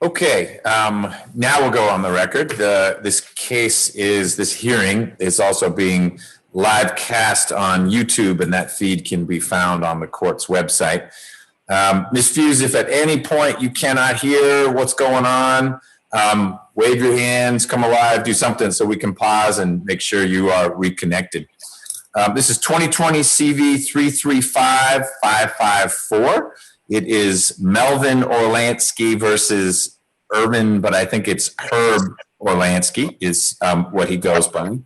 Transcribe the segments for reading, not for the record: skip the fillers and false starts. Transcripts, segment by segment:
Okay, now we'll go on the record. This hearing is also being live cast on YouTube, and that feed can be found on the court's website. Ms. Fuse, if at any point you cannot hear what's going on, wave your hands, come alive, do something so we can pause and make sure you are reconnected. This is 20cv335554. It is Melvin Orlansky versus Urban, but I think it's Herb Orlansky is what he goes by.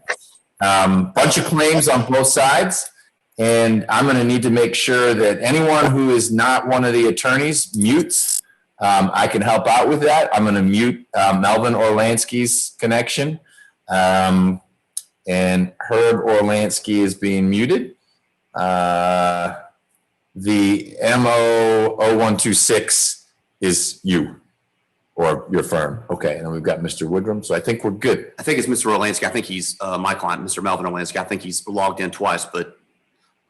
Bunch of claims on both sides, and I'm going to need to make sure that anyone who is not one of the attorneys mutes. I can help out with that. I'm going to mute Melvin Orlansky's connection, and Herb Orlansky is being muted. The MO0126 is you or your firm. Okay, and then we've got Mr. Woodrum, so I think we're good. I think it's Mr. Orlansky. I think he's my client, Mr. Melvin Orlansky. I think he's logged in twice, but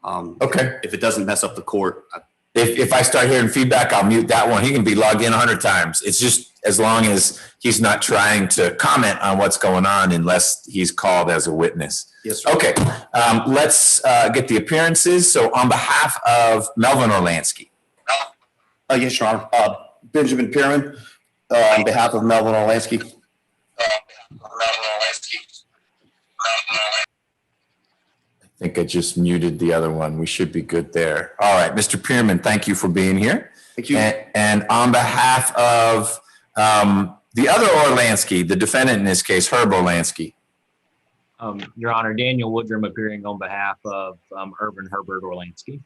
okay. If it doesn't mess up the court. If I start hearing feedback, I'll mute that one. He can be logged in 100 times. It's just as long as he's not trying to comment on what's going on unless he's called as a witness. Yes, sir. Okay, let's get the appearances. So on behalf of Melvin Orlansky. Yes, Your Honor. Benjamin Pierman, on behalf of Melvin Orlansky. I think I just muted the other one. We should be good there. All right, Mr. Pierman, thank you for being here. Thank you. And on behalf of the other Orlansky, the defendant in this case, Herb Orlansky. Your Honor, Daniel Woodrum appearing on behalf of Urban Herbert Orlansky.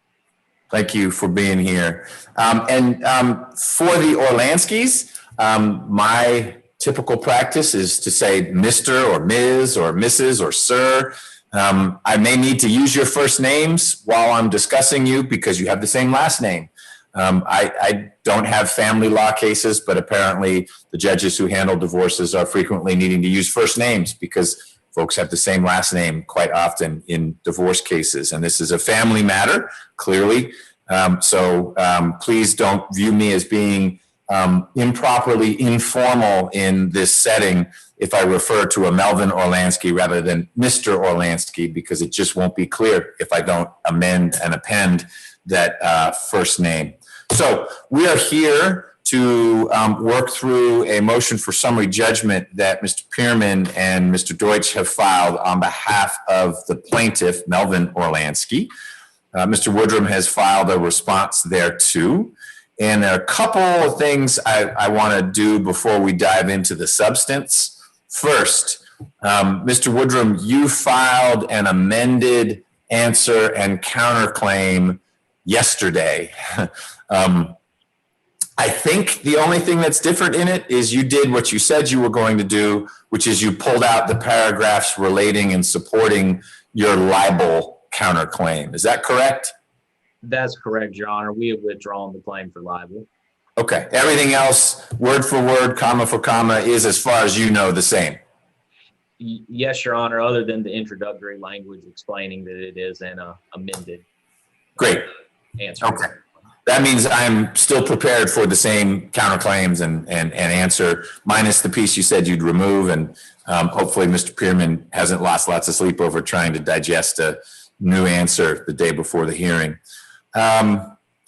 Thank you for being here. For the Orlanskys, my typical practice is to say Mr. or Ms. or Mrs. or Sir. I may need to use your first names while I'm discussing you because you have the same last name. I don't have family law cases, but apparently the judges who handle divorces are frequently needing to use first names because folks have the same last name quite often in divorce cases. And this is a family matter, clearly. So please don't view me as being improperly informal in this setting if I refer to a Melvin Orlansky rather than Mr. Orlansky, because it just won't be clear if I don't amend and append that first name. So we are here to work through a motion for summary judgment that Mr. Pierman and Mr. Deutsch have filed on behalf of the plaintiff, Melvin Orlansky. Mr. Woodrum has filed a response thereto. And there are a couple of things I want to do before we dive into the substance. First, Mr. Woodrum, you filed an amended answer and counterclaim yesterday. I think the only thing that's different in it is you did what you said you were going to do, which is you pulled out the paragraphs relating and supporting your libel counterclaim. Is that correct? That's correct, Your Honor. We have withdrawn the claim for libel. Okay. Everything else, word for word, comma for comma, is, as far as you know, the same. Yes, Your Honor, other than the introductory language explaining that it is an amended Great. answer. Okay. That means I'm still prepared for the same counterclaims and answer, minus the piece you said you'd remove. And hopefully Mr. Pierman hasn't lost lots of sleep over trying to digest a new answer the day before the hearing.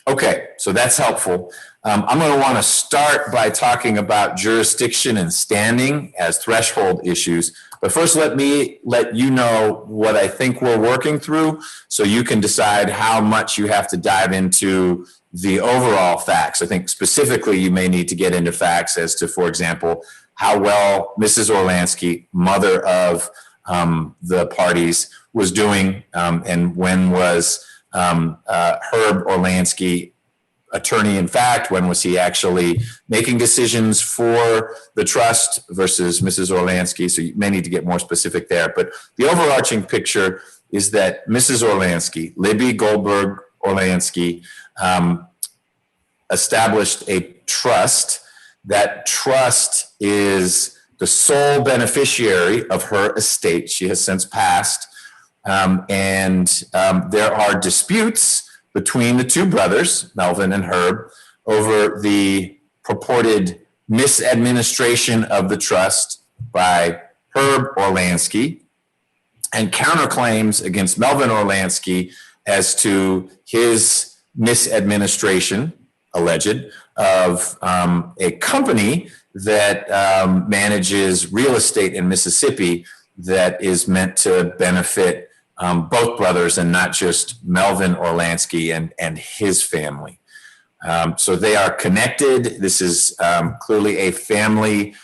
Okay, so that's helpful. I'm going to want to start by talking about jurisdiction and standing as threshold issues. But first, let me let you know what I think we're working through so you can decide how much you have to dive into the overall facts. I think specifically you may need to get into facts as to, for example, how well Mrs. Orlansky, mother of the parties, was doing, and when was Herb Orlansky attorney in fact, when was he actually making decisions for the trust versus Mrs. Orlansky. So you may need to get more specific there. But the overarching picture is that Mrs. Orlansky, Libby Goldberg Orlansky, established a trust. That trust is the sole beneficiary of her estate. She has since passed. There are disputes between the two brothers, Melvin and Herb, over the purported misadministration of the trust by Herb Orlansky, and counterclaims against Melvin Orlansky as to his misadministration, alleged, of a company that manages real estate in Mississippi that is meant to benefit both brothers and not just Melvin Orlansky and his family. So they are connected. This is clearly a family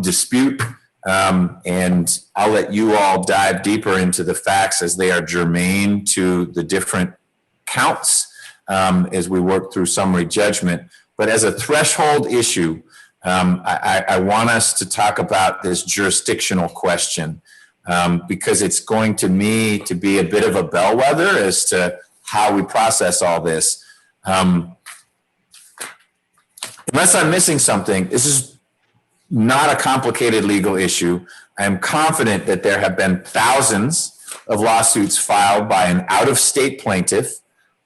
dispute. And I'll let you all dive deeper into the facts as they are germane to the different counts as we work through summary judgment. But as a threshold issue, I want us to talk about this jurisdictional question because it's going to me to be a bit of a bellwether as to how we process all this. Unless I'm missing something, this is not a complicated legal issue. I am confident that there have been thousands of lawsuits filed by an out-of-state plaintiff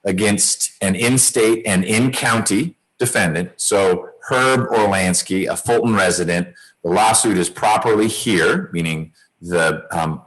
against an in-state and in-county defendant. So Herb Orlansky, a Fulton resident, the lawsuit is properly here, meaning the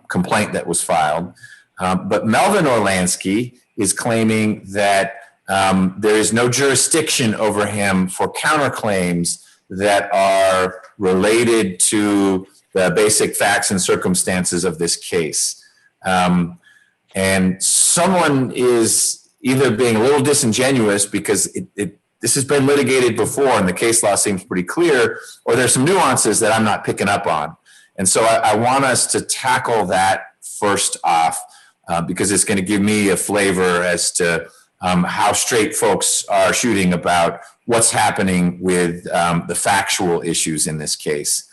complaint that was filed. But Melvin Orlansky is claiming that there is no jurisdiction over him for counterclaims that are related to the basic facts and circumstances of this case. And someone is either being a little disingenuous because this has been litigated before and the case law seems pretty clear, or there's some nuances that I'm not picking up on. And so I want us to tackle that first off because it's going to give me a flavor as to how straight folks are shooting about what's happening with the factual issues in this case.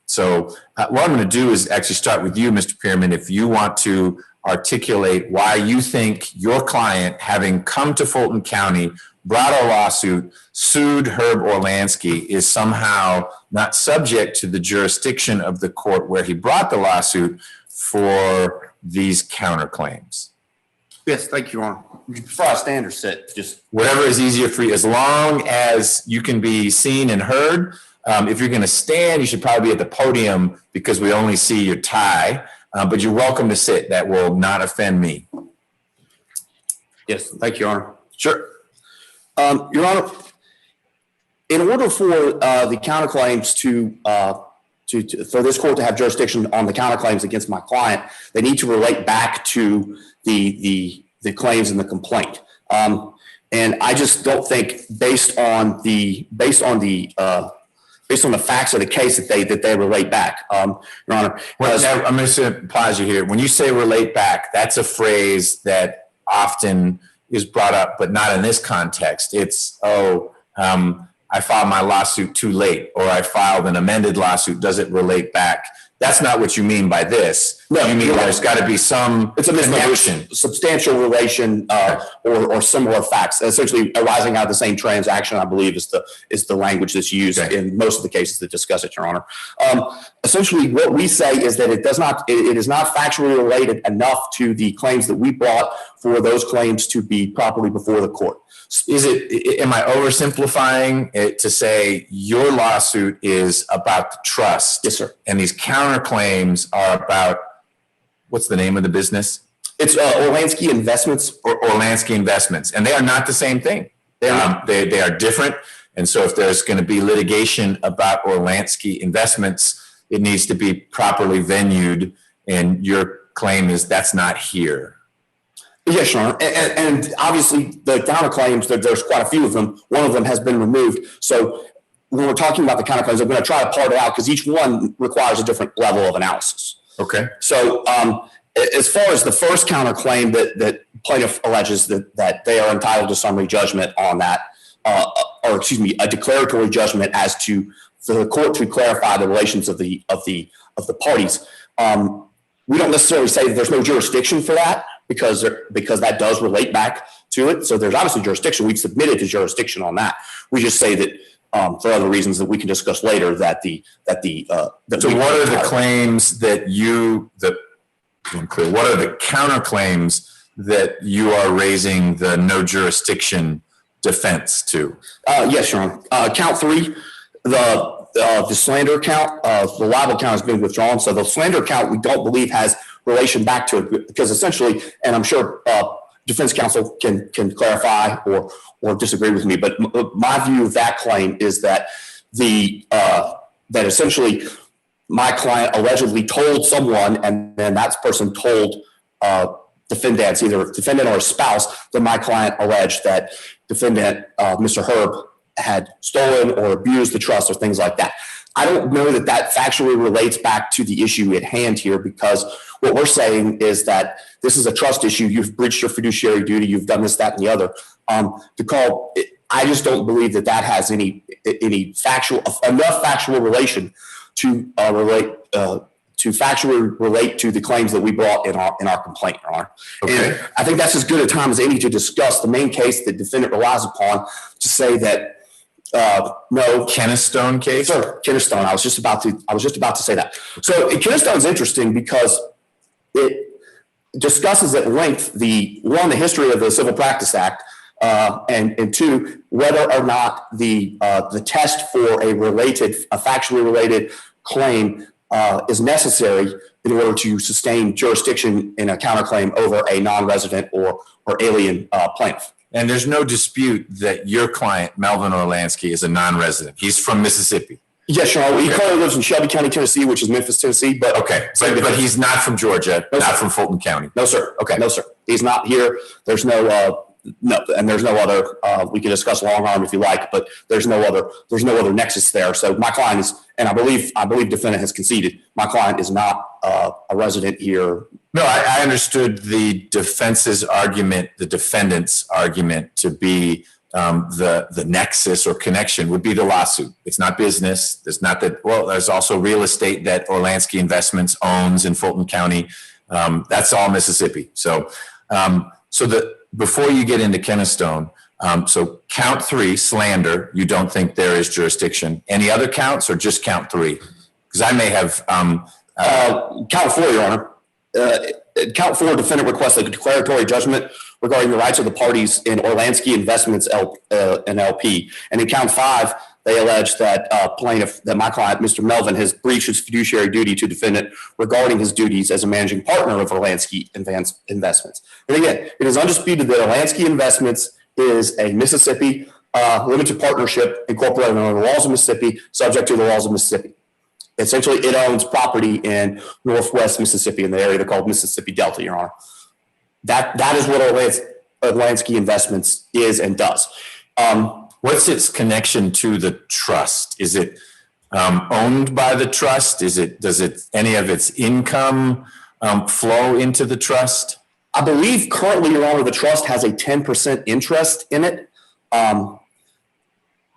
So what I'm going to do is actually start with you, Mr. Pearman, if you want to articulate why you think your client, having come to Fulton County, brought a lawsuit, sued Herb Orlansky, is somehow not subject to the jurisdiction of the court where he brought the lawsuit for these counterclaims. Yes, thank you, Your Honor. Before I stand or sit, just whatever is easier for you, as long as you can be seen and heard. If you're going to stand, you should probably be at the podium because we only see your tie, but you're welcome to sit. That will not offend me. yes, thank you, Your Honor. Sure. Your Honor, in order for the counterclaims for this court to have jurisdiction on the counterclaims against my client, they need to relate back to the claims in the complaint. And I just don't think, based on the facts of the case, that they relate back. Your Honor, Well, I'm going to pause you here. When you say relate back, that's a phrase that often is brought up, but not in this context. It's, I filed my lawsuit too late, or I filed an amended lawsuit. Does it relate back? That's not what you mean by this. No, you mean there's got to be some connection, substantial relation, or similar facts, essentially arising out of the same transaction. I believe is the language that's used in most of the cases that discuss it, Your Honor. Essentially, what we say is that it is not factually related enough to the claims that we brought for those claims to be properly before the court. Am I oversimplifying it to say your lawsuit is about the trust? Yes, sir. And these counterclaims are about, what's the name of the business? It's Orlansky Investments. Or Orlansky Investments. And they are not the same thing. They are different. And so if there's going to be litigation about Orlansky Investments, it needs to be properly venued. And your claim is that's not here. Yes, Your Honor. And obviously the counterclaims, there's quite a few of them. One of them has been removed. So when we're talking about the counterclaims, I'm going to try to part it out because each one requires a different level of analysis. Okay. So as far as the first counterclaim that plaintiff alleges that they are entitled to summary judgment on that, or excuse me, a declaratory judgment as to for the court to clarify the relations of the parties. We don't necessarily say that there's no jurisdiction for that because that does relate back to it. So there's obviously jurisdiction. We've submitted to jurisdiction on that. We just say that for other reasons that we can discuss later so what are the claims that what are the counterclaims that you are raising the no jurisdiction defense to? Yes, Your Honor. Count 3, The slander count, the libel count has been withdrawn. So the slander count we don't believe has relation back to it, because essentially, and I'm sure defense counsel can clarify or disagree with me, but my view of that claim is that that essentially my client allegedly told someone, and then that person told defendants, either defendant or a spouse, that my client alleged that defendant, Mr. Herb, had stolen or abused the trust or things like that. I don't know that that factually relates back to the issue at hand here, because what we're saying is that this is a trust issue. You've breached your fiduciary duty. You've done this, that, and the other. I just don't believe that that has any enough factual relation to factually relate to the claims that we brought in our complaint, Your Honor. Okay. And I think that's as good a time as any to discuss the main case that defendant relies upon to say that no. Kennestone case? Sure, Kennestone. I was just about to say that. So Kennestone is interesting because it discusses at length the history of the Civil Practice Act, and two, whether or not the test for a factually related claim is necessary in order to sustain jurisdiction in a counterclaim over a non-resident or alien plaintiff. And there's no dispute that your client, Melvin Orlansky, is a non-resident. He's from Mississippi. Yes, Your Honor. He currently lives in Shelby County, Tennessee, which is Memphis, Tennessee. But but he's not from Georgia, not from Fulton County. No, sir. Okay, no, sir. He's not here. There's no and there's no other. We can discuss long arm if you like, but there's no other nexus there. So my client is, and I believe defendant has conceded, my client is not a resident here. No, I understood the defendant's argument to be the nexus or connection would be the lawsuit. It's not business. There's not that. Well, there's also real estate that Orlansky Investments owns in Fulton County. That's all Mississippi. So before you get into Kennestone, so count 3, slander, you don't think there is jurisdiction. Any other counts or just count 3? Because I may have count 4, Your Honor. Count 4, defendant requests a declaratory judgment regarding the rights of the parties in Orlansky Investments an LP. And in count 5, they allege that that my client, Mr. Melvin, has breached his fiduciary duty to defendant regarding his duties as a managing partner of Orlansky Investments. And again, it is undisputed that Orlansky Investments is a Mississippi limited partnership incorporated under the laws of Mississippi, subject to the laws of Mississippi. Essentially, it owns property in Northwest Mississippi in the area they're called Mississippi Delta, Your Honor. That is what Orlansky Investments is and does. What's its connection to the trust? Is it owned by the trust? Does any of its income flow into the trust? I believe currently, Your Honor, the trust has a 10% interest in it.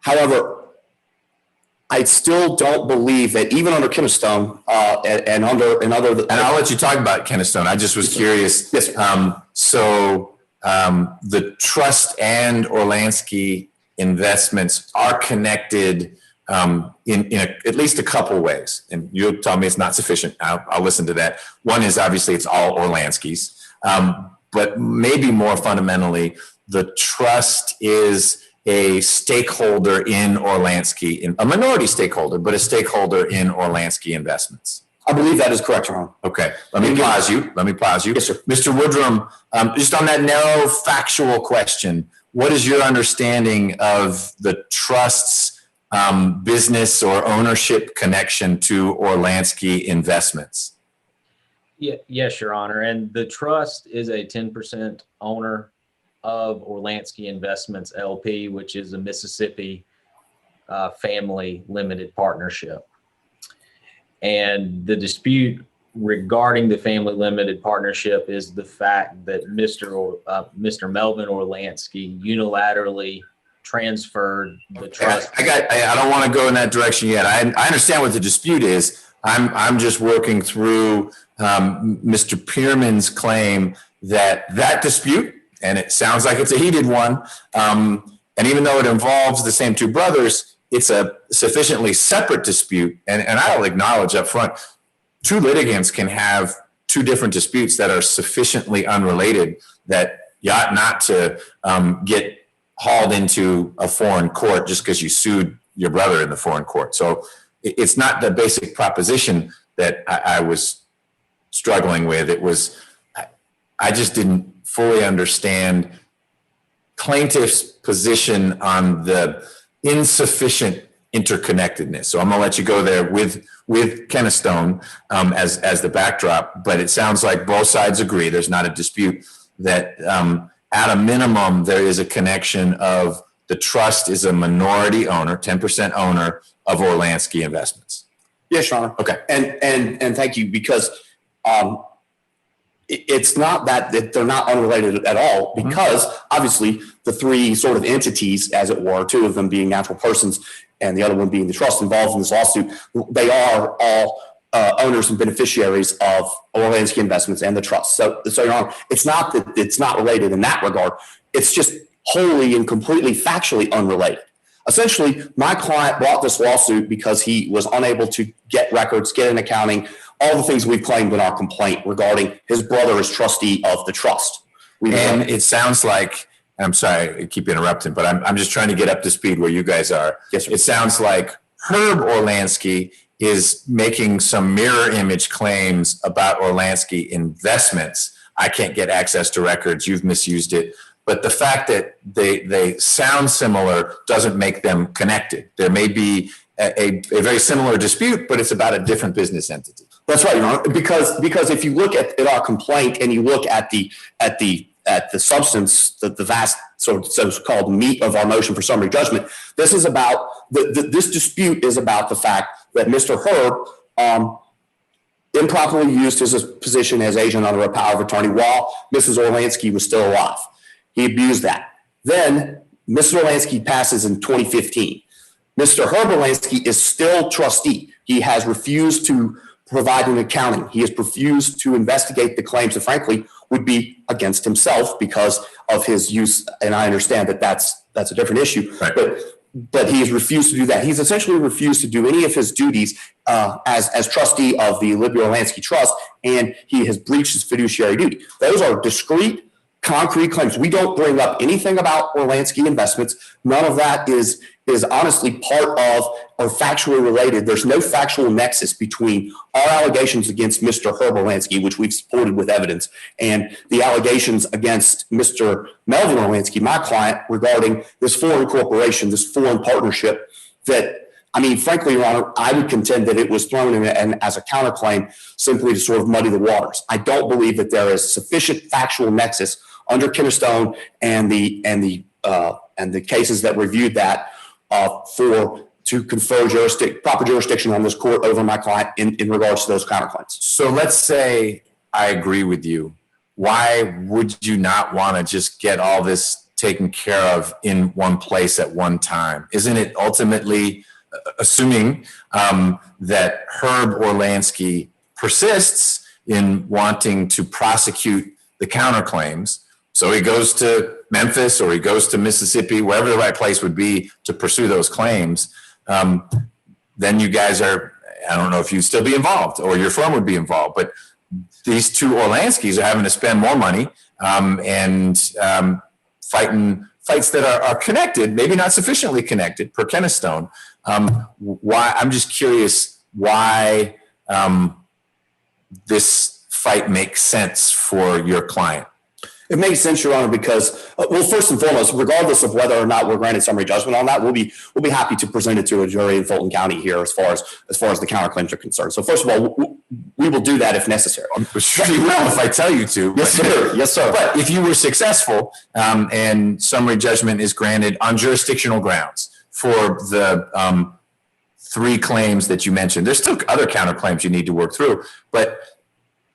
However, I still don't believe that even under Kennestone and I'll let you talk about Kennestone. I just was curious. Yes, so the trust and Orlansky Investments are connected in at least a couple ways. And you'll tell me it's not sufficient. I'll listen to that. One is obviously it's all Orlanskys. But maybe more fundamentally, the trust is a stakeholder in Orlansky, a minority stakeholder, but a stakeholder in Orlansky Investments. I believe that is correct, Your Honor. Okay, let me pause you. Yes, sir. Mr. Woodrum, just on that narrow factual question, what is your understanding of the trust's business or ownership connection to Orlansky Investments? Yes, Your Honor. And the trust is a 10% owner of Orlansky Investments LP, which is a Mississippi family limited partnership. And the dispute regarding the family limited partnership is the fact that Mr. Melvin Orlansky unilaterally transferred the trust. I don't want to go in that direction yet. I understand what the dispute is. I'm just working through Mr. Pearman's claim that dispute, and it sounds like it's a heated one. And even though it involves the same two brothers, it's a sufficiently separate dispute. And I'll acknowledge up front, two litigants can have two different disputes that are sufficiently unrelated that you ought not to get hauled into a foreign court just because you sued your brother in the foreign court. So it's not the basic proposition that I was struggling with. It was, I just didn't fully understand plaintiff's position on the insufficient interconnectedness. So I'm going to let you go there with Kennestone as the backdrop, but it sounds like both sides agree, there's not a dispute, that at a minimum, there is a connection of the trust is a minority owner, 10% owner of Orlansky Investments. Yes, Your Honor. Okay. And thank you, because it's not that they're not unrelated at all, because obviously the three sort of entities, as it were, two of them being natural persons and the other one being the trust involved in this lawsuit, they are all owners and beneficiaries of Orlansky Investments and the trust. So Your Honor, it's not that it's not related in that regard. It's just wholly and completely factually unrelated. Essentially, my client brought this lawsuit because he was unable to get records, get an accounting, all the things we've claimed in our complaint regarding his brother as trustee of the trust. And it sounds like, I'm sorry, I keep interrupting, but I'm just trying to get up to speed where you guys are. Yes, sir. It sounds like Herb Orlansky is making some mirror image claims about Orlansky Investments. I can't get access to records. You've misused it. But the fact that they sound similar doesn't make them connected. There may be a very similar dispute, but it's about a different business entity. That's right, Your Honor. Because if you look at our complaint and you look at the substance, the vast so-called meat of our motion for summary judgment, this is about this dispute is about the fact that Mr. Herb improperly used his position as agent under a power of attorney while Mrs. Orlansky was still alive. He abused that. Then Mrs. Orlansky passes in 2015. Mr. Herb Orlansky is still trustee. He has refused to provide an accounting. He has refused to investigate the claims that, frankly, would be against himself because of his use. And I understand that that's a different issue. Right. But he has refused to do that. He's essentially refused to do any of his duties as trustee of the Libby Orlansky Trust, and he has breached his fiduciary duty. Those are discrete, concrete claims. We don't bring up anything about Orlansky Investments. None of that is honestly part of or factually related. There's no factual nexus between our allegations against Mr. Herb Orlansky, which we've supported with evidence, and the allegations against Mr. Melvin Orlansky, my client, regarding this foreign corporation, this foreign partnership that, I mean, frankly, Your Honor, I would contend that it was thrown in as a counterclaim simply to sort of muddy the waters. I don't believe that there is sufficient factual nexus under Kennestone and the cases that reviewed that to confer proper jurisdiction on this court over my client in regards to those counterclaims. So let's say I agree with you. Why would you not want to just get all this taken care of in one place at one time? Isn't it ultimately, assuming that Herb Orlansky persists in wanting to prosecute the counterclaims, so he goes to Memphis or he goes to Mississippi, wherever the right place would be to pursue those claims, then you guys are, I don't know if you'd still be involved or your firm would be involved, but these two Orlanskys are having to spend more money and fighting fights that are connected, maybe not sufficiently connected per Kennestone. Why? I'm just curious why this fight makes sense for your client. It makes sense, Your Honor, because, well, first and foremost, regardless of whether or not we're granted summary judgment on that, we'll be happy to present it to a jury in Fulton County here as far as the counterclaims are concerned. So first of all, we will do that if necessary. I'm sure you will if I tell you to. Yes, sir. Yes, sir. But if you were successful and summary judgment is granted on jurisdictional grounds for the three claims that you mentioned, there's still other counterclaims you need to work through. But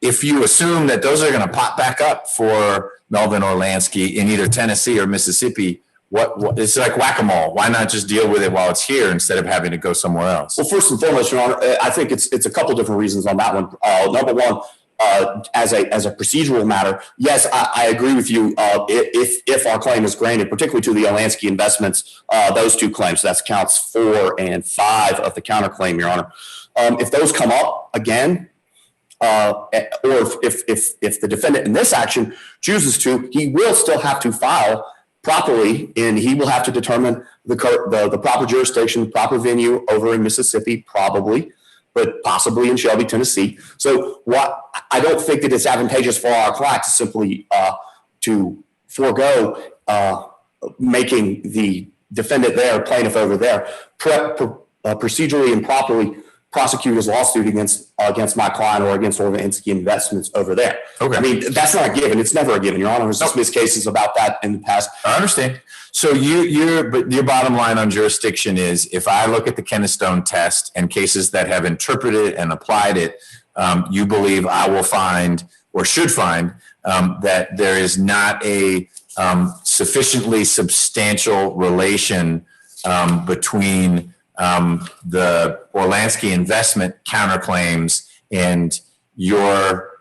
if you assume that those are going to pop back up for Melvin Orlansky in either Tennessee or Mississippi, what it's like whack-a-mole. Why not just deal with it while it's here instead of having to go somewhere else? Well, first and foremost, Your Honor, I think it's a couple different reasons on that one. Number one, as a procedural matter, yes, I agree with you. If our claim is granted, particularly to the Orlansky Investments, those two claims, that's counts 4 and 5 of the counterclaim, Your Honor. If those come up again, or if the defendant in this action chooses to, he will still have to file properly, and he will have to determine the proper jurisdiction, proper venue over in Mississippi, probably, but possibly in Shelby, Tennessee. So I don't think that it's advantageous for our client to simply to forego making the defendant there, plaintiff over there, procedurally and properly prosecute his lawsuit against my client or against Orlansky Investments over there. Okay. I mean, that's not a given. It's never a given. Your Honor has dismissed cases about that in the past. I understand. So your bottom line on jurisdiction is, if I look at the Kennestone test and cases that have interpreted and applied it, you believe I will find, or should find, that there is not a sufficiently substantial relation between the Orlansky investment counterclaims and your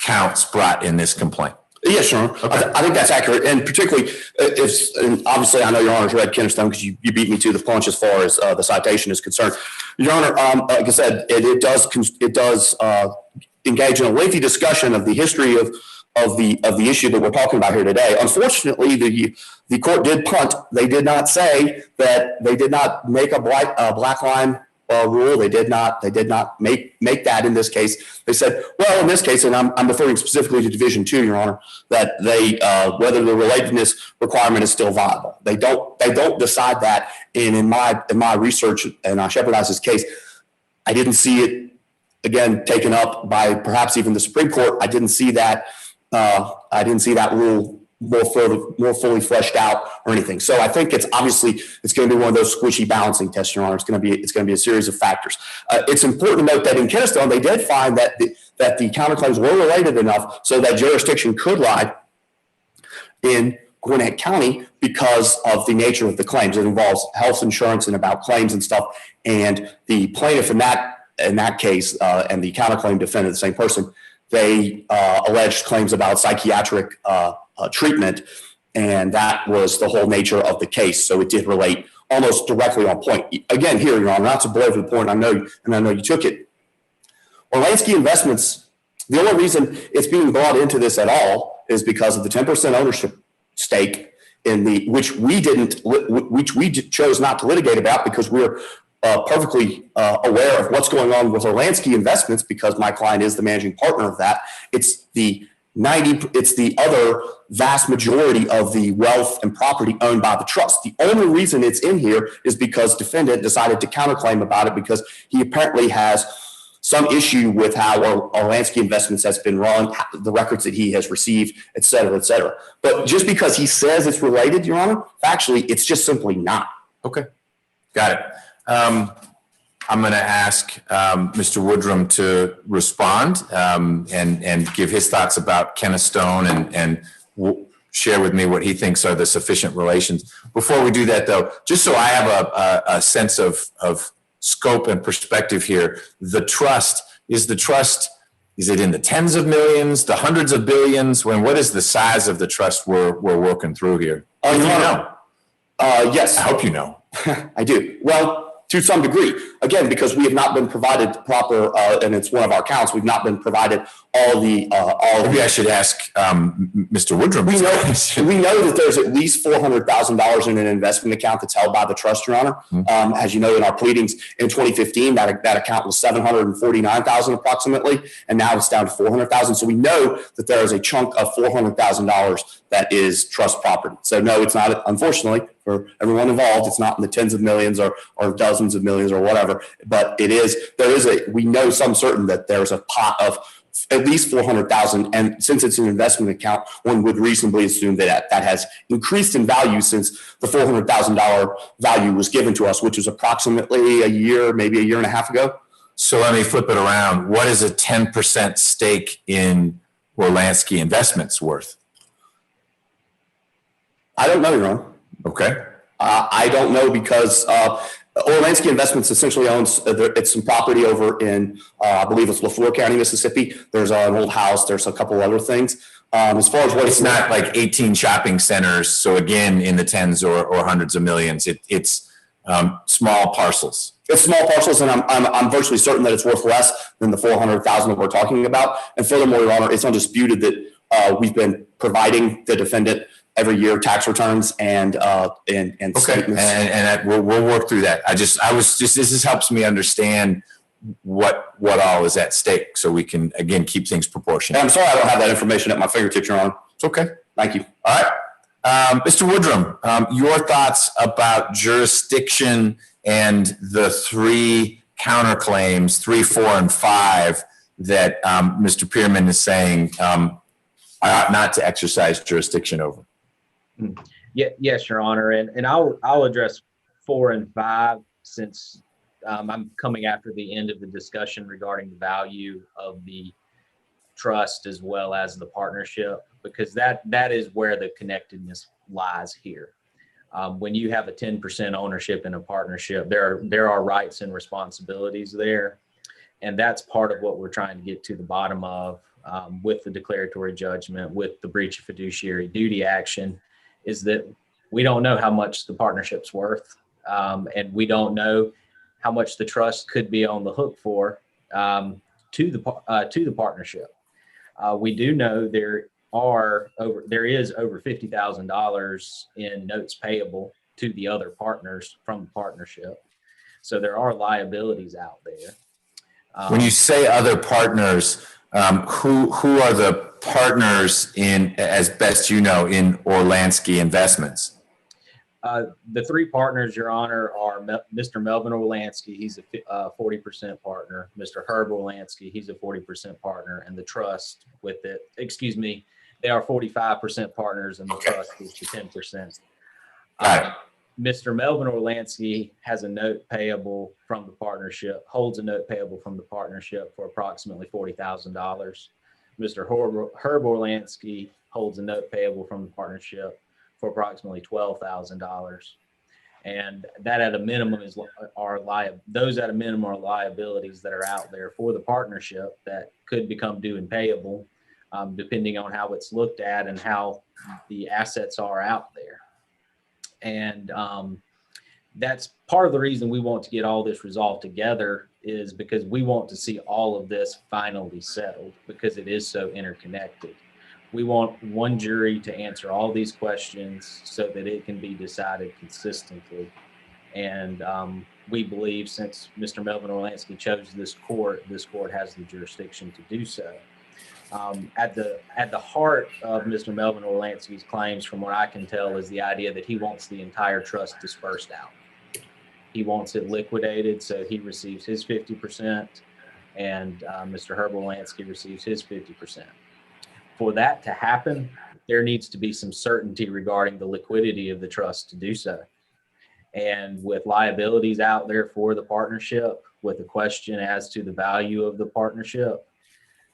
counts brought in this complaint. Yes, Your Honor. Okay. I think that's accurate. And particularly and obviously I know Your Honor's read Kennestone because you beat me to the punch as far as the citation is concerned. Your Honor, like I said, it does engage in a lengthy discussion of the history of the issue that we're talking about here today. Unfortunately, the court did punt. They did not say that they did not make a black line rule. They did not make that in this case. They said, well, in this case, and I'm referring specifically to Division 2, Your Honor, that they whether the relatedness requirement is still viable. They don't decide that. And in my research and on Shepardiz's case, I didn't see it again taken up by perhaps even the Supreme Court. I didn't see that rule more fully fleshed out or anything. So I think it's going to be one of those squishy balancing tests, Your Honor. It's going to be a series of factors. It's important to note that in Kennestone, they did find that the counterclaims were related enough so that jurisdiction could lie in Gwinnett County because of the nature of the claims. It involves health insurance and about claims and stuff. And the plaintiff in that case and the counterclaim defendant, the same person, they alleged claims about psychiatric treatment, and that was the whole nature of the case. So it did relate almost directly on point. Again, here, Your Honor, not to belabor the point, I know you took it. Orlansky Investments, the only reason it's being brought into this at all is because of the 10% ownership stake which we chose not to litigate about because we're perfectly aware of what's going on with Orlansky Investments because my client is the managing partner of that. It's the other vast majority of the wealth and property owned by the trust. The only reason it's in here is because defendant decided to counterclaim about it because he apparently has some issue with how Orlansky Investments has been run, the records that he has received, et cetera, et cetera. But just because he says it's related, Your Honor, factually, it's just simply not. Okay, got it. I'm going to ask Mr. Woodrum to respond and give his thoughts about Kennestone and share with me what he thinks are the sufficient relations. Before we do that, though, just so I have a sense of scope and perspective here, is it in the tens of millions, the hundreds of billions? What is the size of the trust we're working through here? Do you know? Yes. I hope you know. I do. Well, to some degree, again, because we have not been provided proper, and it's one of our counts, we've not been provided Maybe I should ask Mr. Woodrum. We know that there's at least $400,000 in an investment account that's held by the trust, Your Honor. Mm-hmm. As you know, in our pleadings in 2015, that account was $749,000 approximately, and now it's down to $400,000. So we know that there is a chunk of $400,000 that is trust property. So no, it's not, unfortunately, for everyone involved, it's not in the tens of millions or dozens of millions or whatever, but we know some certain that there's a pot of at least $400,000. And since it's an investment account, one would reasonably assume that has increased in value since the $400,000 value was given to us, which was approximately maybe a year and a half ago. So let me flip it around. What is a 10% stake in Orlansky Investments worth? I don't know, Your Honor. Okay. I don't know because Orlansky Investments essentially owns it's some property over in I believe it's LaFleur County, Mississippi. There's an old house. There's a couple other things. As far as what it's not like 18 shopping centers. So again, in the tens or hundreds of millions, it's small parcels. It's small parcels, and I'm virtually certain that it's worth less than the $400,000 that we're talking about. And furthermore, Your Honor, it's undisputed that we've been providing the defendant every year tax returns and Okay, statements. we'll work through that. This helps me understand what all is at stake, so we can again keep things proportionate. And I'm sorry I don't have that information at my fingertips, Your Honor. It's okay. Thank you. All right, Mr. Woodrum, your thoughts about jurisdiction and the three counterclaims, 3, 4, and 5, that Mr. Pearman is saying I ought not to exercise jurisdiction over. Yeah, yes, Your Honor, and I'll address 4 and 5 since I'm coming after the end of the discussion regarding the value of the trust as well as the partnership, because that is where the connectedness lies here. When you have a 10% ownership in a partnership, there are rights and responsibilities there, and that's part of what we're trying to get to the bottom of with the declaratory judgment, with the breach of fiduciary duty action, is that we don't know how much the partnership's worth, and we don't know how much the trust could be on the hook for to the partnership. We do know there is over $50,000 in notes payable to the other partners from the partnership. So there are liabilities out there. When you say other partners, who are the partners in, as best you know, in Orlansky Investments? The three partners, Your Honor, are Mr. Melvin Orlansky, he's a 40% partner. Mr. Herb Orlansky, he's a 40% partner, and the trust with it, they are 45% partners, and the trust is the 10%. Mr. Melvin Orlansky has a note payable from the partnership, holds a note payable from the partnership for approximately $40,000. Mr. Herb Orlansky holds a note payable from the partnership for approximately $12,000, and that at a minimum those at a minimum are liabilities that are out there for the partnership that could become due and payable, depending on how it's looked at and how the assets are out there. And that's part of the reason we want to get all this resolved together, is because we want to see all of this finally settled, because it is so interconnected. We want one jury to answer all these questions so that it can be decided consistently. And we believe, since Mr. Melvin Orlansky chose this court has the jurisdiction to do so. At the heart of Mr. Melvin Orlansky's claims, from what I can tell, is the idea that he wants the entire trust dispersed out. He wants it liquidated, so he receives his 50%, and Mr. Herb Orlansky receives his 50%. For that to happen, there needs to be some certainty regarding the liquidity of the trust to do so. And with liabilities out there for the partnership, with a question as to the value of the partnership,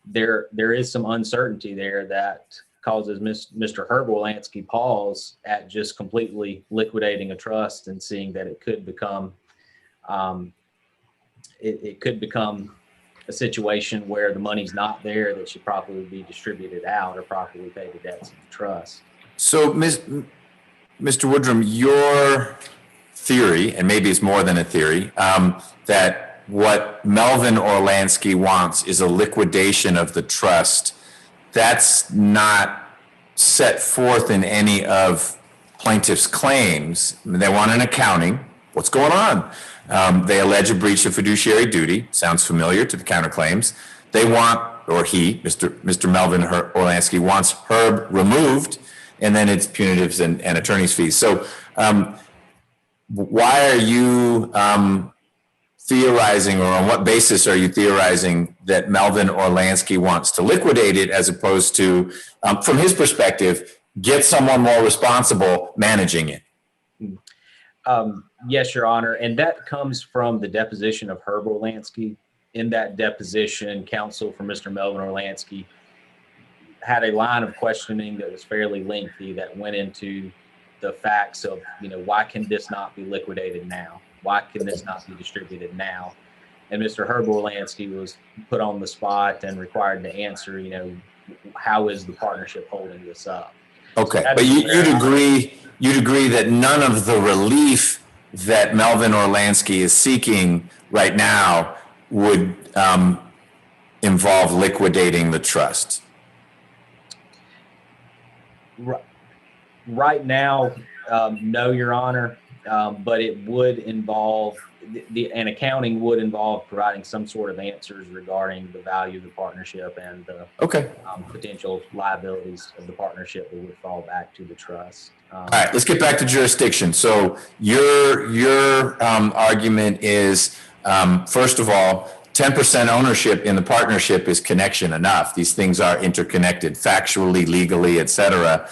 there is some uncertainty there that causes Mr. Herb Orlansky pause at just completely liquidating a trust and seeing that it could become a situation where the money's not there that should properly be distributed out or properly pay the debts of the trust. So, Mr. Woodrum, your theory, and maybe it's more than a theory, that what Melvin Orlansky wants is a liquidation of the trust, that's not set forth in any of plaintiff's claims. They want an accounting. What's going on? They allege a breach of fiduciary duty. Sounds familiar to the counterclaims. They want, or he, Mr. Melvin Orlansky, wants Herb removed, and then it's punitives and attorney's fees. So why are you theorizing, or on what basis are you theorizing that Melvin Orlansky wants to liquidate it, as opposed to, from his perspective, get someone more responsible managing it? Yes, Your Honor, and that comes from the deposition of Herb Orlansky. In that deposition, counsel for Mr. Melvin Orlansky had a line of questioning that was fairly lengthy that went into the facts of, why can this not be liquidated now? Why can this not be distributed now? And Mr. Herb Orlansky was put on the spot and required to answer, how is the partnership holding this up? Okay, but you'd agree that none of the relief that Melvin Orlansky is seeking right now would involve liquidating the trust. Right now, no, Your Honor, but it would involve, an accounting would involve providing some sort of answers regarding the value of the partnership and the Okay. potential liabilities of the partnership that would fall back to the trust. All right, let's get back to jurisdiction. So your argument is, first of all, 10% ownership in the partnership is connection enough. These things are interconnected factually, legally, et cetera.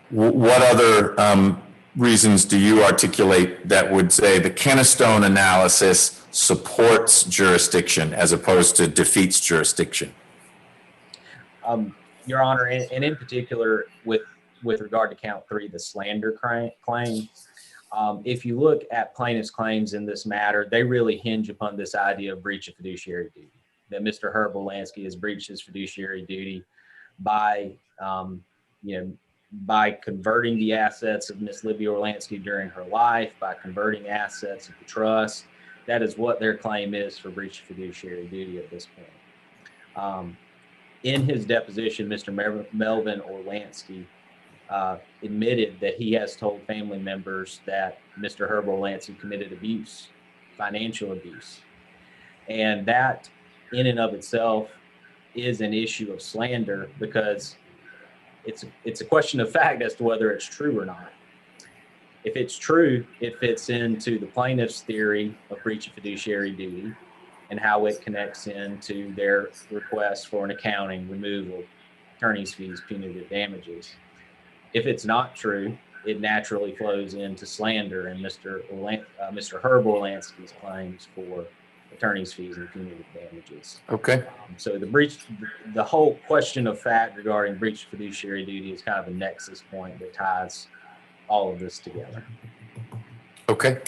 What other reasons do you articulate that would say the Kennestone analysis supports jurisdiction as opposed to defeats jurisdiction? Your Honor, and in particular with regard to count 3, the slander claim, if you look at plaintiff's claims in this matter, they really hinge upon this idea of breach of fiduciary duty, that Mr. Herb Orlansky has breached his fiduciary duty by, by converting the assets of Miss Libby Orlansky during her life, by converting assets of the trust. That is what their claim is for breach of fiduciary duty at this point. In his deposition, Mr. Melvin Orlansky admitted that he has told family members that Mr. Herb Orlansky committed abuse, financial abuse. And that in and of itself is an issue of slander because it's a question of fact as to whether it's true or not. If it's true, it fits into the plaintiff's theory of breach of fiduciary duty and how it connects into their request for an accounting, removal, attorney's fees, punitive damages. If it's not true, it naturally flows into slander and Mr. Herb Orlansky's claims for attorney's fees and punitive damages. Okay. So the whole question of fact regarding breach of fiduciary duty is kind of a nexus point that ties all of this together. Okay.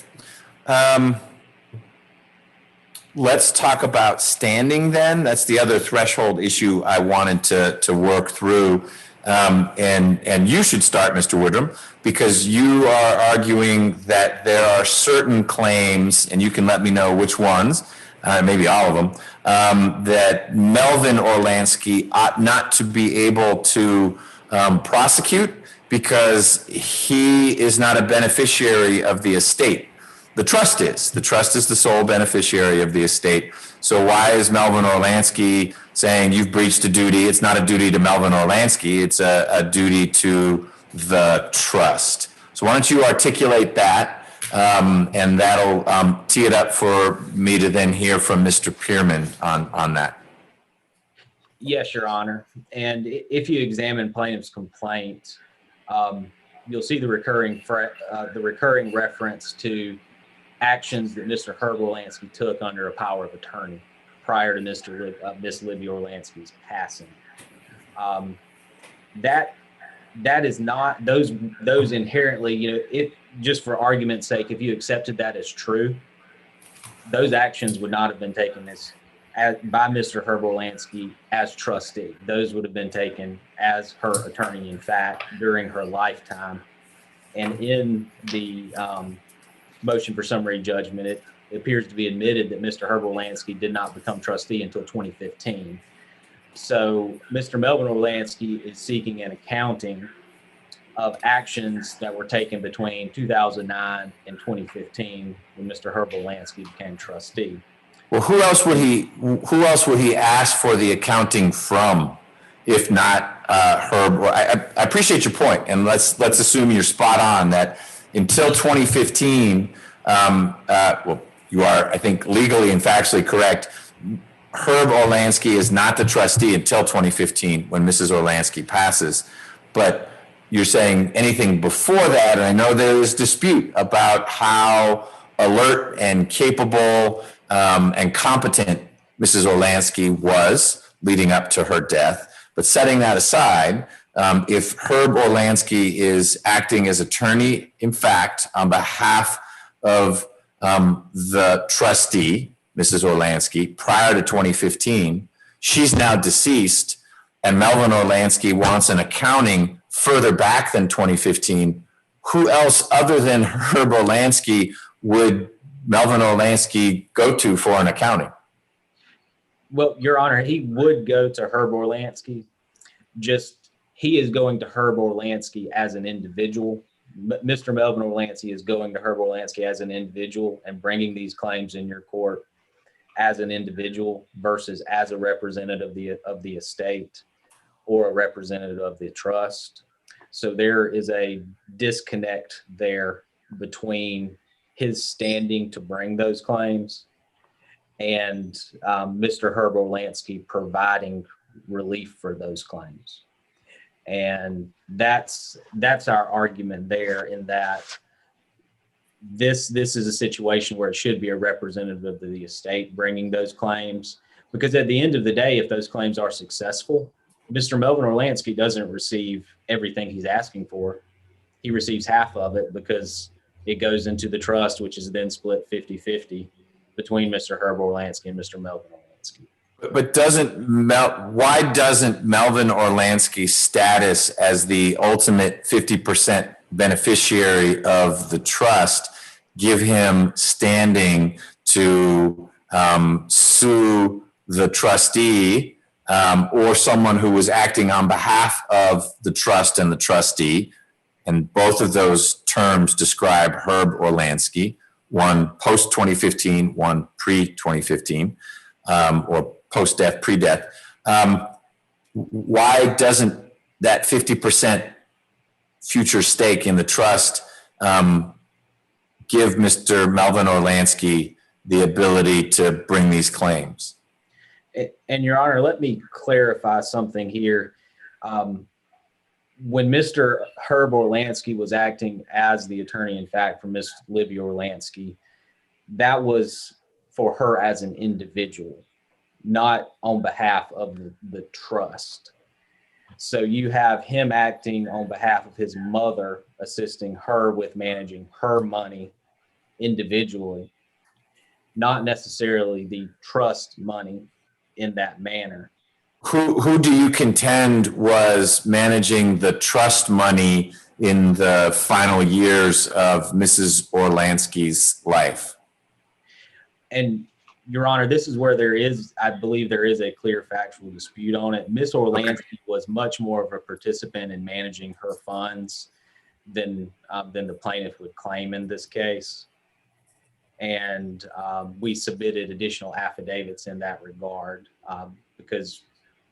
Let's talk about standing then. That's the other threshold issue I wanted to work through. And you should start, Mr. Woodrum, because you are arguing that there are certain claims, and you can let me know which ones, maybe all of them, that Melvin Orlansky ought not to be able to prosecute because he is not a beneficiary of the estate. The trust is. The trust is the sole beneficiary of the estate. So why is Melvin Orlansky saying you've breached a duty? It's not a duty to Melvin Orlansky. It's a duty to the trust. So why don't you articulate that, and that'll tee it up for me to then hear from Mr. Pearman on that. Yes, Your Honor. And if you examine plaintiff's complaint, you'll see the recurring reference to actions that Mr. Herb Orlansky took under a power of attorney prior to Miss Libby Orlansky's passing. That is not those inherently, if just for argument's sake, if you accepted that as true, those actions would not have been taken by Mr. Herb Orlansky as trustee. Those would have been taken as her attorney, in fact, during her lifetime. And in the motion for summary judgment, it appears to be admitted that Mr. Herb Orlansky did not become trustee until 2015. So Mr. Melvin Orlansky is seeking an accounting of actions that were taken between 2009 and 2015 when Mr. Herb Orlansky became trustee. Well, who else would he ask for the accounting from, if not Herb? I appreciate your point, and let's assume you're spot on that until 2015. Well, you are, I think, legally and factually correct. Herb Orlansky is not the trustee until 2015 when Mrs. Orlansky passes. But you're saying anything before that, and I know there is dispute about how alert and capable and competent Mrs. Orlansky was leading up to her death. But setting that aside, if Herb Orlansky is acting as attorney, in fact, on behalf of the trustee, Mrs. Orlansky, prior to 2015, she's now deceased, and Melvin Orlansky wants an accounting further back than 2015. Who else other than Herb Orlansky would Melvin Orlansky go to for an accounting? Well, Your Honor, he would go to Herb Orlansky. Just he is going to Herb Orlansky as an individual. Mr. Melvin Orlansky is going to Herb Orlansky as an individual and bringing these claims in your court as an individual versus as a representative of the estate or a representative of the trust. So there is a disconnect there between his standing to bring those claims and Mr. Herb Orlansky providing relief for those claims. And that's our argument there, in that this is a situation where it should be a representative of the estate bringing those claims, because at the end of the day, if those claims are successful, Mr. Melvin Orlansky doesn't receive everything he's asking for. He receives half of it because it goes into the trust, which is then split 50-50 between Mr. Herb Orlansky and Mr. Melvin Orlansky. But why doesn't Melvin Orlansky's status as the ultimate 50% beneficiary of the trust give him standing to sue the trustee or someone who was acting on behalf of the trust and the trustee? And both of those terms describe Herb Orlansky, one post-2015, one pre-2015, or post-death, pre-death. Why doesn't that 50% future stake in the trust give Mr. Melvin Orlansky the ability to bring these claims? And Your Honor, let me clarify something here. When Mr. Herb Orlansky was acting as the attorney-in-fact for Ms. Livia Orlansky, that was for her as an individual, not on behalf of the trust. So you have him acting on behalf of his mother, assisting her with managing her money individually, not necessarily the trust money in that manner. Who do you contend was managing the trust money in the final years of Mrs. Orlansky's life? And Your Honor, this is where I believe there is a clear factual dispute on it. Ms. Orlansky was much more of a participant in managing her funds than the plaintiff would claim in this case. And we submitted additional affidavits in that regard because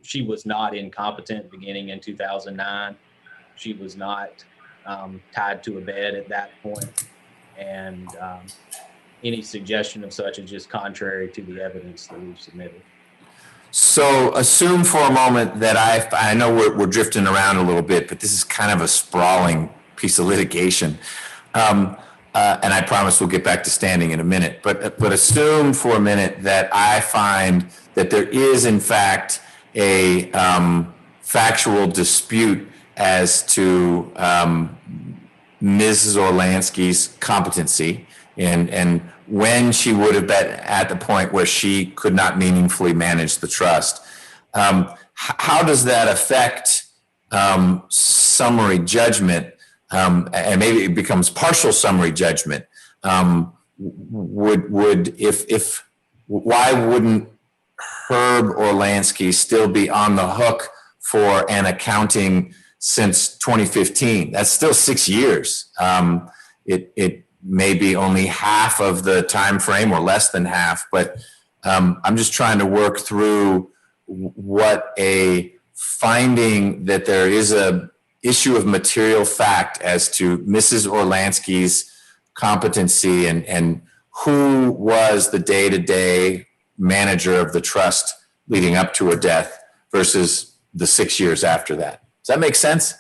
she was not incompetent beginning in 2009. She was not tied to a bed at that point. And any suggestion of such is just contrary to the evidence that we've submitted. So assume for a moment that I know we're drifting around a little bit, but this is kind of a sprawling piece of litigation. And I promise we'll get back to standing in a minute, but assume for a minute that I find that there is in fact a factual dispute as to Mrs. Orlansky's competency and when she would have been at the point where she could not meaningfully manage the trust. How does that affect summary judgment? And maybe it becomes partial summary judgment. Why wouldn't Herb Orlansky still be on the hook for an accounting since 2015? That's still 6 years. It may be only half of the time frame or less than half, but I'm just trying to work through what a finding that there is a issue of material fact as to Mrs. Orlansky's competency and who was the day-to-day manager of the trust leading up to her death versus the 6 years after that. Does that make sense?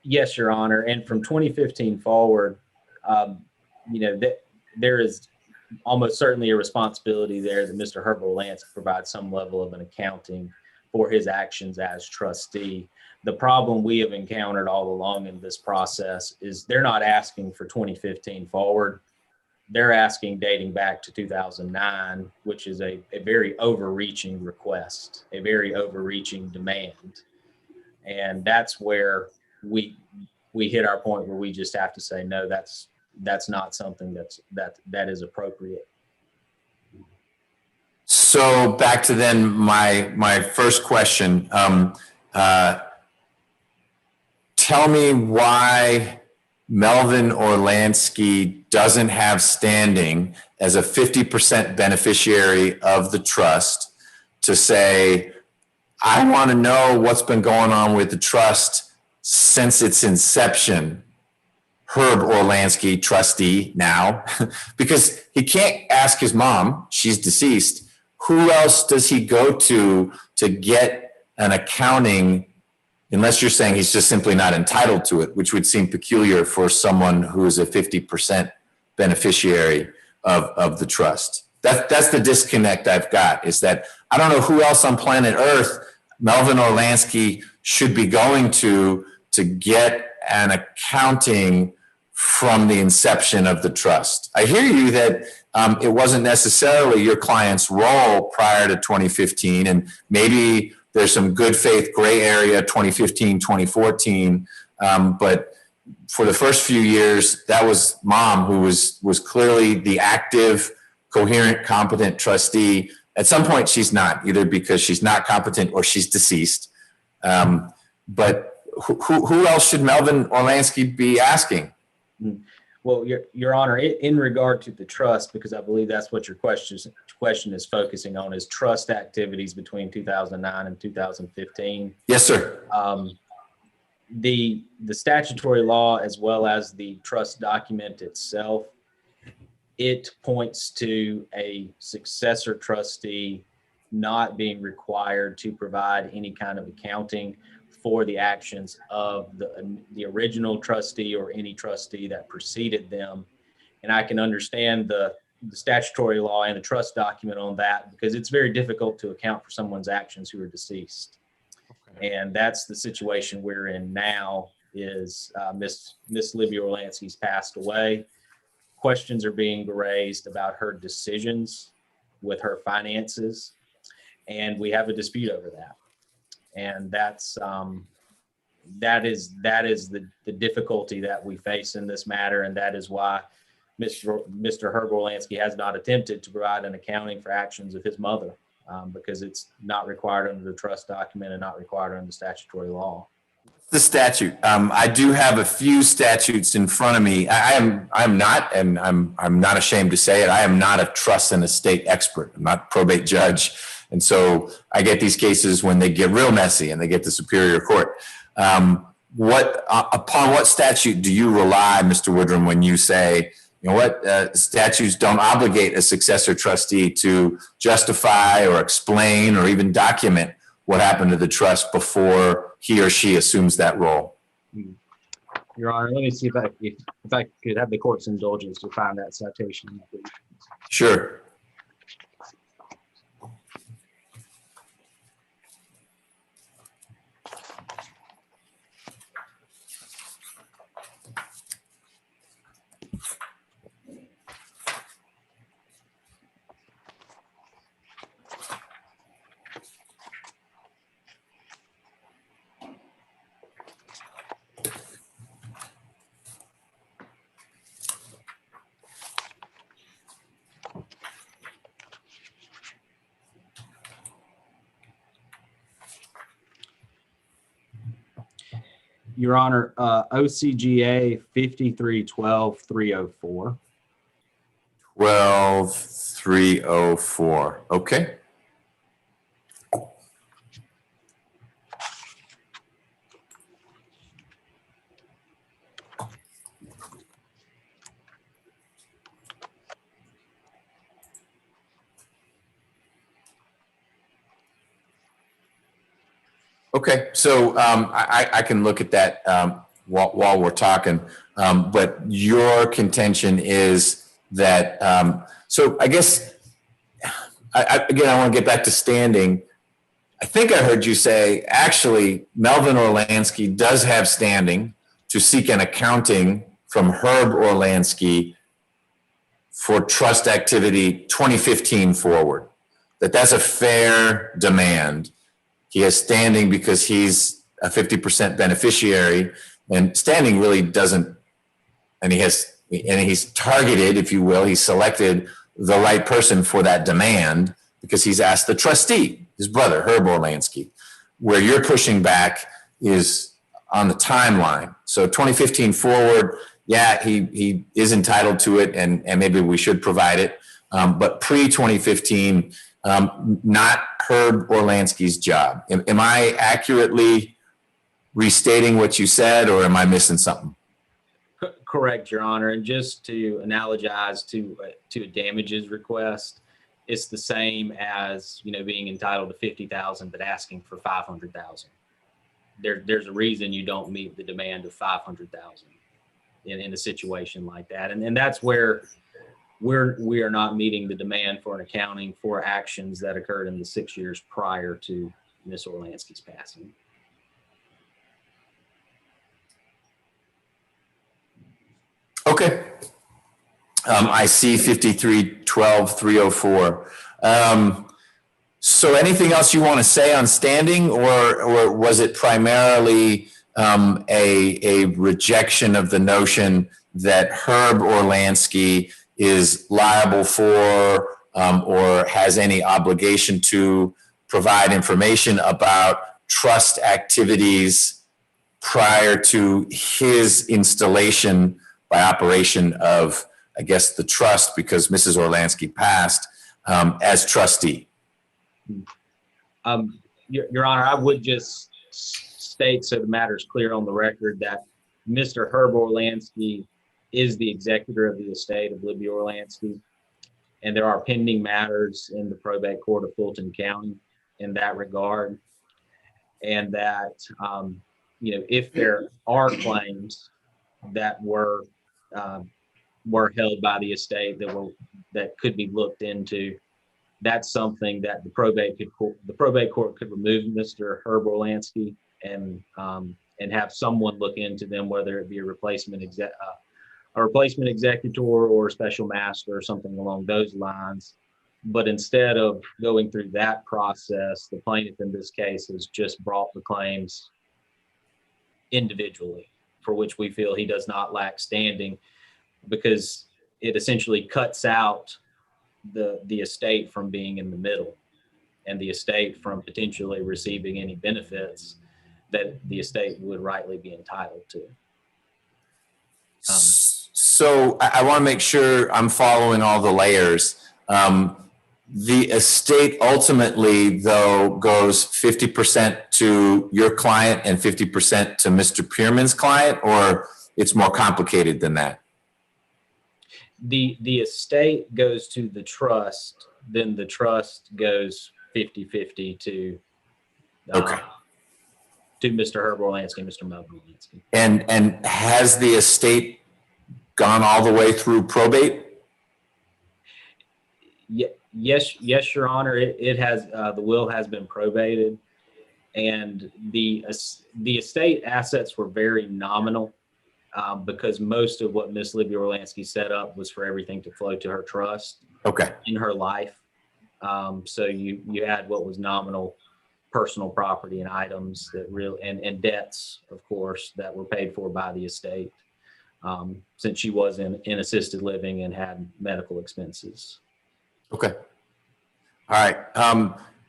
Yes, Your Honor. And from 2015 forward, there is almost certainly a responsibility there that Mr. Herb Orlansky provides some level of an accounting for his actions as trustee. The problem we have encountered all along in this process is they're not asking for 2015 forward. They're asking dating back to 2009, which is a very overreaching request, a very overreaching demand. And that's where we hit our point where we just have to say, no, that's not something that is appropriate. So back to then my first question. tell me why Melvin Orlansky doesn't have standing as a 50% beneficiary of the trust to say, I want to know what's been going on with the trust since its inception. Herb Orlansky, trustee now, because he can't ask his mom, she's deceased. Who else does he go to get an accounting, unless you're saying he's just simply not entitled to it, which would seem peculiar for someone who is a 50% beneficiary of the trust. That's the disconnect I've got, is that I don't know who else on planet Earth Melvin Orlansky should be going to get an accounting from the inception of the trust. I hear you that it wasn't necessarily your client's role prior to 2015, and maybe there's some good faith gray area 2015, 2014, but for the first few years, that was mom who was clearly the active, coherent, competent trustee. At some point, she's not, either because she's not competent or she's deceased. But who else should Melvin Orlansky be asking? Well, Your Honor, in regard to the trust, because I believe that's what your question is focusing on, is trust activities between 2009 and 2015. Yes, sir. The statutory law, as well as the trust document itself, it points to a successor trustee not being required to provide any kind of accounting for the actions of the original trustee or any trustee that preceded them. And I can understand the statutory law and the trust document on that, because it's very difficult to account for someone's actions who are deceased. Okay. And that's the situation we're in now. Is Miss Libby Orlansky's passed away. Questions are being raised about her decisions with her finances, and we have a dispute over that. And that is the difficulty that we face in this matter, and that is why Mr. Herb Orlansky has not attempted to provide an accounting for actions of his mother, because it's not required under the trust document and not required under the statutory law. The statute. I do have a few statutes in front of me. I'm not ashamed to say it. I am not a trust and estate expert. I'm not a probate judge. And so I get these cases when they get real messy and they get to Superior Court. Upon what statute do you rely, Mr. Woodrum, when you say, you know what, statutes don't obligate a successor trustee to justify or explain or even document what happened to the trust before he or she assumes that role? Your Honor, let me see if I could have the court's indulgence to find that citation. Sure. Your Honor, OCGA 5312-304. 12304. Okay. Okay, so I can look at that while we're talking, but your contention is that, so I guess, again, I want to get back to standing. I think I heard you say, actually, Melvin Orlansky does have standing to seek an accounting from Herb Orlansky for trust activity 2015 forward, that's a fair demand. He has standing because he's a 50% beneficiary, and standing really doesn't, and he's targeted, if you will, he's selected the right person for that demand because he's asked the trustee, his brother, Herb Orlansky. Where you're pushing back is on the timeline. So 2015 forward, yeah, he is entitled to it, and maybe we should provide it. But pre-2015, not Herb Orlansky's job. Am I accurately restating what you said, or am I missing something? Correct, Your Honor. And just to analogize to a damages request, it's the same as, you know, being entitled to 50,000 but asking for 500,000. There's a reason you don't meet the demand of 500,000 in a situation like that, and that's where we are not meeting the demand for an accounting for actions that occurred in the 6 years prior to Ms. Orlansky's passing. Okay. I see 53-12-304. So anything else you want to say on standing, or was it primarily a rejection of the notion that Herb Orlansky is liable for or has any obligation to provide information about trust activities prior to his installation by operation of, I guess, the trust, because Mrs. Orlansky passed, as trustee? Your Honor, I would just state, so the matter is clear on the record, that Mr. Herb Orlansky is the executor of the estate of Libby Orlansky, and there are pending matters in the probate court of Fulton County in that regard, and that you know, if there are claims that were held by the estate that could be looked into, that's something that the probate court could remove Mr. Herb Orlansky and have someone look into them, whether it be a replacement executor or a special master or something along those lines. But instead of going through that process, the plaintiff in this case has just brought the claims individually, for which we feel he does not lack standing, because it essentially cuts out the estate from being in the middle, and the estate from potentially receiving any benefits that the estate would rightly be entitled to. So I want to make sure I'm following all the layers. The estate ultimately, though, goes 50% to your client and 50% to Mr. Pearman's client, or it's more complicated than that? The estate goes to the trust, then the trust goes 50-50 to Mr. Herb Orlansky, Mr. Melvin Orlansky. And has the estate gone all the way through probate? Yes, Your Honor. It has. The will has been probated, and the estate assets were very nominal. Because most of what Miss Libby Orlansky set up was for everything to flow to her trust in her life. So you had what was nominal personal property and items that and debts, of course, that were paid for by the estate, since she was in assisted living and had medical expenses. Okay. All right.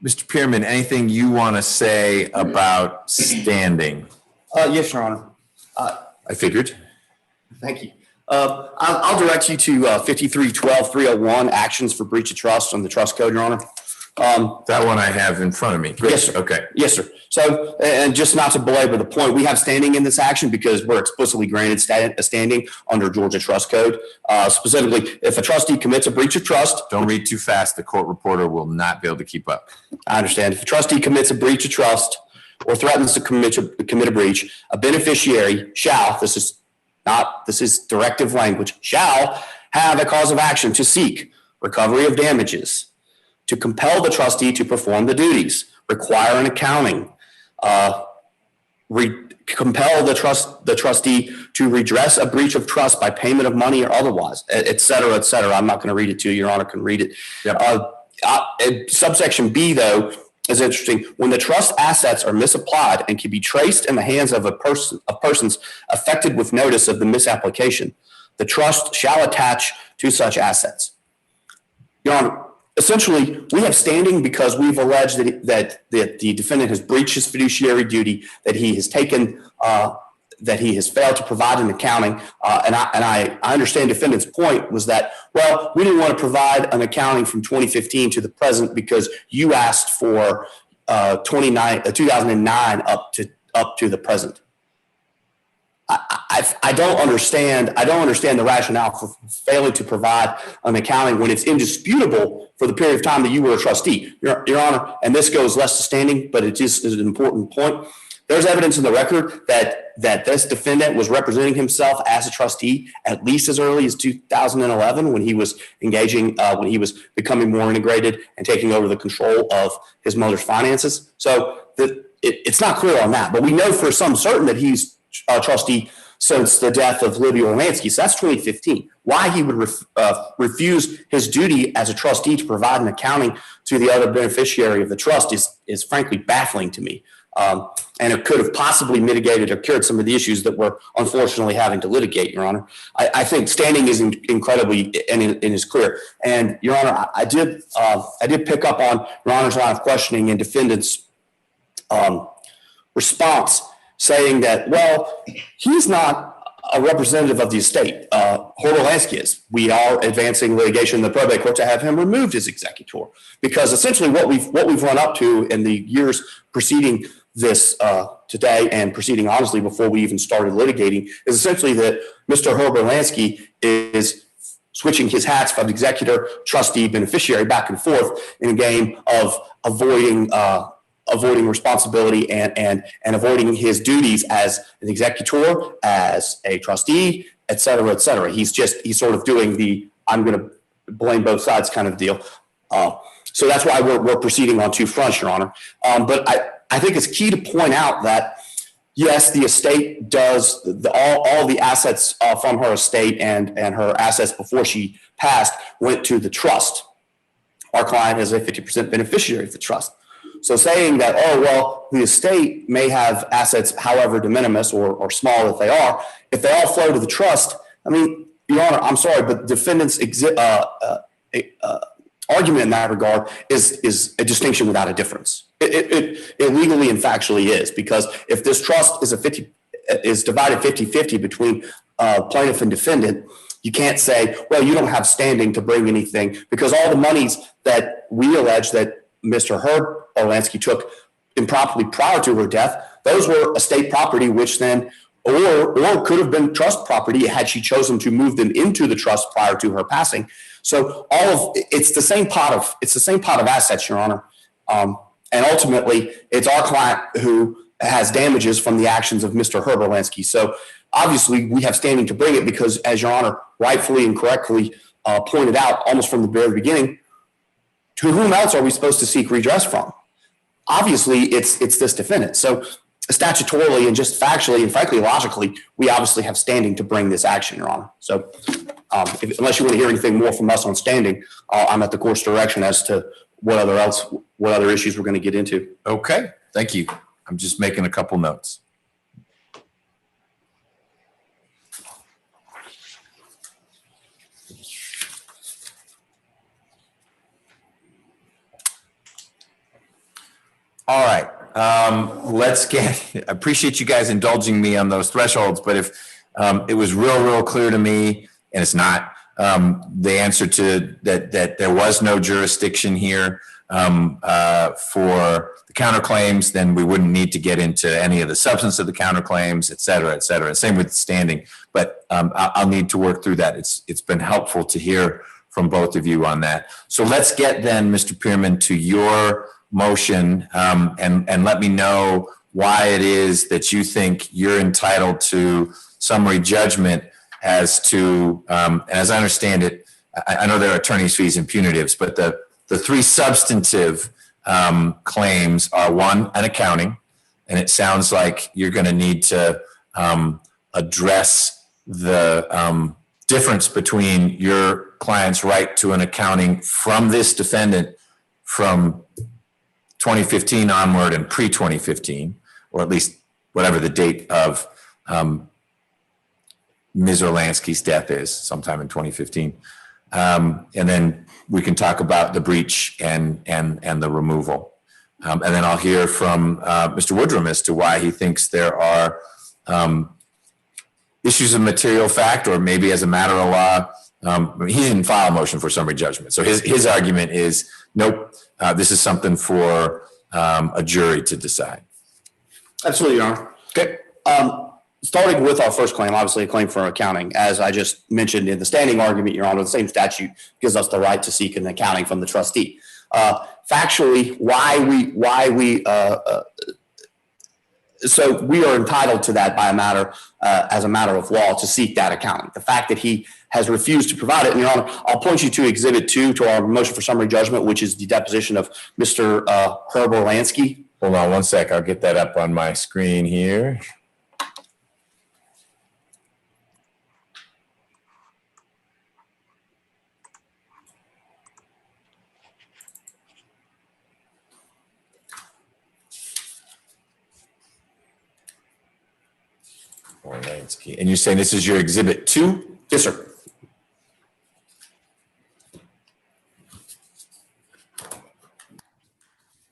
Mr. Pearman, anything you want to say about standing? Yes, Your Honor. I figured. Thank you. I'll direct you to 53-12-301, actions for breach of trust on the trust code, Your Honor. That one I have in front of me. Great. Yes, sir. Okay. Yes, sir. So, and just not to belabor the point, we have standing in this action because we're explicitly granted standing under Georgia Trust Code. Specifically, if a trustee commits a breach of trust. Don't read too fast. The court reporter will not be able to keep up. I understand. If a trustee commits a breach of trust or threatens to commit a breach, a beneficiary shall, this is directive language, shall have a cause of action to seek recovery of damages, to compel the trustee to perform the duties, require an accounting, compel the trustee to redress a breach of trust by payment of money or otherwise, et cetera, et cetera. I'm not going to read it to you. Your Honor can read it. Yep. Subsection B, though, is interesting. When the trust assets are misapplied and can be traced in the hands of persons affected with notice of the misapplication, the trust shall attach to such assets. Your Honor, essentially, we have standing because we've alleged that the defendant has breached his fiduciary duty, that he has taken, that he has failed to provide an accounting. And I understand defendant's point was that, well, we didn't want to provide an accounting from 2015 to the present because you asked for 2009 up to the present. I don't understand the rationale for failing to provide an accounting when it's indisputable for the period of time that you were a trustee. Your Honor, and this goes less to standing, but it is an important point. There's evidence in the record that this defendant was representing himself as a trustee at least as early as 2011 when he was engaging, when he was becoming more integrated and taking over the control of his mother's finances. So it's not clear on that, but we know for some certain that he's a trustee since the death of Libby Orlansky. So that's 2015. Why he would refuse his duty as a trustee to provide an accounting to the other beneficiary of the trust is frankly baffling to me. And it could have possibly mitigated or cured some of the issues that we're unfortunately having to litigate, Your Honor. I think standing is incredibly and is clear. And Your Honor, I did pick up on Your Honor's line of questioning and defendant's response, saying that, well, he's not a representative of the estate. Orlansky is. We are advancing litigation in the probate court to have him removed as executor, because essentially what we've run up to in the years preceding this today and proceeding honestly before we even started litigating is essentially that Mr. Orlansky is switching his hats from executor, trustee, beneficiary back and forth in a game of avoiding responsibility and avoiding his duties as an executor, as a trustee, et cetera, et cetera. He's sort of doing the I'm going to blame both sides kind of deal. So that's why we're proceeding on two fronts, Your Honor. But I think it's key to point out that, yes, the estate does all the assets from her estate and her assets before she passed went to the trust. Our client is a 50% beneficiary of the trust. So saying that, oh, well, the estate may have assets, however de minimis or small that they are, if they all flow to the trust, I mean, Your Honor, I'm sorry, but defendant's argument in that regard is a distinction without a difference. It legally and factually is, because if this trust is divided 50-50 between plaintiff and defendant, you can't say, well, you don't have standing to bring anything, because all the monies that we allege that Mr. Herb Orlansky took improperly prior to her death, those were estate property, which then, or could have been trust property had she chosen to move them into the trust prior to her passing. So it's the same pot of assets, Your Honor. And ultimately, it's our client who has damages from the actions of Mr. Herb Orlansky. So obviously, we have standing to bring it because, as Your Honor rightfully and correctly pointed out, almost from the very beginning, to whom else are we supposed to seek redress from? Obviously, it's this defendant. So statutorily and just factually and frankly logically, we obviously have standing to bring this action, Your Honor. So unless you want to hear anything more from us on standing, I'm at the court's direction as to what other issues we're going to get into. Okay, thank you. I'm just making a couple notes. All right. I appreciate you guys indulging me on those thresholds, but if it was real clear to me, and it's not, the answer to that there was no jurisdiction here for the counterclaims, then we wouldn't need to get into any of the substance of the counterclaims, et cetera, et cetera. Same with standing, but I'll need to work through that. It's been helpful to hear from both of you on that. So let's get then, Mr. Pearman, to your motion and let me know why it is that you think you're entitled to summary judgment as to, as I understand it, I know there are attorney's fees and punitives, but the three substantive claims are: one, an accounting, and it sounds like you're going to need to address the difference between your client's right to an accounting from this defendant from 2015 onward and pre-2015, or at least whatever the date of Ms. Orlansky's death is, sometime in 2015. And then we can talk about the breach and the removal. And then I'll hear from Mr. Woodrum as to why he thinks there are issues of material fact, or maybe as a matter of law. He didn't file a motion for summary judgment. So his argument is, nope, this is something for a jury to decide. Absolutely, Your Honor. Okay. Starting with our first claim, obviously a claim for accounting. As I just mentioned in the standing argument, Your Honor, the same statute gives us the right to seek an accounting from the trustee. Factually, so we are entitled to that by as a matter of law to seek that accounting. The fact that he has refused to provide it, and Your Honor, I'll point you to Exhibit 2 to our motion for summary judgment, which is the deposition of Mr. Herb Orlansky. Hold on one sec. I'll get that up on my screen here. Orlansky. And you're saying this is your Exhibit 2? Yes, sir.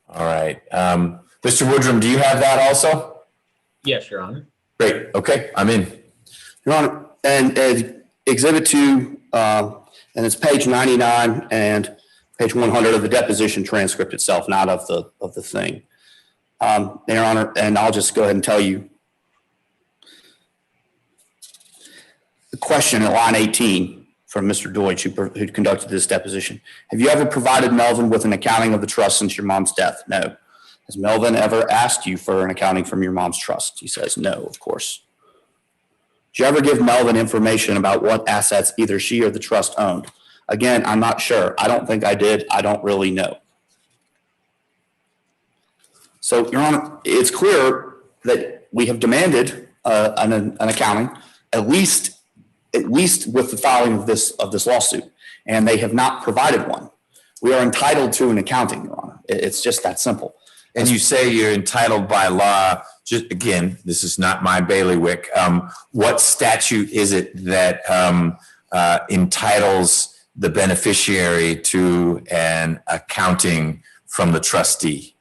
All right. Mr. Woodrum, do you have that also? Yes, Your Honor. Great. Okay, I'm in. Your Honor, and Exhibit 2, and it's page 99 and page 100 of the deposition transcript itself, not of the thing. Your Honor, and I'll just go ahead and tell you the question at line 18 from Mr. Deutsch, who conducted this deposition. Have you ever provided Melvin with an accounting of the trust since your mom's death? No. Has Melvin ever asked you for an accounting from your mom's trust? He says no, of course. Did you ever give Melvin information about what assets either she or the trust owned? Again, I'm not sure. I don't think I did. I don't really know. So, Your Honor, it's clear that we have demanded an accounting, at least with the filing of this lawsuit, and they have not provided one. We are entitled to an accounting, Your Honor. It's just that simple. And you say you're entitled by law. Just again, this is not my bailiwick. What statute is it that entitles the beneficiary to an accounting from the trustee?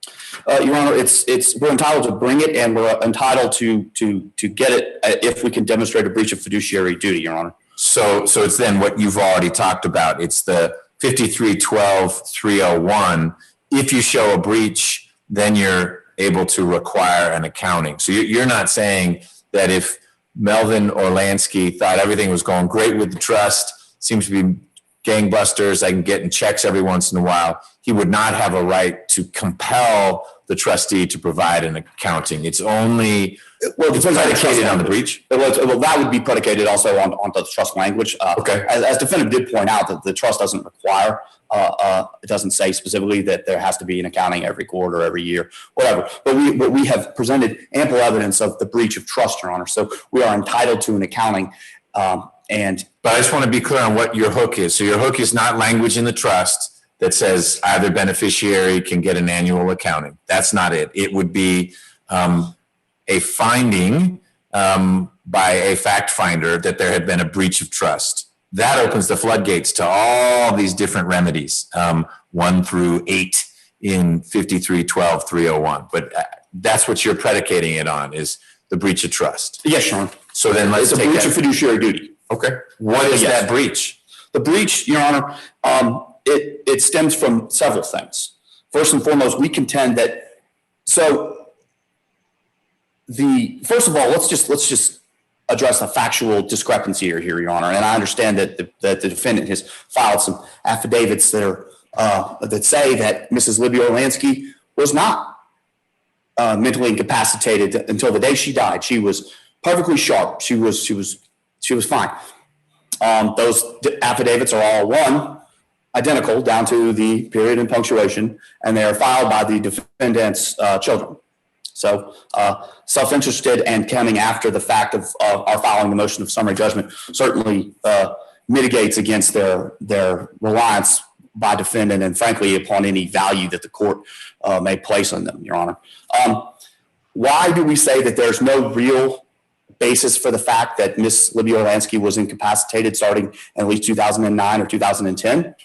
Your Honor, we're entitled to bring it, and we're entitled to get it if we can demonstrate a breach of fiduciary duty, Your Honor. So it's then what you've already talked about. It's the 5312-301. If you show a breach, then you're able to require an accounting. So you're not saying that if Melvin Orlansky thought everything was going great with the trust, seems to be gangbusters, I can get in checks every once in a while, he would not have a right to compel the trustee to provide an accounting. It's only predicated on the breach. Well, that would be predicated also on the trust language. Okay. As defendant did point out, that the trust doesn't require, it doesn't say specifically that there has to be an accounting every quarter, every year, whatever. But we have presented ample evidence of the breach of trust, Your Honor. So we are entitled to an accounting. But I just want to be clear on what your hook is. So your hook is not language in the trust that says either beneficiary can get an annual accounting. That's not it. It would be a finding by a fact finder that there had been a breach of trust. That opens the floodgates to all these different remedies, 1 through 8 in 5312-301. But that's what you're predicating it on, is the breach of trust. Yes, Your Honor. So then let's take breach of fiduciary duty. Okay. What is that breach? The breach, Your Honor, it stems from several things. First and foremost, we contend that, first of all, let's just address a factual discrepancy here, Your Honor. And I understand that the defendant has filed some affidavits that say that Mrs. Libby Orlansky was not mentally incapacitated until the day she died. She was perfectly sharp. She was fine. Those affidavits are all identical down to the period and punctuation, and they are filed by the defendant's children. So self-interested and coming after the fact of our filing the motion of summary judgment certainly mitigates against their reliance by defendant and frankly upon any value that the court may place on them, Your Honor. Why do we say that there's no real basis for the fact that Miss Libby Orlansky was incapacitated starting in at least 2009 or 2010?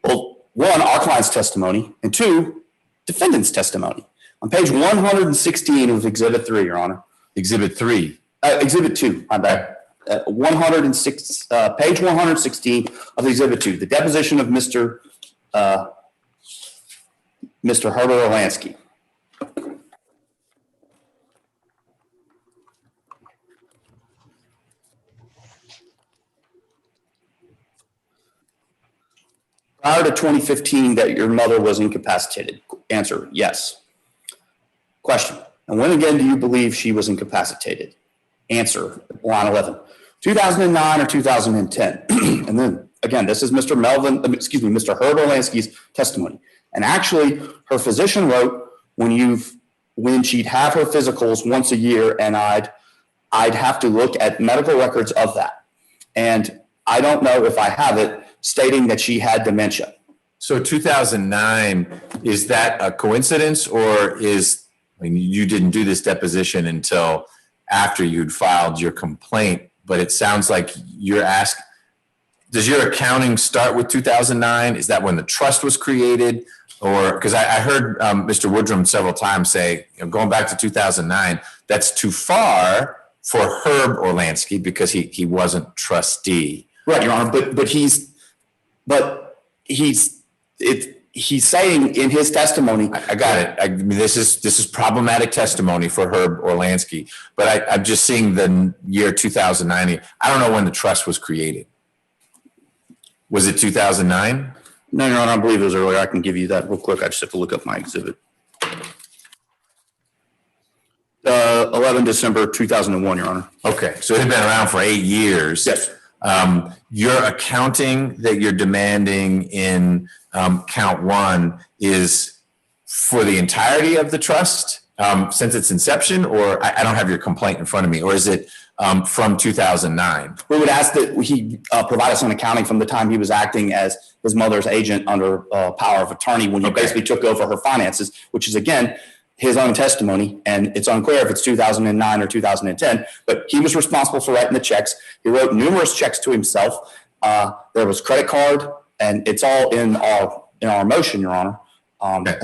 Well, one, our client's testimony, and two, defendant's testimony. On page 116 of Exhibit 3, Your Honor. Exhibit 3. Exhibit 2, my bad. 106, page 116 of Exhibit 2, the deposition of Mr. Herbert Orlansky. Prior to 2015 that your mother was incapacitated? Answer, yes. Question, and when again do you believe she was incapacitated? Answer, line 11, 2009 or 2010. And then again, this is Mr. Herbert Orlansky's testimony. And actually her physician wrote when she'd have her physicals once a year, and I'd have to look at medical records of that. And I don't know if I have it, stating that she had dementia. So 2009, is that a coincidence, or you didn't do this deposition until after you'd filed your complaint, but it sounds like you're asked, does your accounting start with 2009? Is that when the trust was created? Or, because I heard Mr. Woodrum several times say, going back to 2009, that's too far for Herb Orlansky because he wasn't trustee. Right, Your Honor, but he's saying in his testimony. I got it. I mean, this is problematic testimony for Herb Orlansky, but I'm just seeing the year 2009. I don't know when the trust was created. Was it 2009? No, Your Honor, I believe it was earlier. I can give you that real quick. I just have to look up my exhibit. 11 December 2001, Your Honor. Okay, so it had been around for 8 years. Yes. Your accounting that you're demanding in count 1 is for the entirety of the trust since its inception, or I don't have your complaint in front of me, or is it from 2009? We would ask that he provide us an accounting from the time he was acting as his mother's agent under power of attorney when he basically took over her finances, which is, again, his own testimony, and it's unclear if it's 2009 or 2010, but he was responsible for writing the checks. He wrote numerous checks to himself. There was credit card, and it's all in our motion, Your Honor.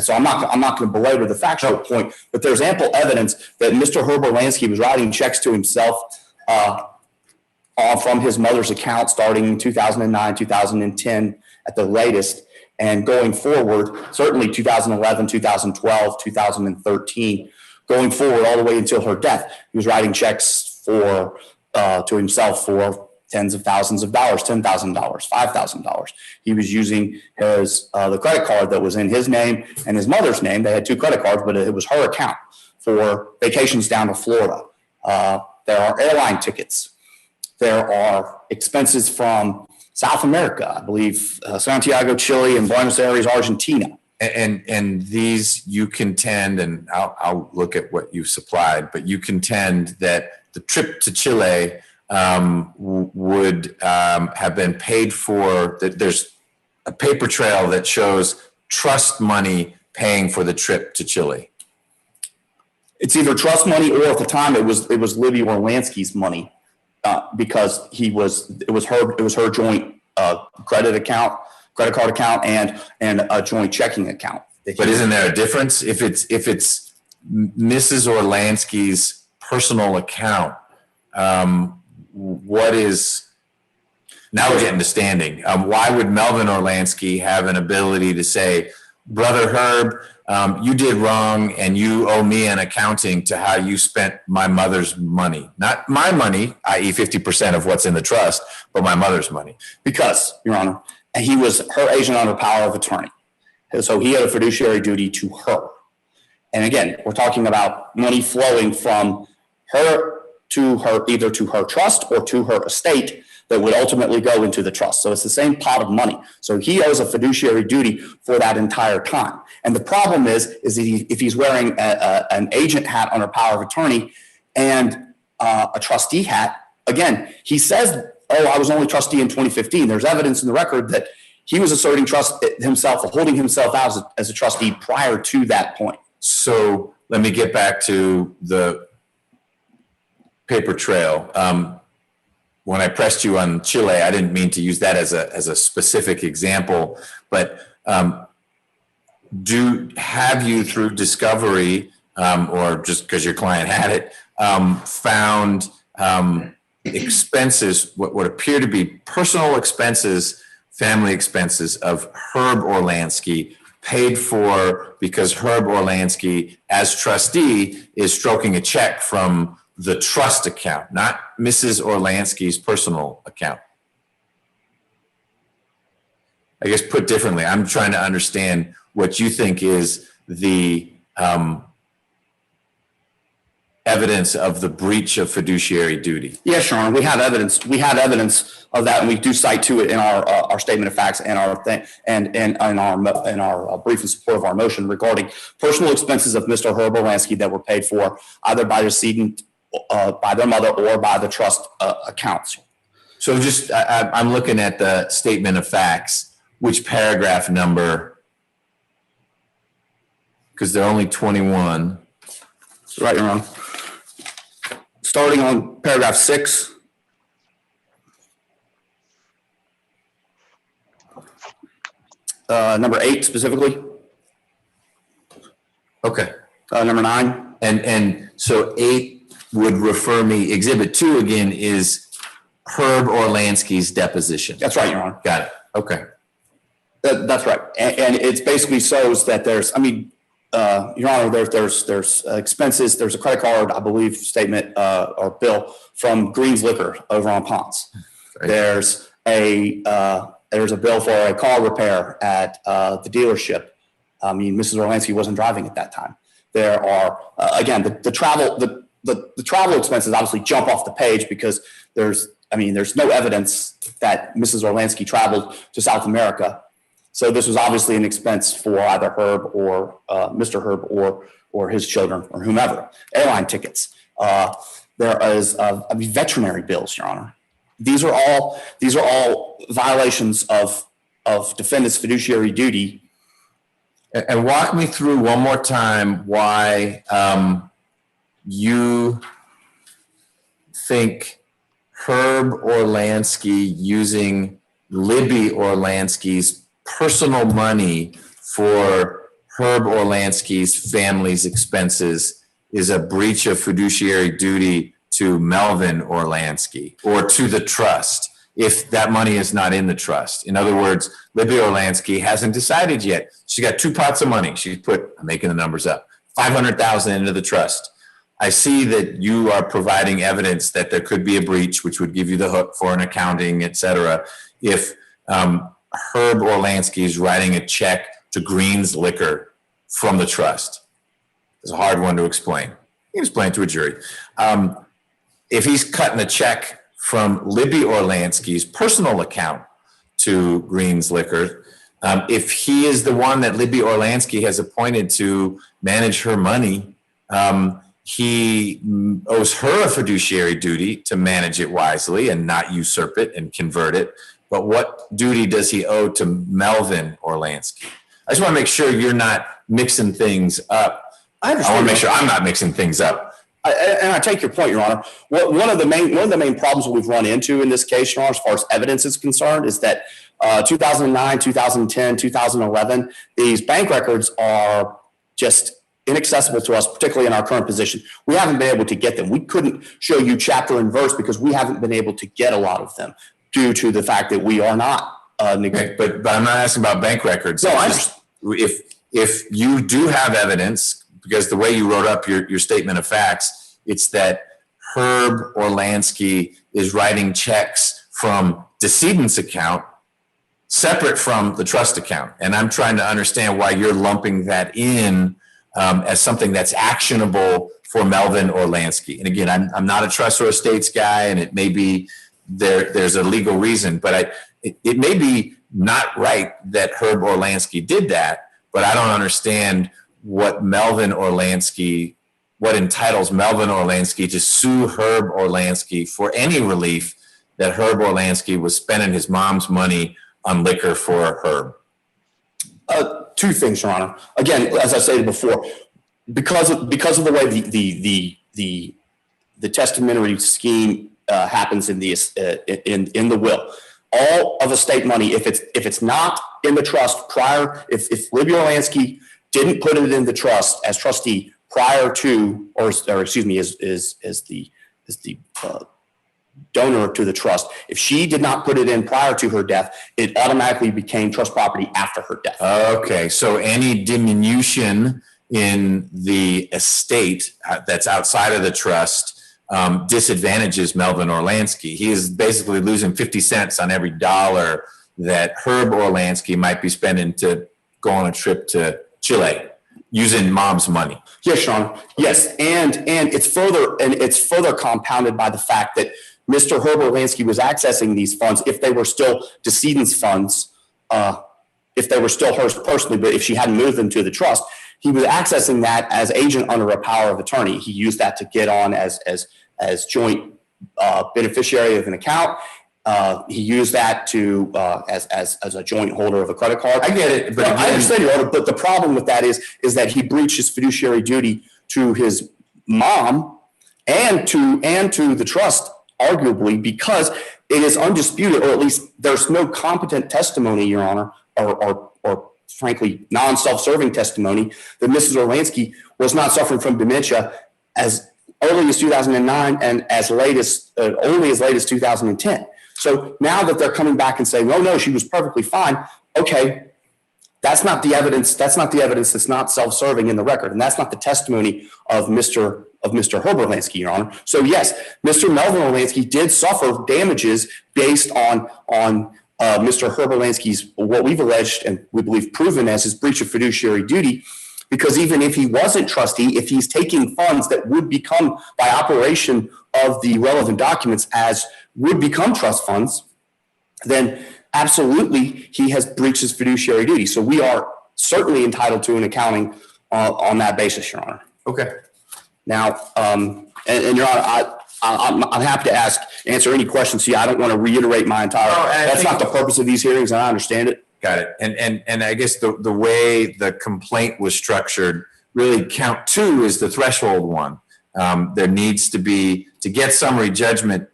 So I'm not going to belabor the factual point, but there's ample evidence that Mr. Herbert Orlansky was writing checks to himself from his mother's account starting in 2009, 2010 at the latest. And going forward, certainly 2011, 2012, 2013, going forward all the way until her death, he was writing checks to himself for tens of thousands of dollars, $10,000, $5,000. He was using the credit card that was in his name and his mother's name. They had 2 credit cards, but it was her account for vacations down to Florida. There are airline tickets. There are expenses from South America, I believe, Santiago, Chile, and Buenos Aires, Argentina. And these you contend, and I'll look at what you supplied, but you contend that the trip to Chile would have been paid for, that there's a paper trail that shows trust money paying for the trip to Chile. It's either trust money, or at the time it was Libby Orlansky's money. Because it was her joint credit card account, and a joint checking account. But isn't there a difference if it's Mrs. Orlansky's personal account? What is, now we're getting to standing. Why would Melvin Orlansky have an ability to say, Brother Herb, you did wrong and you owe me an accounting to how you spent my mother's money? Not my money, i.e. 50% of what's in the trust, but my mother's money. Because, Your Honor, he was her agent under power of attorney. So he had a fiduciary duty to her. And again, we're talking about money flowing from her to her, either to her trust or to her estate, that would ultimately go into the trust. So it's the same pot of money. So he owes a fiduciary duty for that entire time. And the problem is that if he's wearing an agent hat under power of attorney and a trustee hat, again, he says, oh, I was only trustee in 2015. There's evidence in the record that he was asserting trust himself, or holding himself out as a trustee prior to that point. So let me get back to paper trail. When I pressed you on Chile, I didn't mean to use that as a specific example, but have you through discovery or just because your client had it, found expenses, what appear to be personal expenses, family expenses of Herb Orlansky paid for because Herb Orlansky, as trustee, is stroking a check from the trust account, not Mrs. Orlansky's personal account? I guess put differently, I'm trying to understand what you think is the evidence of the breach of fiduciary duty. Yes, Your Honor, we have evidence. We have evidence of that, and we do cite to it in our statement of facts and our brief in support of our motion regarding personal expenses of Mr. Herb Orlansky that were paid for either by the decedent, by their mother, or by the trust accounts. So just I'm looking at the statement of facts. Which paragraph number? Because they're only 21. Right, Your Honor. Starting on paragraph 6. Number 8 specifically. Okay. Number 9. And so 8 would refer me, exhibit 2 again is Herb Orlansky's deposition. That's right, Your Honor. Got it. Okay. That's right. And it basically shows that there's, Your Honor, there's expenses. There's a credit card, I believe, statement or bill from Green's Liquor over on Ponce. Right. There's a bill for a car repair at the dealership. Mrs. Orlansky wasn't driving at that time. There are again the travel expenses obviously jump off the page because there's no evidence that Mrs. Orlansky traveled to South America. So this was obviously an expense for either Herb or Mr. Herb or his children or whomever. Airline tickets. There is veterinary bills, Your Honor. These are all violations of defendant's fiduciary duty. And walk me through one more time why you think Herb Orlansky using Libby Orlansky's personal money for Herb Orlansky's family's expenses is a breach of fiduciary duty to Melvin Orlansky or to the trust if that money is not in the trust. In other words, Libby Orlansky hasn't decided yet. She got 2 pots of money. She's put, I'm making the numbers up, $500,000 into the trust. I see that you are providing evidence that there could be a breach, which would give you the hook for an accounting, et cetera, if Herb Orlansky is writing a check to Green's Liquor from the trust. It's a hard one to explain. You can explain it to a jury. If he's cutting a check from Libby Orlansky's personal account to Green's Liquor, if he is the one that Libby Orlansky has appointed to manage her money, he owes her a fiduciary duty to manage it wisely and not usurp it and convert it. But what duty does he owe to Melvin Orlansky? I just want to make sure you're not mixing things up. I want to make sure I'm not mixing things up. And I take your point, Your Honor. One of the main problems that we've run into in this case, Your Honor, as far as evidence is concerned, is that 2009, 2010, 2011, these bank records are just inaccessible to us, particularly in our current position. We haven't been able to get them. We couldn't show you chapter and verse because we haven't been able to get a lot of them due to the fact that we are not. Okay, but I'm not asking about bank records. No, I understand. If you do have evidence, because the way you wrote up your statement of facts, it's that Herb Orlansky is writing checks from decedent's account separate from the trust account. And I'm trying to understand why you're lumping that in as something that's actionable for Melvin Orlansky. And again, I'm not a trust or estates guy, and it may be there's a legal reason, but it may be not right that Herb Orlansky did that, but I don't understand what entitles Melvin Orlansky to sue Herb Orlansky for any relief that Herb Orlansky was spending his mom's money on liquor for Herb. 2 things, Your Honor. Again, as I stated before, because of the way the the testamentary scheme happens in the will. All of estate money, if it's not in the trust prior, if Libby Orlansky didn't put it in the trust as trustee prior to, or excuse me, is the donor to the trust, if she did not put it in prior to her death, it automatically became trust property after her death. Okay, so any diminution in the estate that's outside of the trust disadvantages Melvin Orlansky. He is basically losing 50 cents on every dollar that Herb Orlansky might be spending to go on a trip to Chile using mom's money. Yes, Sean. Yes, and it's further compounded by the fact that Mr. Herb Orlansky was accessing these funds if they were still decedent's funds, if they were still hers personally, but if she hadn't moved them to the trust, he was accessing that as agent under a power of attorney. He used that to get on as joint beneficiary of an account. He used that to as a joint holder of a credit card. I get it, but I understand your order. But the problem with that is that he breached his fiduciary duty to his mom and to the trust, arguably, because it is undisputed, or at least there's no competent testimony, Your Honor, or frankly non-self-serving testimony that Mrs. Orlansky was not suffering from dementia as early as 2009 and as late as only as late as 2010. So now that they're coming back and saying, "Oh no, she was perfectly fine," okay, that's not the evidence. That's not the evidence. That's not self-serving in the record, and that's not the testimony of Mr. Herb Orlansky, Your Honor. So yes, Mr. Melvin Orlansky did suffer damages based on Mr. Herb Orlansky's, what we've alleged and we believe proven as his breach of fiduciary duty. Because even if he wasn't trustee, if he's taking funds that would become, by operation of the relevant documents, as would become trust funds, then absolutely he has breached his fiduciary duty. So we are certainly entitled to an accounting on that basis, Your Honor. Okay. Now, and Your Honor, I'm happy to answer any questions here. I don't want to reiterate my entire. That's not the purpose of these hearings, and I understand it. Got it. And I guess the way the complaint was structured, really count two is the threshold one. There needs to be, to get summary judgment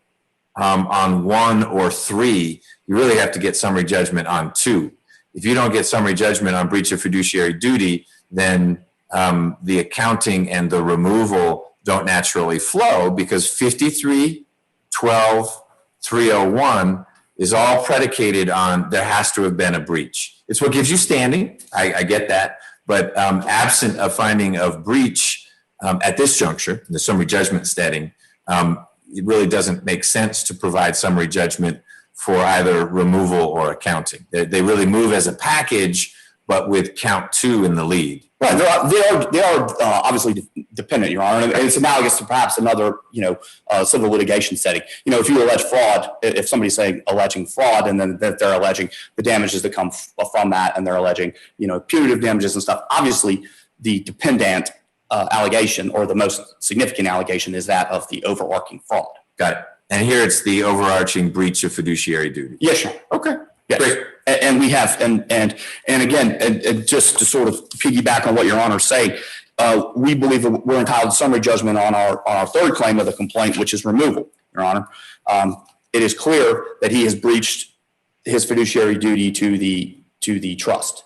on one or three, you really have to get summary judgment on two. If you don't get summary judgment on breach of fiduciary duty, then the accounting and the removal don't naturally flow, because 53-12-301 is all predicated on there has to have been a breach. It's what gives you standing. I get that. But absent a finding of breach at this juncture, in the summary judgment setting, it really doesn't make sense to provide summary judgment for either removal or accounting. They really move as a package, but with count two in the lead. Right, they are obviously dependent, Your Honor, and it's analogous to perhaps another, civil litigation setting. If you allege fraud, if somebody's saying alleging fraud, and then they're alleging the damages that come from that, and they're alleging, punitive damages and stuff. Obviously, the dependent allegation, or the most significant allegation, is that of the overarching fraud. Got it. And here it's the overarching breach of fiduciary duty. Yes, sir. Okay. Yes. Great. And we have, and again, and just to sort of piggyback on what Your Honor's saying, we believe that we're entitled to summary judgment on our third claim of the complaint, which is removal, Your Honor. It is clear that he has breached his fiduciary duty to the trust.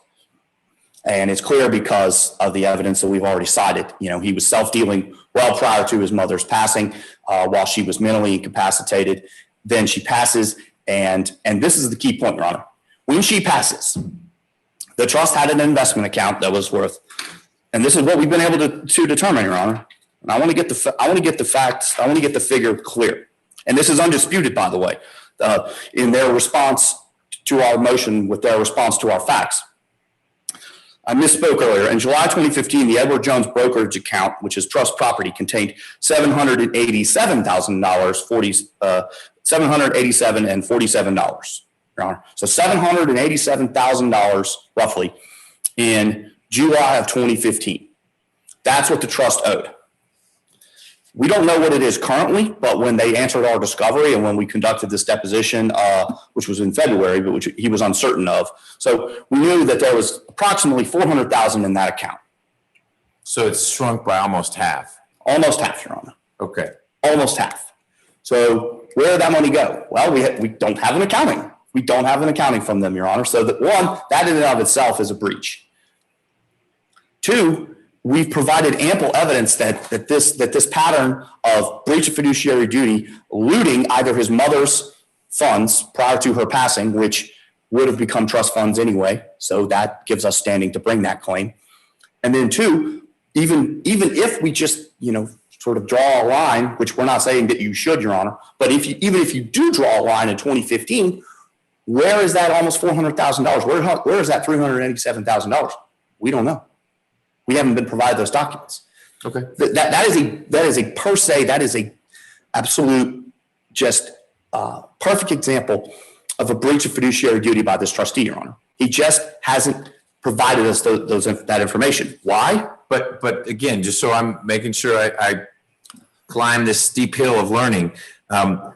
And it's clear because of the evidence that we've already cited. He was self-dealing well prior to his mother's passing, while she was mentally incapacitated. Then she passes, and this is the key point, Your Honor. When she passes, the trust had an investment account that was worth, and this is what we've been able to determine, Your Honor. And I want to get the facts. I want to get the figure clear. And this is undisputed, by the way, in their response to our motion, with their response to our facts. I misspoke earlier. In July 2015, the Edward Jones brokerage account, which is trust property, contained $787,000, $787 and $47, Your Honor. So $787,000 roughly in July of 2015. That's what the trust owed. We don't know what it is currently, but when they answered our discovery and when we conducted this deposition, which was in February, but which he was uncertain of. So we knew that there was approximately $400,000 in that account. So it's shrunk by almost half. Almost half, Your Honor. Okay. almost half. So where did that money go? Well, we don't have an accounting. We don't have an accounting from them, Your Honor. So that one, that in and of itself is a breach. Two, we've provided ample evidence that this pattern of breach of fiduciary duty, looting either his mother's funds prior to her passing, which would have become trust funds anyway. So that gives us standing to bring that claim. And then two, even if we just, sort of draw a line, which we're not saying that you should, Your Honor, but even if you do draw a line in 2015, where is that almost $400,000? Where is that $387,000? We don't know. We haven't been provided those documents. Okay. That is a per se, that is a absolute just perfect example of a breach of fiduciary duty by this trustee, Your Honor. He just hasn't provided us that information. Why? But again, just so I'm making sure I climb this steep hill of learning, Herb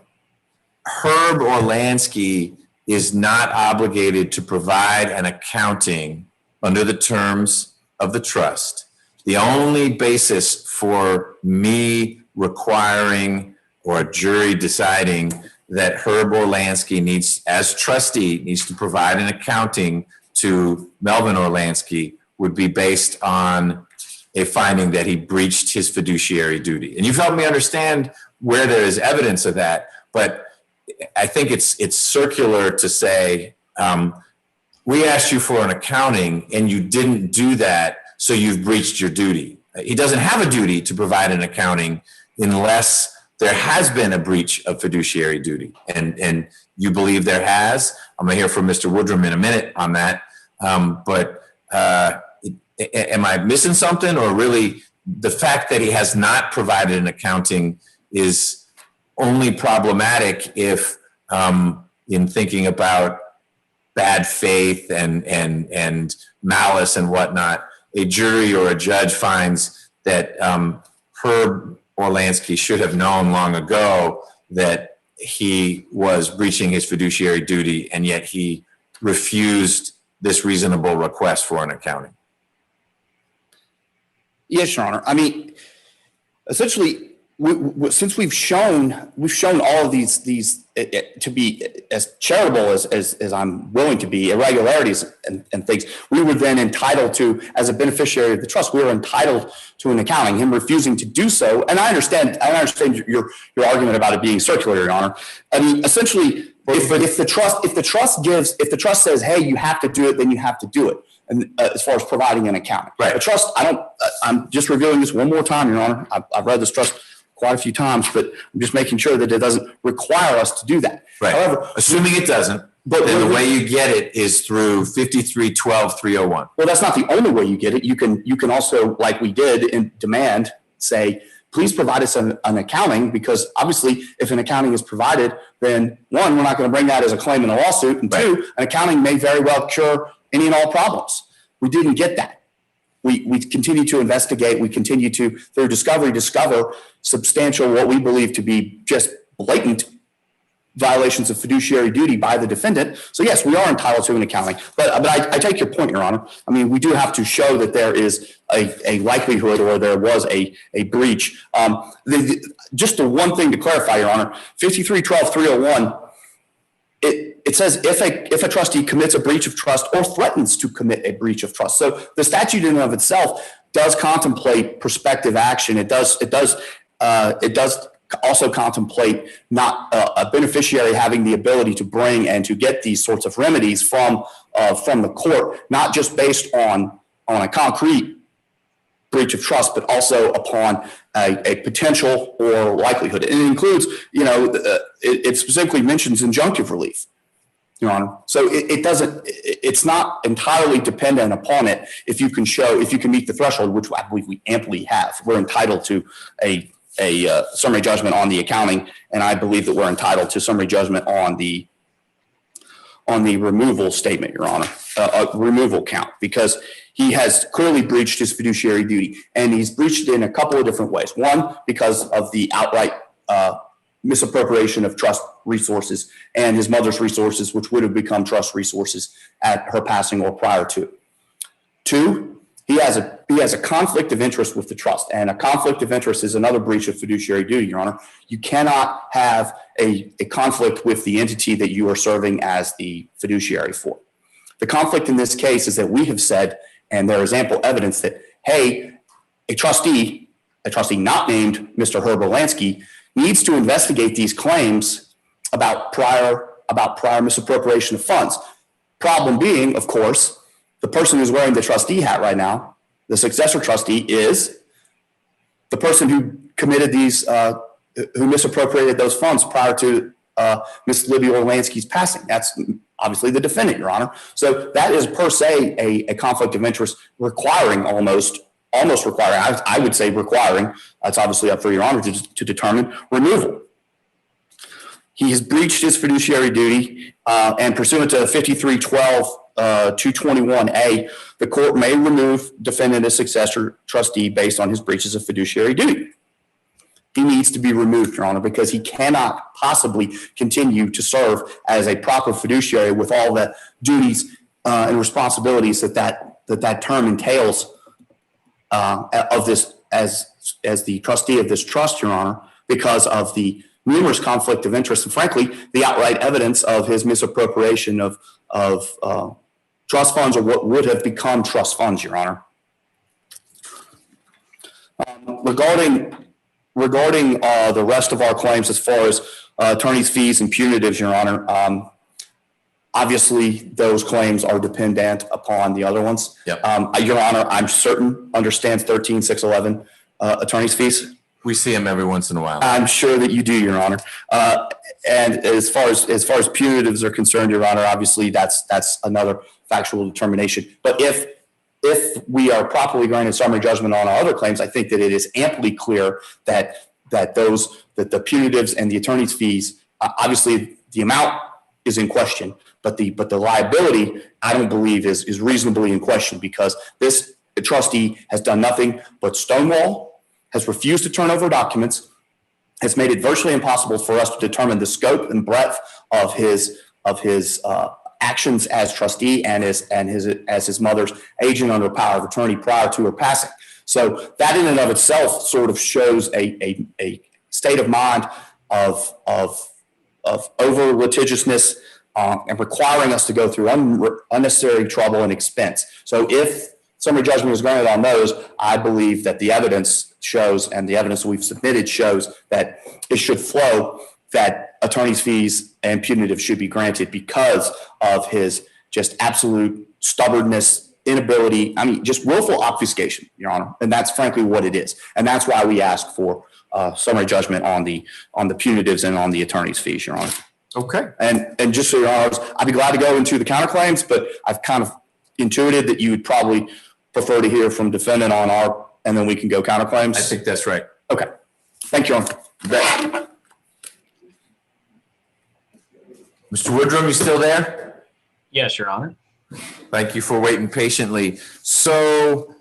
Orlansky is not obligated to provide an accounting under the terms of the trust. The only basis for me requiring or a jury deciding that Herb Orlansky needs, as trustee, needs to provide an accounting to Melvin Orlansky would be based on a finding that he breached his fiduciary duty. And you've helped me understand where there is evidence of that, but I think it's circular to say, we asked you for an accounting and you didn't do that, so you've breached your duty. He doesn't have a duty to provide an accounting unless there has been a breach of fiduciary duty. And you believe there has. I'm going to hear from Mr. Woodrum in a minute on that. But am I missing something, or really the fact that he has not provided an accounting is only problematic if in thinking about bad faith and malice and whatnot, a jury or a judge finds that Herb Orlansky should have known long ago that he was breaching his fiduciary duty, and yet he refused this reasonable request for an accounting. Yes, Your Honor. I mean, essentially, since we've shown all of these to be as charitable as I'm willing to be, irregularities and things, we were then entitled to, as a beneficiary of the trust, we were entitled to an accounting. Him refusing to do so, and I understand your argument about it being circular, Your Honor. I mean, essentially, if the trust says, hey, you have to do it, then you have to do it. And as far as providing an accounting, right? A trust, I'm just reviewing this one more time, Your Honor. I've read this trust quite a few times, but I'm just making sure that it doesn't require us to do that. Right. However, assuming it doesn't, but then the way you get it is through 5312-301. Well, that's not the only way you get it. You can also, like we did in demand, say, please provide us an accounting, because obviously if an accounting is provided, then one, we're not going to bring that as a claim in a lawsuit, and two, an accounting may very well cure any and all problems. We didn't get that. We continue to investigate. We continue to, through discovery, discover substantial, what we believe to be just blatant violations of fiduciary duty by the defendant. So yes, we are entitled to an accounting. But I take your point, Your Honor. I mean, we do have to show that there is a likelihood, or there was a breach. Just the one thing to clarify, Your Honor, 5312-301, it says if a trustee commits a breach of trust or threatens to commit a breach of trust. So the statute in and of itself does contemplate prospective action. It does also contemplate not a beneficiary having the ability to bring and to get these sorts of remedies from the court, not just based on a concrete breach of trust, but also upon a potential or likelihood. And it includes, it specifically mentions injunctive relief, Your Honor. So it's not entirely dependent upon it. If you can meet the threshold, which I believe we amply have, we're entitled to a summary judgment on the accounting, and I believe that we're entitled to summary judgment on the removal statement, Your Honor, removal count, because he has clearly breached his fiduciary duty, and he's breached it in a couple of different ways. One, because of the outright misappropriation of trust resources and his mother's resources, which would have become trust resources at her passing or prior to. Two, he has a he has a conflict of interest with the trust, and a conflict of interest is another breach of fiduciary duty, Your Honor. You cannot have a conflict with the entity that you are serving as the fiduciary for. The conflict in this case is that we have said, and there is ample evidence that, hey, a trustee not named Mr. Herb Orlansky needs to investigate these claims about prior misappropriation of funds. Problem being, of course, the person who's wearing the trustee hat right now, the successor trustee, is the person who committed these, who misappropriated those funds prior to Ms. Libby Orlansky's passing. That's obviously the defendant, Your Honor. So that is per se a conflict of interest requiring almost requiring, I would say requiring, that's obviously up for Your Honor to determine, removal. He has breached his fiduciary duty, and pursuant to 5312-221A, the court may remove defendant as successor trustee based on his breaches of fiduciary duty. He needs to be removed, Your Honor, because he cannot possibly continue to serve as a proper fiduciary with all the duties and responsibilities that term entails of this as the trustee of this trust, Your Honor, because of the numerous conflict of interest and, frankly, the outright evidence of his misappropriation of trust funds, or what would have become trust funds, Your Honor. Regarding the rest of our claims as far as attorney's fees and punitives, Your Honor, obviously those claims are dependent upon the other ones. Yep. Your Honor, I'm certain understands 13611 attorney's fees. We see them every once in a while. I'm sure that you do, Your Honor. And as far as punitives are concerned, Your Honor, obviously that's another factual determination. But if we are properly granted summary judgment on our other claims, I think that it is amply clear that the punitives and the attorney's fees, obviously the amount is in question, but the liability, I don't believe is reasonably in question, because this trustee has done nothing but stonewall, has refused to turn over documents, has made it virtually impossible for us to determine the scope and breadth of his actions as trustee and as his mother's agent under power of attorney prior to her passing. So that in and of itself sort of shows a state of mind of over litigiousness and requiring us to go through unnecessary trouble and expense. So if summary judgment is granted on those, I believe that the evidence shows, and the evidence we've submitted shows, that it should flow that attorney's fees and punitive should be granted because of his just absolute stubbornness, inability, just willful obfuscation, Your Honor. And that's frankly what it is. And that's why we ask for summary judgment on the punitives and on the attorney's fees, Your Honor. Okay. And just so Your Honor, I'd be glad to go into the counterclaims, but I've kind of intuited that you would probably prefer to hear from defendant on our, and then we can go counterclaims. I think that's right. Okay. Thank you, Your Honor. Mr. Woodrum, you still there? Yes, Your Honor. Thank you for waiting patiently. So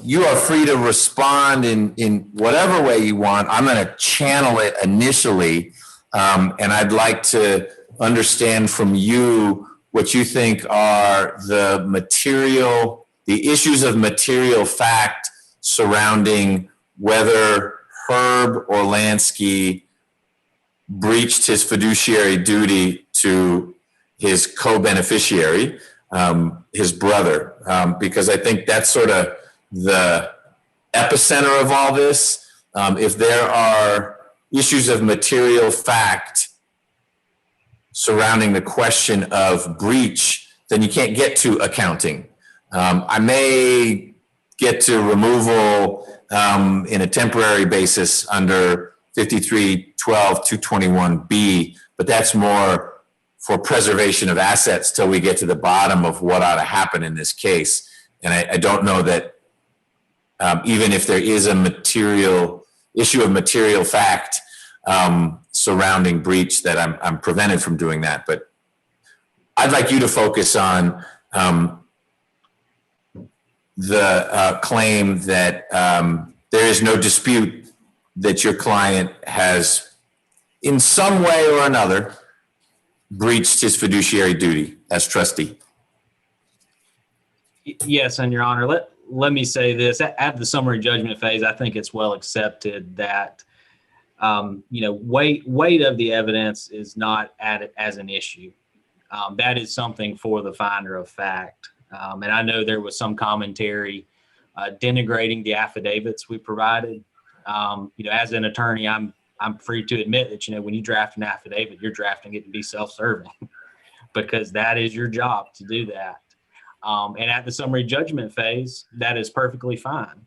you are free to respond in whatever way you want. I'm going to channel it initially, and I'd like to understand from you what you think are the issues of material fact surrounding whether Herb Orlansky breached his fiduciary duty to his co-beneficiary, his brother, because I think that's sort of the epicenter of all this. If there are issues of material fact surrounding the question of breach, then you can't get to accounting. I may get to removal in a temporary basis under 5312-221B, but that's more for preservation of assets till we get to the bottom of what ought to happen in this case. And I don't know that even if there is a material issue of material fact surrounding breach, that I'm prevented from doing that. But I'd like you to focus on the claim that there is no dispute that your client has, in some way or another, breached his fiduciary duty as trustee. Yes, and Your Honor, let me say this. At the summary judgment phase, I think it's well accepted that weight of the evidence is not added as an issue. That is something for the finder of fact. And I know there was some commentary denigrating the affidavits we provided. As an attorney, I'm free to admit that, when you draft an affidavit, you're drafting it to be self-serving because that is your job to do that. And at the summary judgment phase, that is perfectly fine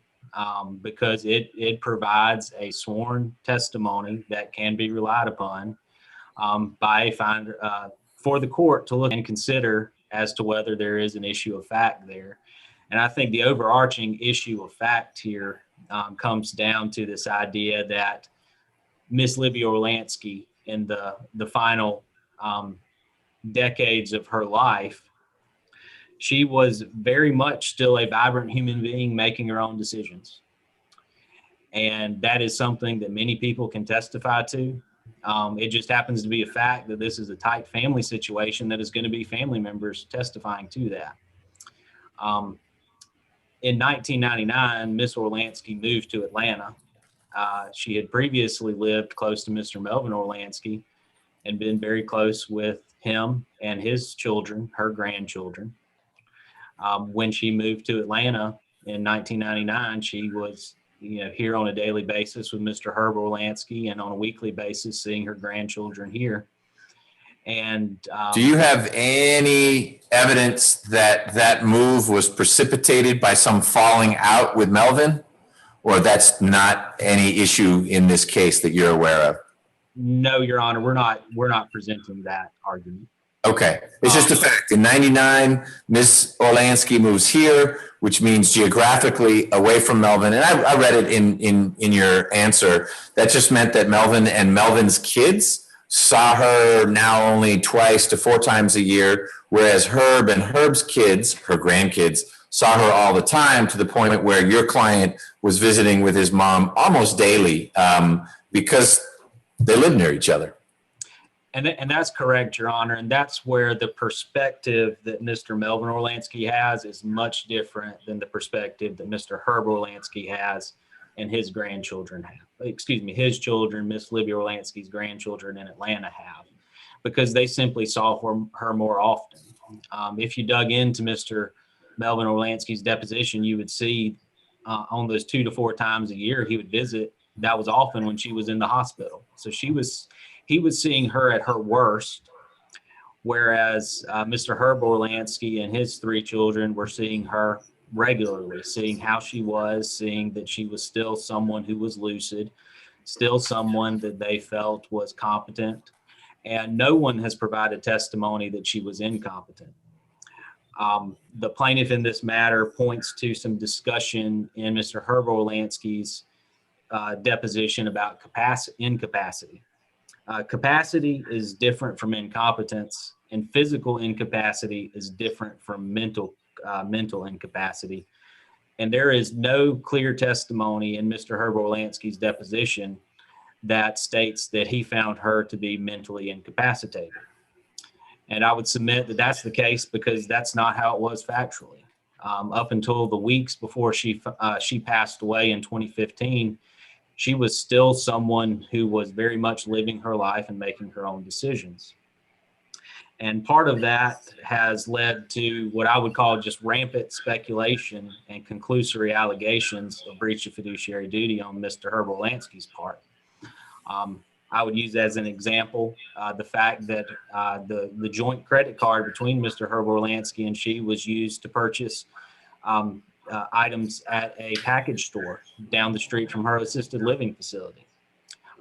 because it provides a sworn testimony that can be relied upon by a finder for the court to look and consider as to whether there is an issue of fact there. And I think the overarching issue of fact here comes down to this idea that Miss Libby Orlansky, in the final decades of her life, she was very much still a vibrant human being making her own decisions. And that is something that many people can testify to. It just happens to be a fact that this is a tight family situation that is going to be family members testifying to that. In 1999, Miss Orlansky moved to Atlanta. She had previously lived close to Mr. Melvin Orlansky and been very close with him and his children, her grandchildren. When she moved to Atlanta in 1999, she was here on a daily basis with Mr. Herb Orlansky and on a weekly basis seeing her grandchildren here. And do you have any evidence that that move was precipitated by some falling out with Melvin, or that's not any issue in this case that you're aware of? No, Your Honor, we're not presenting that argument. Okay. It's just a fact. In 99, Ms. Orlansky moves here, which means geographically away from Melvin. And I read it in your answer. That just meant that Melvin and Melvin's kids saw her now only twice to 4 times a year, whereas Herb and Herb's kids, her grandkids, saw her all the time, to the point where your client was visiting with his mom almost daily because they live near each other. And that's correct, Your Honor. And that's where the perspective that Mr. Melvin Orlansky has is much different than the perspective that Mr. Herb Orlansky has and his grandchildren have. His children, Miss Libby Orlansky's grandchildren in Atlanta have, because they simply saw her more often. If you dug into Mr. Melvin Orlansky's deposition, you would see on those 2 to 4 times a year he would visit, that was often when she was in the hospital. So he was seeing her at her worst, whereas Mr. Herb Orlansky and his 3 children were seeing her regularly, seeing how she was, seeing that she was still someone who was lucid, still someone that they felt was competent, and no one has provided testimony that she was incompetent. The plaintiff in this matter points to some discussion in Mr. Herb Orlansky's deposition about incapacity. Capacity is different from incompetence, and physical incapacity is different from mental incapacity. And there is no clear testimony in Mr. Herb Orlansky's deposition that states that he found her to be mentally incapacitated. And I would submit that that's the case because that's not how it was factually. Up until the weeks before she passed away in 2015, she was still someone who was very much living her life and making her own decisions. And part of that has led to what I would call just rampant speculation and conclusory allegations of breach of fiduciary duty on Mr. Herb Orlansky's part. I would use as an example the fact that the joint credit card between Mr. Herb Orlansky and she was used to purchase items at a package store down the street from her assisted living facility.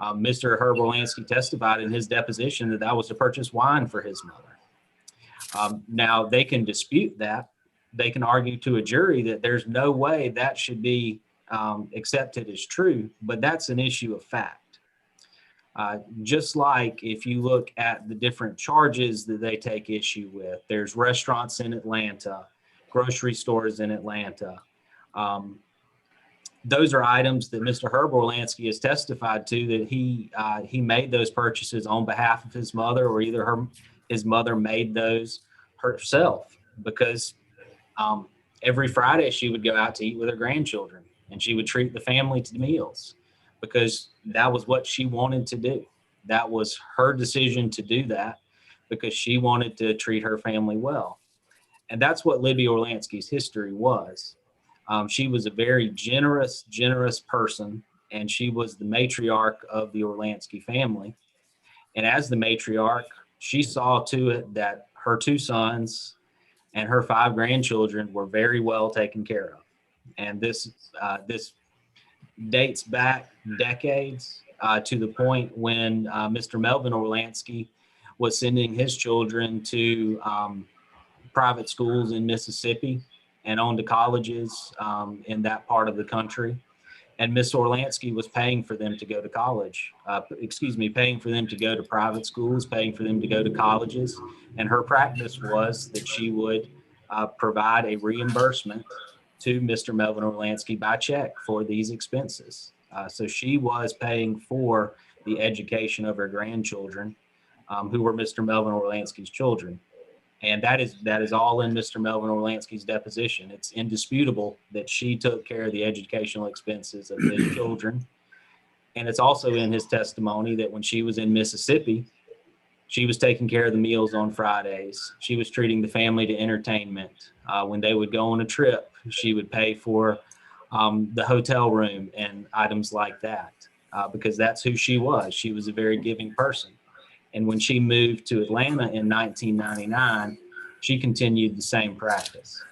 Mr. Herb Orlansky testified in his deposition that that was to purchase wine for his mother. Now, they can dispute that. They can argue to a jury that there's no way that should be accepted as true, but that's an issue of fact. Just like if you look at the different charges that they take issue with, there's restaurants in Atlanta, grocery stores in Atlanta. Those are items that Mr. Herb Orlansky has testified to that he made those purchases on behalf of his mother, or either his mother made those herself, because every Friday she would go out to eat with her grandchildren, and she would treat the family to meals because that was what she wanted to do. That was her decision to do that because she wanted to treat her family well. And that's what Libby Orlansky's history was. She was a very generous person, and she was the matriarch of the Orlansky family. And as the matriarch, she saw to it that her 2 sons and her 5 grandchildren were very well taken care of. And this dates back decades to the point when Mr. Melvin Orlansky was sending his children to private schools in Mississippi and on to colleges in that part of the country. And Miss Orlansky was paying for them to go to college, paying for them to go to private schools, paying for them to go to colleges. And her practice was that she would provide a reimbursement to Mr. Melvin Orlansky by check for these expenses. So she was paying for the education of her grandchildren, who were Mr. Melvin Orlansky's children. And that is all in Mr. Melvin Orlansky's deposition. It's indisputable that she took care of the educational expenses of his children. And it's also in his testimony that when she was in Mississippi, she was taking care of the meals on Fridays. She was treating the family to entertainment. When they would go on a trip, she would pay for the hotel room and items like that because that's who she was. She was a very giving person. And when she moved to Atlanta in 1999, she continued the same practice.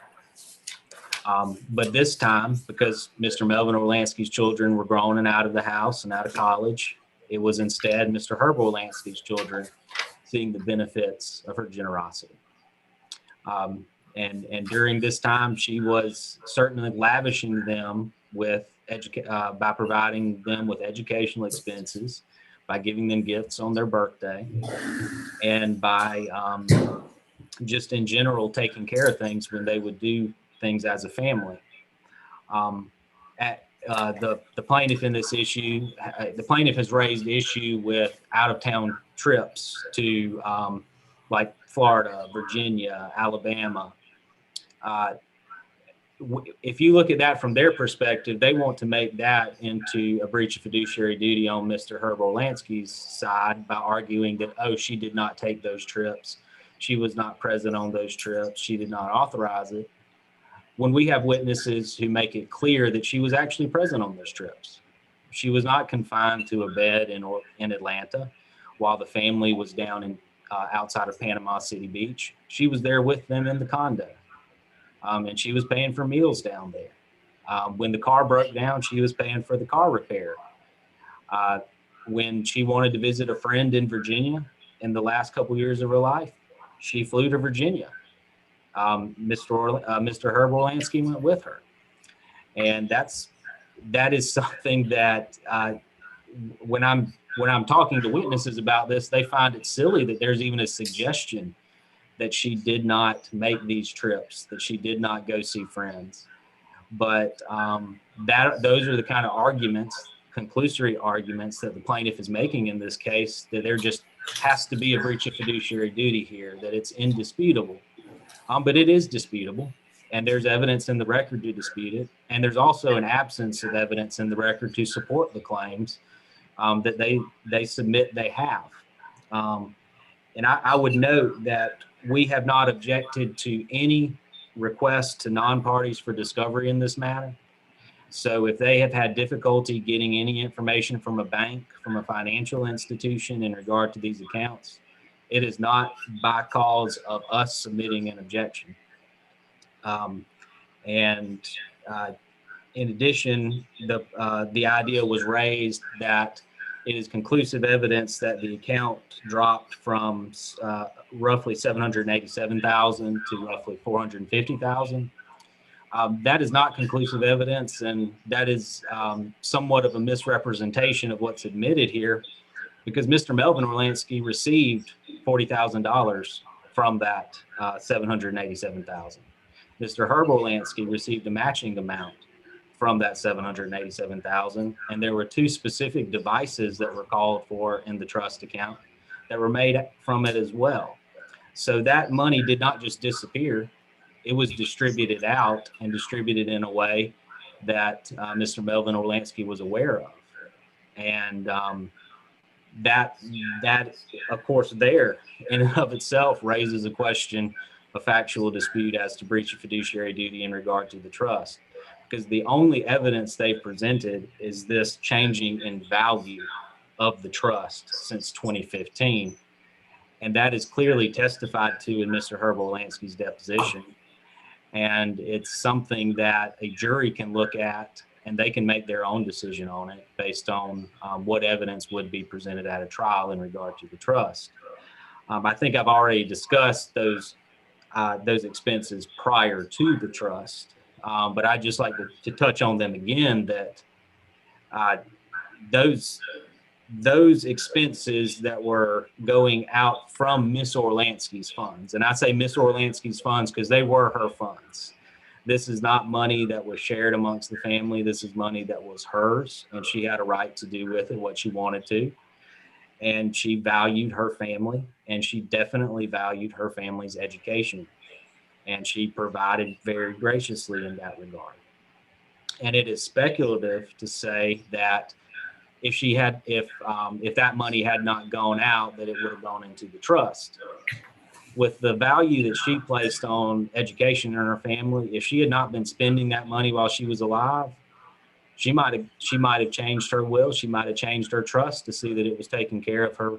But this time, because Mr. Melvin Orlansky's children were grown and out of the house and out of college, it was instead Mr. Herb Orlansky's children seeing the benefits of her generosity. And during this time, she was certainly lavishing them with by providing them with educational expenses, by giving them gifts on their birthday, and by just in general taking care of things when they would do things as a family. The plaintiff in this issue, the plaintiff has raised the issue with out-of-town trips to like Florida, Virginia, Alabama. If you look at that from their perspective, they want to make that into a breach of fiduciary duty on Mr. Herb Orlansky's side by arguing that, oh, she did not take those trips. She was not present on those trips. She did not authorize it. When we have witnesses who make it clear that she was actually present on those trips. She was not confined to a bed in Atlanta while the family was down in outside of Panama City Beach. She was there with them in the condo. And she was paying for meals down there. When the car broke down, she was paying for the car repair. When she wanted to visit a friend in Virginia in the last couple years of her life, she flew to Virginia. Mr. Herb Orlansky went with her. And that is something that when I'm talking to witnesses about this, they find it silly that there's even a suggestion that she did not make these trips, that she did not go see friends. But those are the kind of arguments, conclusory arguments, that the plaintiff is making in this case, that there just has to be a breach of fiduciary duty here, that it's indisputable. But it is disputable, and there's evidence in the record to dispute it. And there's also an absence of evidence in the record to support the claims that they submit they have. And I would note that we have not objected to any request to non-parties for discovery in this matter. So if they have had difficulty getting any information from a bank, from a financial institution in regard to these accounts, it is not by cause of us submitting an objection. In addition, the idea was raised that it is conclusive evidence that the account dropped from roughly $787,000 to roughly $450,000. That is not conclusive evidence, and that is somewhat of a misrepresentation of what's admitted here, because Mr. Melvin Orlansky received $40,000 from that $787,000. Mr. Herb Orlansky received a matching amount from that $787,000, and there were 2 specific devices that were called for in the trust account that were made from it as well. So that money did not just disappear. it was distributed out and distributed in a way that Mr. Melvin Orlansky was aware of. And that of course there in and of itself raises a question, a factual dispute as to breach of fiduciary duty in regard to the trust, because the only evidence they presented is this changing in value of the trust since 2015. And that is clearly testified to in Mr. Herb Orlansky's deposition. And it's something that a jury can look at and they can make their own decision on it based on what evidence would be presented at a trial in regard to the trust. I think I've already discussed those expenses prior to the trust, but I'd just like to touch on them again, that those expenses that were going out from Miss Orlansky's funds, and I say Miss Orlansky's funds because they were her funds. This is not money that was shared amongst the family. This is money that was hers, and she had a right to do with it what she wanted to. And she valued her family, and she definitely valued her family's education. And she provided very graciously in that regard. And it is speculative to say that if that money had not gone out, that it would have gone into the trust. With the value that she placed on education in her family, if she had not been spending that money while she was alive, she might have changed her will. She might have changed her trust to see that it was taking care of her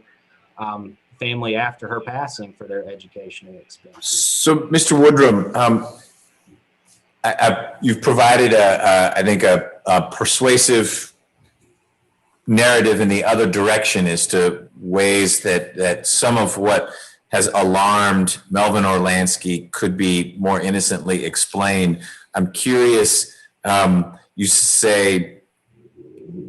family after her passing for their educational expenses. So, Mr. Woodrum, you've provided I think a persuasive narrative in the other direction as to ways that some of what has alarmed Melvin Orlansky could be more innocently explained. I'm curious, you say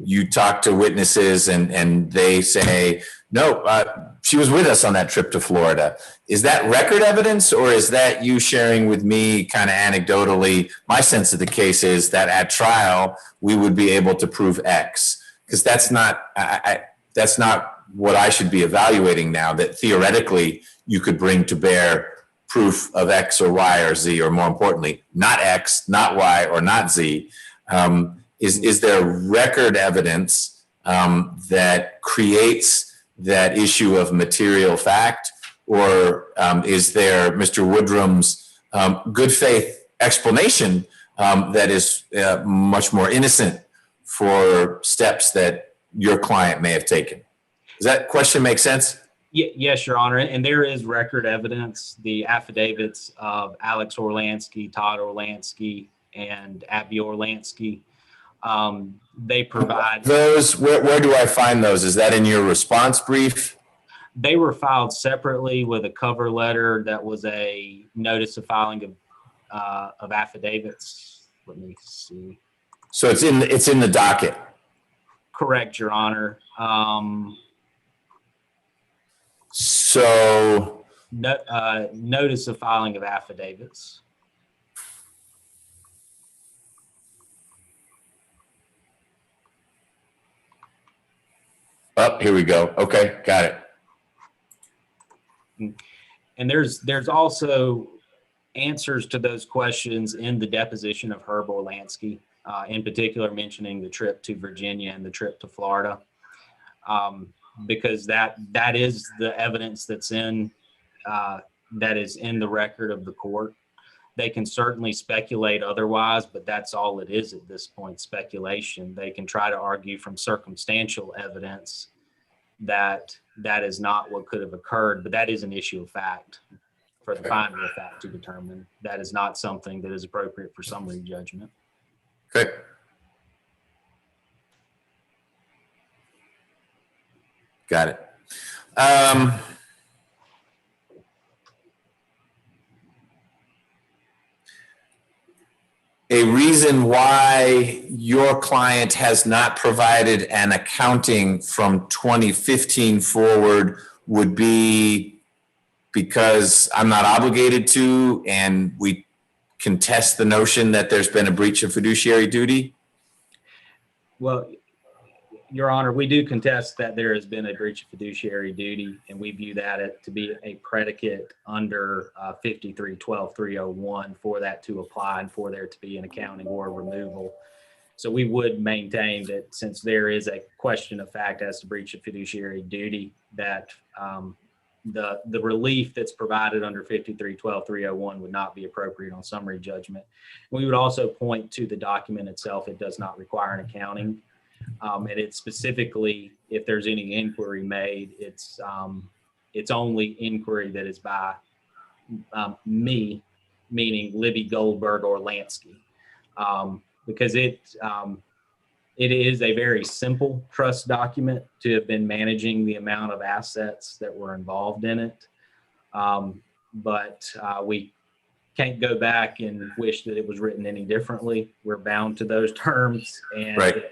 you talk to witnesses and they say, no, she was with us on that trip to Florida. Is that record evidence, or is that you sharing with me kind of anecdotally? My sense of the case is that at trial, we would be able to prove X, because that's not what I should be evaluating now, that theoretically you could bring to bear proof of X or Y or Z, or more importantly, not X, not Y, or not Z. Is there record evidence that creates that issue of material fact, or is there Mr. Woodrum's good faith explanation that is much more innocent for steps that your client may have taken? Does that question make sense? Yes, Your Honor. And there is record evidence, the affidavits of Alex Orlansky, Todd Orlansky, and Abby Orlansky. They provide those. Where do I find those? Is that in your response brief? They were filed separately with a cover letter that was a notice of filing of affidavits. Let me see. So it's in the docket. Correct, Your Honor. So notice of filing of affidavits. Oh, here we go. Okay, got it. And there's also answers to those questions in the deposition of Herb Orlansky, in particular mentioning the trip to Virginia and the trip to Florida, because that is the evidence that is in the record of the court. They can certainly speculate otherwise, but that's all it is at this point, speculation. They can try to argue from circumstantial evidence that is not what could have occurred, but that is an issue of fact for the finder of fact to determine. That is not something that is appropriate for summary judgment. Okay. Got it. A reason why your client has not provided an accounting from 2015 forward would be because I'm not obligated to, and we contest the notion that there's been a breach of fiduciary duty? Well, Your Honor, we do contest that there has been a breach of fiduciary duty, and we view that to be a predicate under 53-12-301 for that to apply and for there to be an accounting or removal. So we would maintain that since there is a question of fact as to breach of fiduciary duty, that the relief that's provided under 53-12-301 would not be appropriate on summary judgment. We would also point to the document itself. It does not require an accounting. And it's specifically, if there's any inquiry made, it's only inquiry that is by me, meaning Libby Goldberg Orlansky, because it is a very simple trust document to have been managing the amount of assets that were involved in it. But we can't go back and wish that it was written any differently. We're bound to those terms, and Right.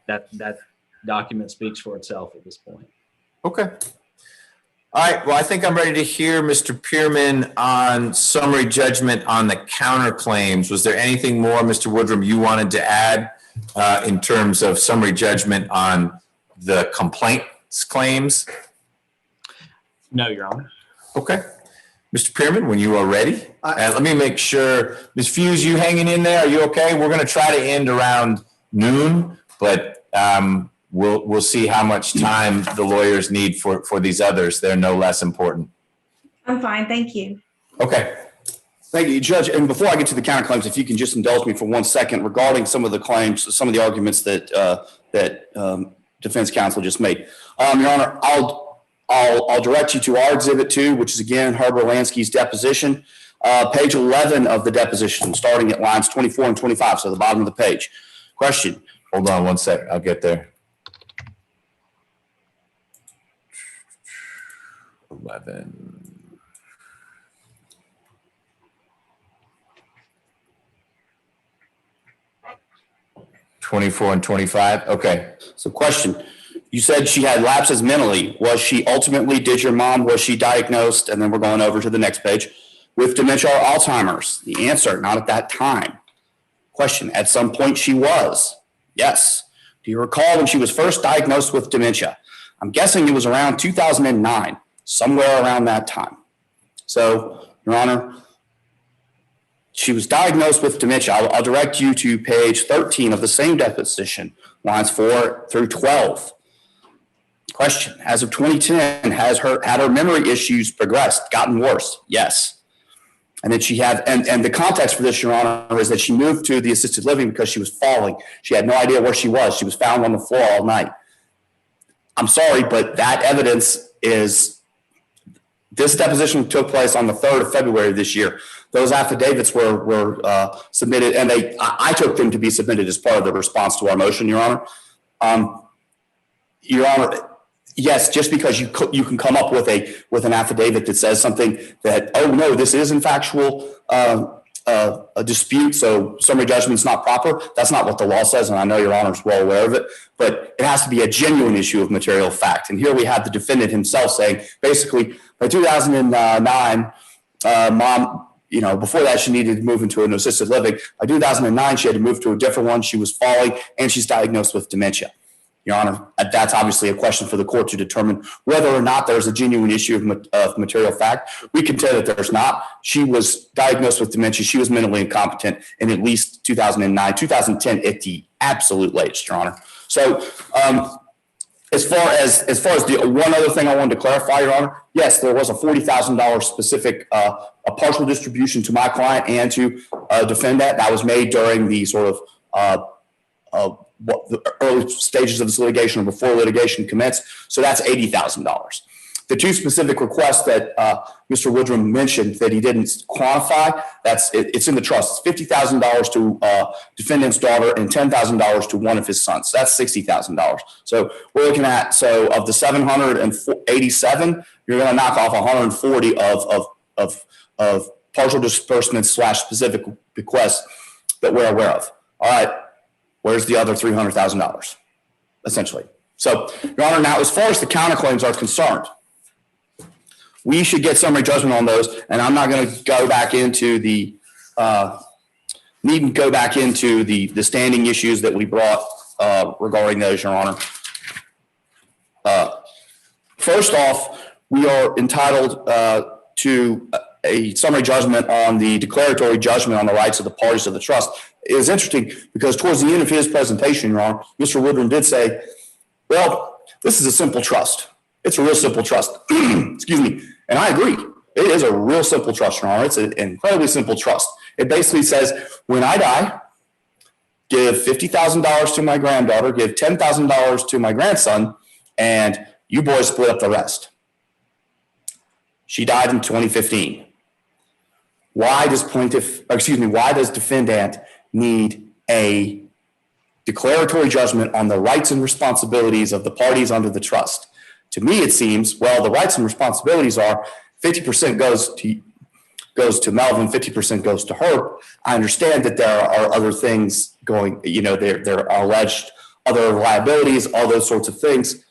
That document speaks for itself at this point. Okay. All right. Well, I think I'm ready to hear Mr. Pearman on summary judgment on the counterclaims. Was there anything more, Mr. Woodrum, you wanted to add in terms of summary judgment on the complaints claims? No, Your Honor. Okay. Mr. Pearman, when you are ready, let me make sure. Ms. Fuse, you hanging in there? Are you okay? We're going to try to end around noon, but we'll see how much time the lawyers need for these others. They're no less important. I'm fine, thank you. Okay. Thank you, Judge. And before I get to the counterclaims, if you can just indulge me for 1 second regarding some of the claims, some of the arguments that defense counsel just made. Your Honor, I'll direct you to our Exhibit 2, which is again Herb Orlansky's deposition, page 11 of the deposition, starting at lines 24 and 25, so the bottom of the page. Question. Hold on 1 sec. I'll get there. 11. (24 and 25). Okay. So question, you said she had lapses mentally. Was she diagnosed, and then we're going over to the next page, with dementia or Alzheimer's? The answer, not at that time. Question, at some point she was. Yes. Do you recall when she was first diagnosed with dementia? I'm guessing it was around 2009, somewhere around that time. So, Your Honor, she was diagnosed with dementia. I'll direct you to page 13 of the same deposition, lines 4 through 12. Question, as of 2010, had her memory issues progressed, gotten worse? Yes. And then she had, and the context for this, Your Honor, is that she moved to the assisted living because she was falling. She had no idea where she was. She was found on the floor all night. I'm sorry, but that evidence is, this deposition took place on the 3rd of February of this year. Those affidavits were submitted, and I took them to be submitted as part of the response to our motion, Your Honor. Your Honor, yes, just because you can come up with an affidavit that says something that, oh no, this is in factual a dispute, so summary judgment's not proper. That's not what the law says, and I know Your Honor is well aware of it, but it has to be a genuine issue of material fact. And here we have the defendant himself saying, basically, by 2009, mom, before that she needed to move into an assisted living. By 2009, she had to move to a different one. She was falling, and she's diagnosed with dementia. Your Honor, that's obviously a question for the court to determine whether or not there's a genuine issue of material fact. We can tell that there's not. She was diagnosed with dementia. She was mentally incompetent in at least 2009, 2010 at the absolute latest, Your Honor. So as far as the one other thing I wanted to clarify, Your Honor, yes, there was a $40,000 specific a partial distribution to my client and to defend that. That was made during the sort of the early stages of this litigation or before litigation commenced. So that's $80,000. The two specific requests that Mr. Woodrum mentioned that he didn't quantify, it's in the trust. It's $50,000 to defendant's daughter and $10,000 to one of his sons. So that's $60,000. So we're looking at, so of the 787, you're going to knock off 140 of partial disbursements / specific bequests that we're aware of. All right. Where's the other $300,000, essentially? So, Your Honor, now as far as the counterclaims are concerned, we should get summary judgment on those, and I'm not going to go back into the standing issues that we brought regarding those, Your Honor. First off, we are entitled to a summary judgment on the declaratory judgment on the rights of the parties to the trust. It was interesting because towards the end of his presentation, Your Honor, Mr. Woodrum did say, well, this is a simple trust. It's a real simple trust. Excuse me. And I agree. It is a real simple trust, Your Honor. It's an incredibly simple trust. It basically says, when I die, give $50,000 to my granddaughter, give $10,000 to my grandson, and you boys split up the rest. She died in 2015. Why does defendant need a declaratory judgment on the rights and responsibilities of the parties under the trust? To me, it seems, well, the rights and responsibilities are 50% goes to Melvin, 50% goes to her. I understand that there are other things going, there are alleged other liabilities, all those sorts of things.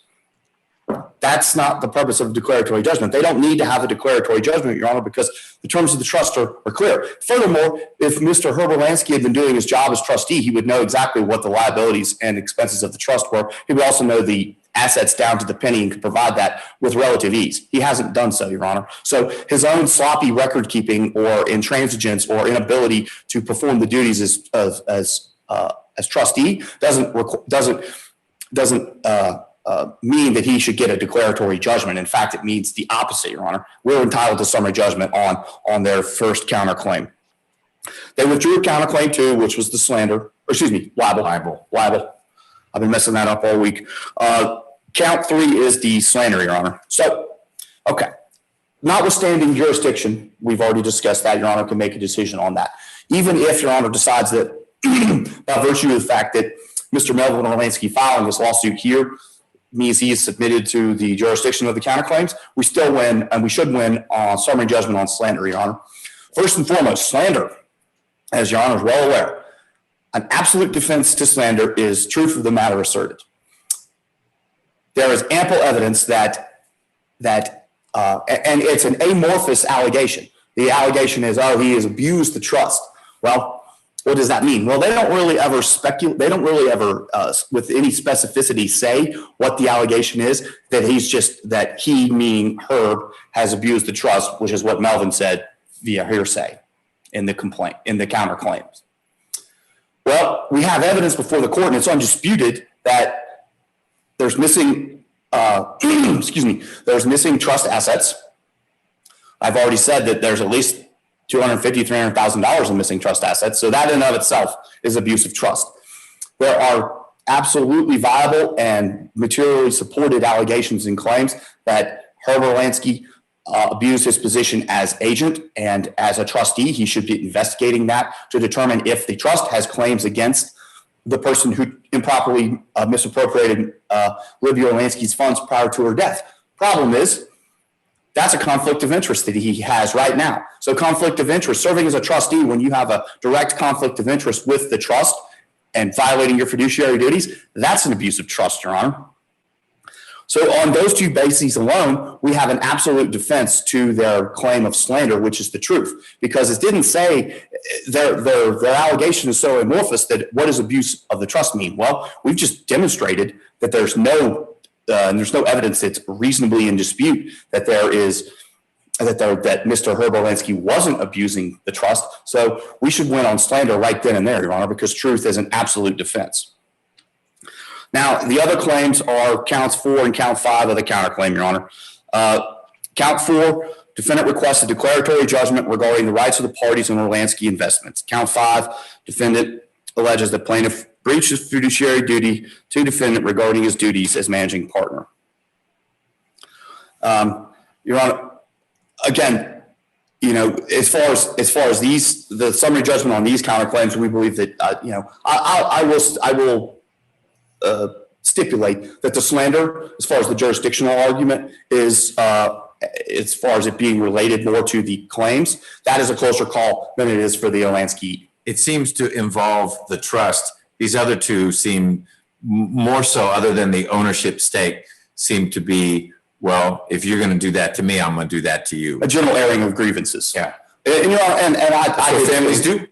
That's not the purpose of a declaratory judgment. They don't need to have a declaratory judgment, Your Honor, because the terms of the trust are clear. Furthermore, if Mr. Orlansky had been doing his job as trustee, he would know exactly what the liabilities and expenses of the trust were. He would also know the assets down to the penny and could provide that with relative ease. He hasn't done so, Your Honor. So his own sloppy record keeping or intransigence or inability to perform the duties as trustee doesn't mean that he should get a declaratory judgment. In fact, it means the opposite, Your Honor. We're entitled to summary judgment on their first counterclaim. They withdrew counterclaim 2, which was the libel. I've been messing that up all week. Count 3 is the slander, Your Honor. So, okay. Notwithstanding jurisdiction, we've already discussed that. Your Honor can make a decision on that. Even if Your Honor decides that by virtue of the fact that Mr. Melvin Orlansky filing this lawsuit here means he is submitted to the jurisdiction of the counterclaims, we still win, and we should win on summary judgment on slander, Your Honor. First and foremost, slander, as Your Honor is well aware, an absolute defense to slander is truth of the matter asserted. There is ample evidence and it's an amorphous allegation. The allegation is, he has abused the trust. Well, what does that mean? Well, they don't really ever speculate. They don't really ever, with any specificity, say what the allegation is, that he, meaning Herb, has abused the trust, which is what Melvin said via hearsay in the complaint, in the counterclaims. Well, we have evidence before the court, and it's undisputed that there's missing, there's missing trust assets. I've already said that there's at least $250,000, $300,000 in missing trust assets. So that in and of itself is abuse of trust. There are absolutely viable and materially supported allegations and claims that Herb Orlansky abused his position as agent, and as a trustee, he should be investigating that to determine if the trust has claims against the person who improperly misappropriated Libby Orlansky's funds prior to her death. Problem is, that's a conflict of interest that he has right now. So conflict of interest, serving as a trustee when you have a direct conflict of interest with the trust and violating your fiduciary duties, that's an abuse of trust, Your Honor. So on those two bases alone, we have an absolute defense to their claim of slander, which is the truth, because it didn't say their allegation is so amorphous that what does abuse of the trust mean? Well, we've just demonstrated that there's no evidence that's reasonably in dispute that that Mr. Herb Orlansky wasn't abusing the trust. So we should win on slander right then and there, Your Honor, because truth is an absolute defense. Now, the other claims are counts 4 and count 5 of the counterclaim, Your Honor. Count 4, defendant requests a declaratory judgment regarding the rights of the parties in Orlansky investments. Count 5, defendant alleges that plaintiff breached his fiduciary duty to defendant regarding his duties as managing partner. Your Honor, again, as far as the summary judgment on these counterclaims, we believe that I will stipulate that the slander, as far as the jurisdictional argument is, as far as it being related more to the claims, that is a closer call than it is for the Orlansky. It seems to involve the trust. These other two seem more so, other than the ownership stake, seem to be, well, if you're going to do that to me, I'm going to do that to you. A general airing of grievances. Yeah. And, That's what families do.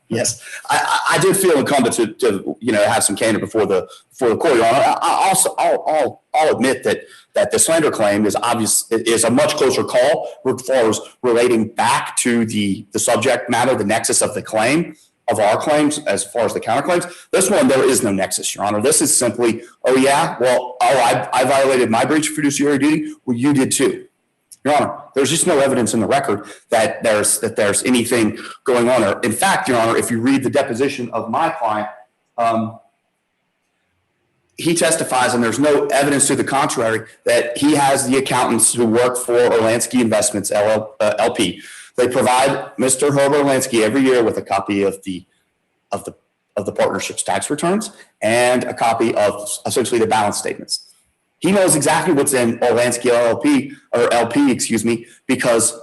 Yes, I did feel incumbent to have some candor before the court, Your Honor. I'll admit that the slander claim is a much closer call as far as relating back to the subject matter, the nexus of the claim of our claims as far as the counterclaims. This one, there is no nexus, Your Honor. This is simply, I violated my breach of fiduciary duty. Well, you did too. Your Honor, there's just no evidence in the record that there's anything going on there. In fact, Your Honor, if you read the deposition of my client, he testifies, and there's no evidence to the contrary, that he has the accountants who work for Orlansky Investments LP. They provide Mr. Herbert Orlansky every year with a copy of the partnership's tax returns and a copy of essentially the balance statements. He knows exactly what's in Orlansky LP, because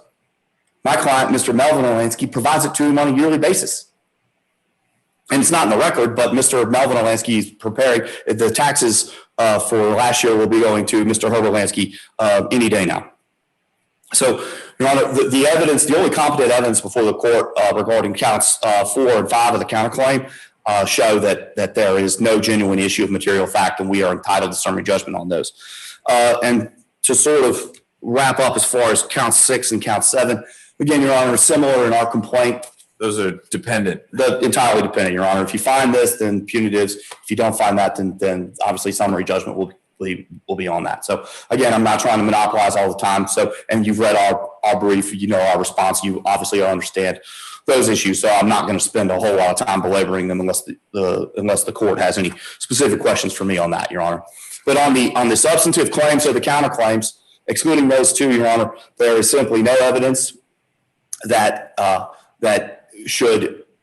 my client, Mr. Melvin Orlansky, provides it to him on a yearly basis. And it's not in the record, but Mr. Melvin Orlansky is preparing the taxes for last year will be going to Mr. Herbert Orlansky any day now. So, Your Honor, the evidence, the only competent evidence before the court regarding counts 4 and 5 of the counterclaim show that there is no genuine issue of material fact, and we are entitled to summary judgment on those. And to sort of wrap up as far as count 6 and count 7, again, Your Honor, similar in our complaint. Those are dependent. Entirely dependent, Your Honor. If you find this, then punitives. If you don't find that, then obviously summary judgment will be on that. So again, I'm not trying to monopolize all the time. So, and you've read our brief, you know our response. You obviously understand those issues. So I'm not going to spend a whole lot of time belaboring them unless the court has any specific questions for me on that, Your Honor. But on the substantive claims or the counterclaims, excluding those two, Your Honor, there is simply no evidence that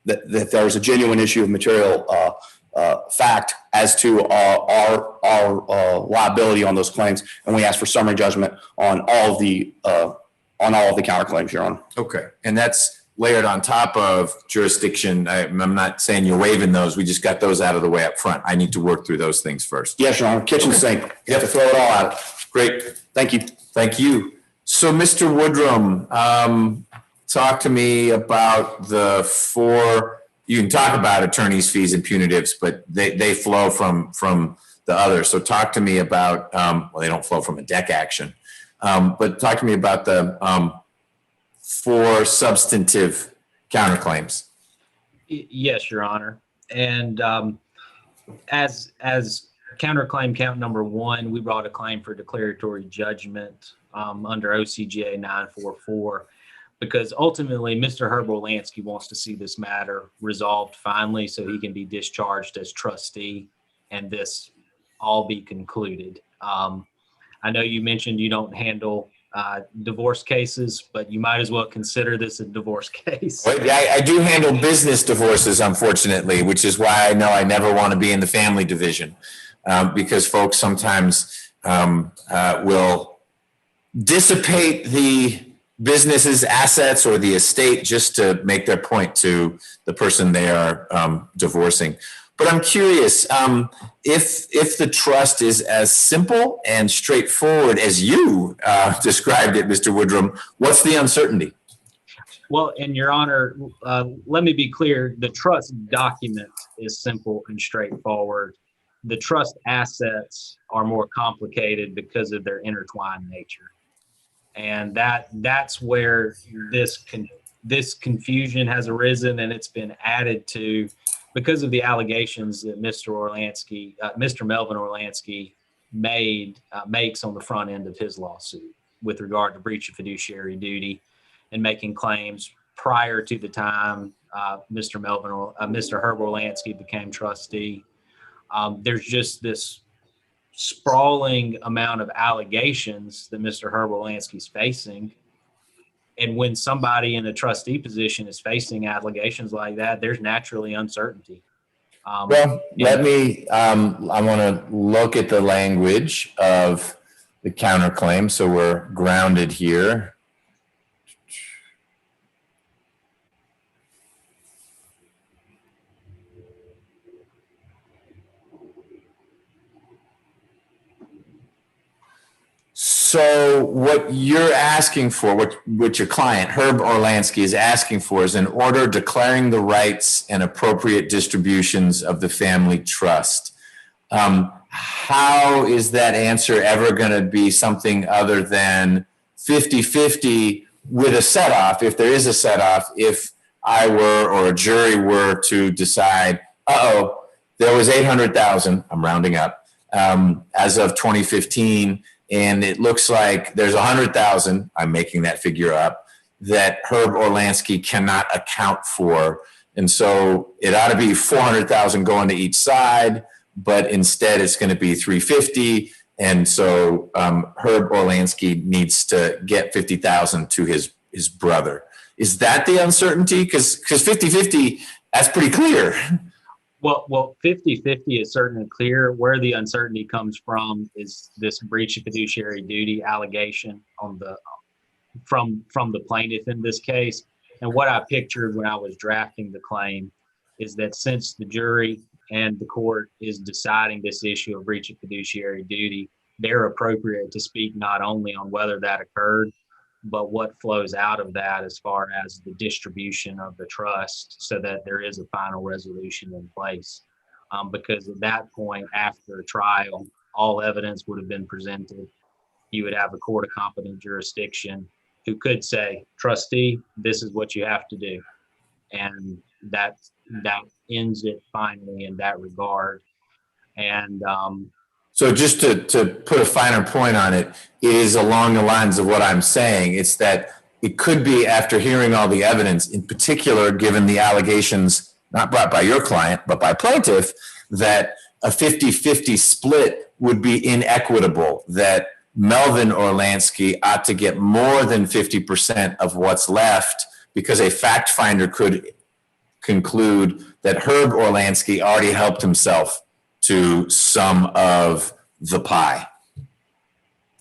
there's a genuine issue of material fact as to our liability on those claims, and we ask for summary judgment on all of the counterclaims, Your Honor. Okay, and that's layered on top of jurisdiction. I'm not saying you're waiving those. We just got those out of the way up front. I need to work through those things first. Yes, Your Honor. Kitchen sink. You have to throw it all out. Great. Thank you. Thank you. So, Mr. Woodrum, talk to me about the 4. You can talk about attorney's fees and punitives, but they flow from the others. So talk to me about, they don't flow from a deck action, but talk to me about the 4 substantive counterclaims. Yes, Your Honor. And as counterclaim count number 1, we brought a claim for declaratory judgment under OCGA 944. Because ultimately, Mr. Herbert Orlansky wants to see this matter resolved finally so he can be discharged as trustee and this all be concluded. I know you mentioned you don't handle divorce cases, but you might as well consider this a divorce case. I do handle business divorces, unfortunately, which is why I know I never want to be in the family division, because folks sometimes will dissipate the business's assets or the estate just to make their point to the person they are divorcing. But I'm curious, if the trust is as simple and straightforward as you described it, Mr. Woodrum, what's the uncertainty? Well, and Your Honor, let me be clear. The trust document is simple and straightforward. The trust assets are more complicated because of their intertwined nature. And that's where this confusion has arisen, and it's been added to because of the allegations that Mr. Melvin Orlansky makes on the front end of his lawsuit with regard to breach of fiduciary duty and making claims prior to the time Mr. Herbert Orlansky became trustee. There's just this sprawling amount of allegations that Mr. Herbert Orlansky is facing. And when somebody in a trustee position is facing allegations like that, there's naturally uncertainty. I want to look at the language of the counterclaim so we're grounded here. So what you're asking for, what your client, Herb Orlansky, is asking for is an order declaring the rights and appropriate distributions of the family trust. How is that answer ever going to be something other than 50-50 with a set-off, if there is a set-off, if I were or a jury were to decide, there was 800,000, I'm rounding up, as of 2015, and it looks like there's 100,000, I'm making that figure up, that Herb Orlansky cannot account for. And so it ought to be 400,000 going to each side, but instead it's going to be 350. And so Herb Orlansky needs to get 50,000 to his brother. Is that the uncertainty? Because 50-50, that's pretty clear. Well, 50-50 is certainly clear. Where the uncertainty comes from is this breach of fiduciary duty allegation from the plaintiff in this case. And what I pictured when I was drafting the claim is that since the jury and the court is deciding this issue of breach of fiduciary duty, they're appropriate to speak not only on whether that occurred, but what flows out of that as far as the distribution of the trust so that there is a final resolution in place. Because at that point, after trial, all evidence would have been presented. You would have a court of competent jurisdiction who could say, trustee, this is what you have to do. And that ends it finally in that regard. And so just to put a finer point on it, it is along the lines of what I'm saying. It's that it could be, after hearing all the evidence, in particular, given the allegations not brought by your client, but by plaintiff, that a 50-50 split would be inequitable, that Melvin Orlansky ought to get more than 50% of what's left because a fact finder could conclude that Herb Orlansky already helped himself to some of the pie.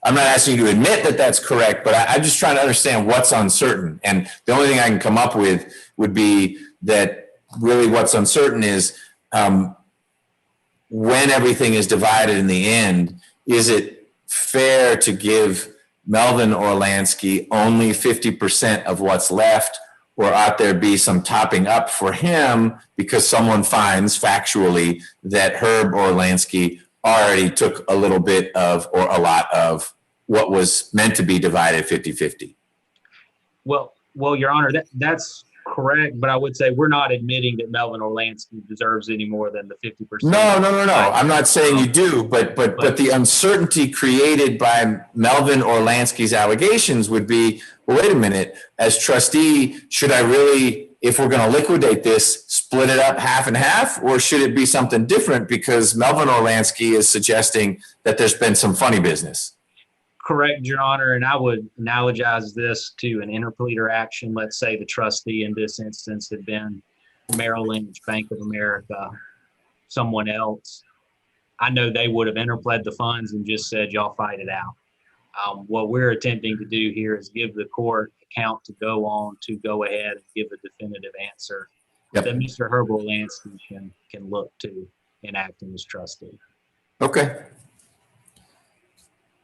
I'm not asking you to admit that that's correct, but I'm just trying to understand what's uncertain. And the only thing I can come up with would be that really what's uncertain is when everything is divided in the end, is it fair to give Melvin Orlansky only 50% of what's left, or ought there be some topping up for him because someone finds factually that Herb Orlansky already took a little bit of, or a lot of, what was meant to be divided 50-50? Well, Your Honor, that's correct, but I would say we're not admitting that Melvin Orlansky deserves any more than the 50%. No. I'm not saying you do, but the uncertainty created by Melvin Orlansky's allegations would be, well, wait a minute, as trustee, should I really, if we're going to liquidate this, split it up half and half, or should it be something different because Melvin Orlansky is suggesting that there's been some funny business? Correct, Your Honor, and I would analogize this to an interpleader action. Let's say the trustee in this instance had been Merrill Lynch, Bank of America, someone else. I know they would have interpled the funds and just said, y'all fight it out. What we're attempting to do here is give the court a count to go on to go ahead and give a definitive answer that Mr. Herb Orlansky can look to in acting as trustee. Okay.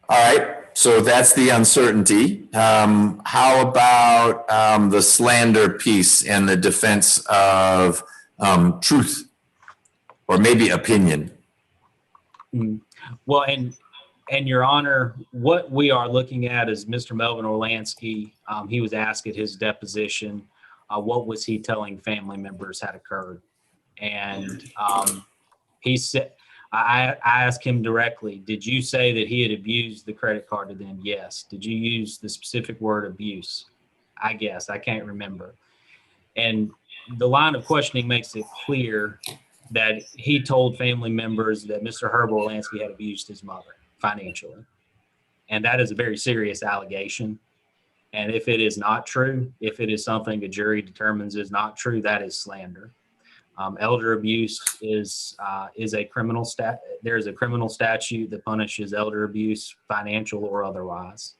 All right. So that's the uncertainty. How about the slander piece and the defense of truth, or maybe opinion? Well, and Your Honor, what we are looking at is Mr. Melvin Orlansky. He was asked at his deposition, what was he telling family members had occurred? And he said, I asked him directly, did you say that he had abused the credit card to them? Yes. Did you use the specific word abuse? I guess. I can't remember. And the line of questioning makes it clear that he told family members that Mr. Herb Orlansky had abused his mother financially. And that is a very serious allegation. And if it is not true, if it is something a jury determines is not true, that is slander. Elder abuse is a criminal there's a criminal statute that punishes elder abuse, financial or otherwise.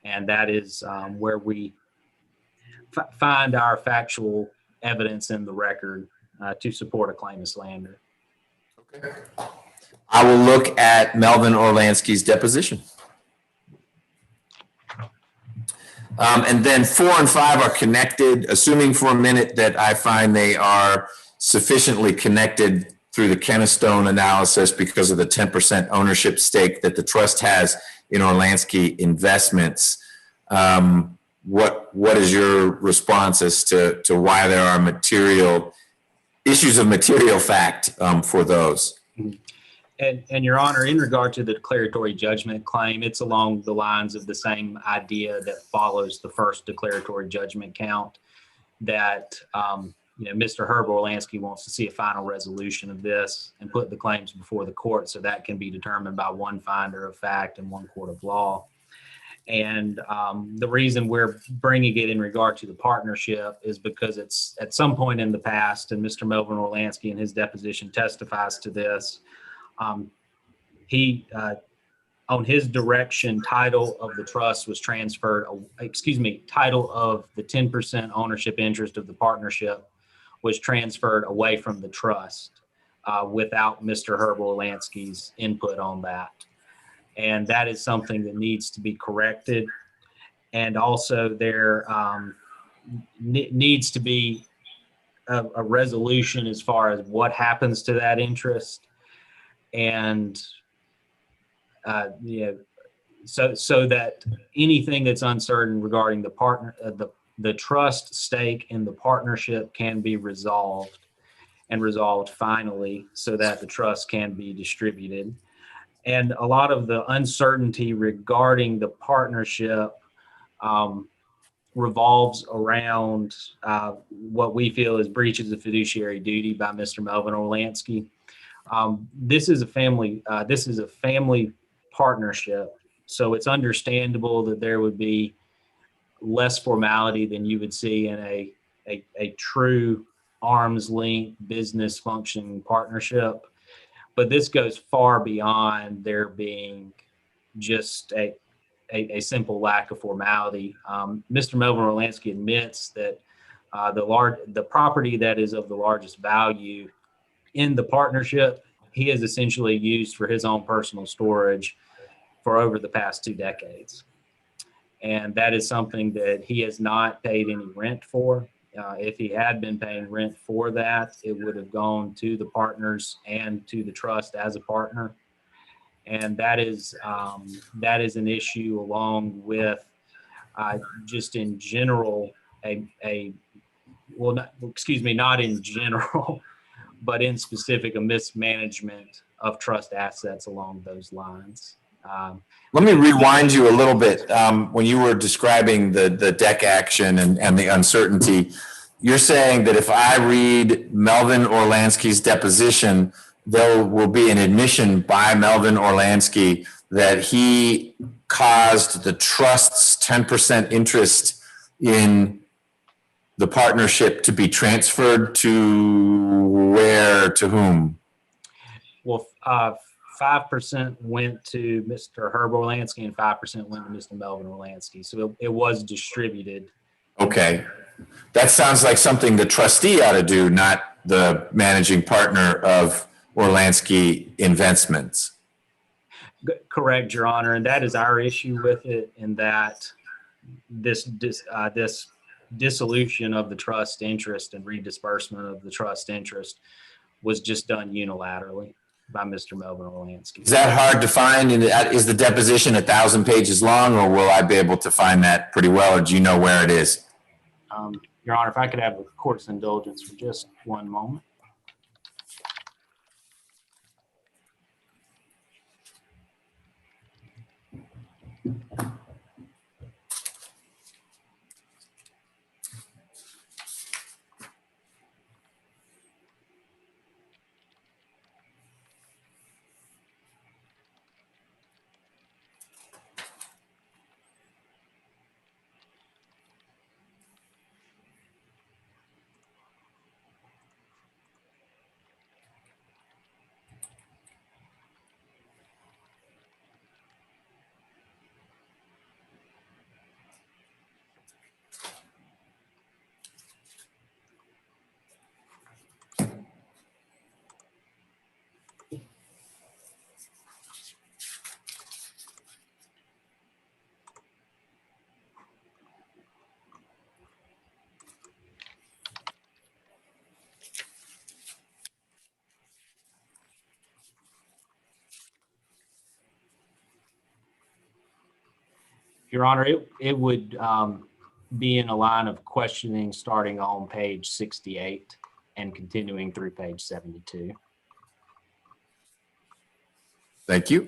And that is where we find our factual evidence in the record to support a claim of slander. Okay. I will look at Melvin Orlansky's deposition. And then 4 and 5 are connected, assuming for a minute that I find they are sufficiently connected through the Kennestone analysis because of the 10% ownership stake that the trust has in Orlansky Investments. What is your response as to why there are issues of material fact for those? And Your Honor, in regard to the declaratory judgment claim, it's along the lines of the same idea that follows the first declaratory judgment count, that Mr. Herb Orlansky wants to see a final resolution of this and put the claims before the court so that can be determined by one finder of fact and one court of law. And the reason we're bringing it in regard to the partnership is because it's at some point in the past, and Mr. Melvin Orlansky in his deposition testifies to this, he, on his direction, title of the trust was transferred, title of the 10% ownership interest of the partnership was transferred away from the trust without Mr. Herb Orlansky's input on that. And that is something that needs to be corrected. And also there needs to be a resolution as far as what happens to that interest. And so that anything that's uncertain regarding the trust stake in the partnership can be resolved finally so that the trust can be distributed. And a lot of the uncertainty regarding the partnership revolves around what we feel is breaches of fiduciary duty by Mr. Melvin Orlansky. This is a family partnership, so it's understandable that there would be less formality than you would see in a true arm's length business functioning partnership. But this goes far beyond there being just a simple lack of formality. Mr. Melvin Orlansky admits that the property that is of the largest value in the partnership, he has essentially used for his own personal storage for over the past 2 decades. And that is something that he has not paid any rent for. If he had been paying rent for that, it would have gone to the partners and to the trust as a partner. And that is an issue, along with just in general, not in general, but in specific, a mismanagement of trust assets along those lines. Let me rewind you a little bit. When you were describing the deck action and the uncertainty, you're saying that if I read Melvin Orlansky's deposition, there will be an admission by Melvin Orlansky that he caused the trust's 10% interest in the partnership to be transferred to where, to whom? Well, 5% went to Mr. Herb Orlansky and 5% went to Mr. Melvin Orlansky. So it was distributed. Okay. That sounds like something the trustee ought to do, not the managing partner of Orlansky Investments. Correct, Your Honor. And that is our issue with it, in that this dissolution of the trust interest and redisbursement of the trust interest was just done unilaterally by Mr. Melvin Orlansky. Is that hard to find? Is the deposition 1,000 pages long, or will I be able to find that pretty well, or do you know where it is? Your Honor, if I could have the court's indulgence for just one moment. Your Honor, it would be in a line of questioning starting on page 68 and continuing through page 72. Thank you.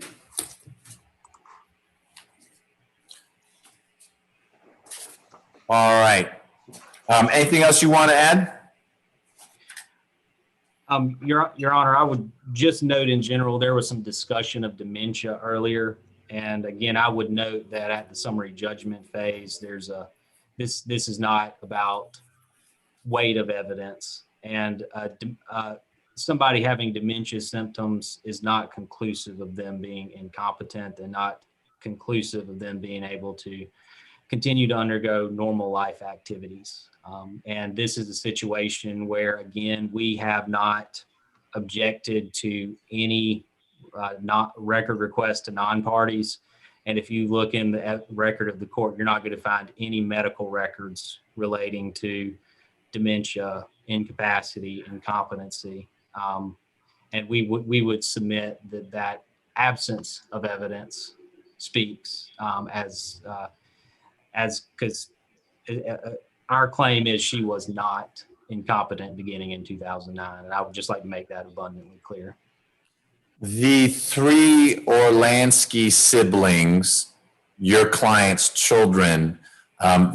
All right. Anything else you want to add? Your Honor, I would just note in general, there was some discussion of dementia earlier. And again, I would note that at the summary judgment phase, there's this is not about weight of evidence, and somebody having dementia symptoms is not conclusive of them being incompetent and not conclusive of them being able to continue to undergo normal life activities. And this is a situation where, again, we have not objected to any not record requests to non-parties. And if you look in the record of the court, you're not going to find any medical records relating to dementia, incapacity, incompetency. And we would submit that absence of evidence speaks because our claim is she was not incompetent beginning in 2009. And I would just like to make that abundantly clear. The three Orlansky siblings, your client's children,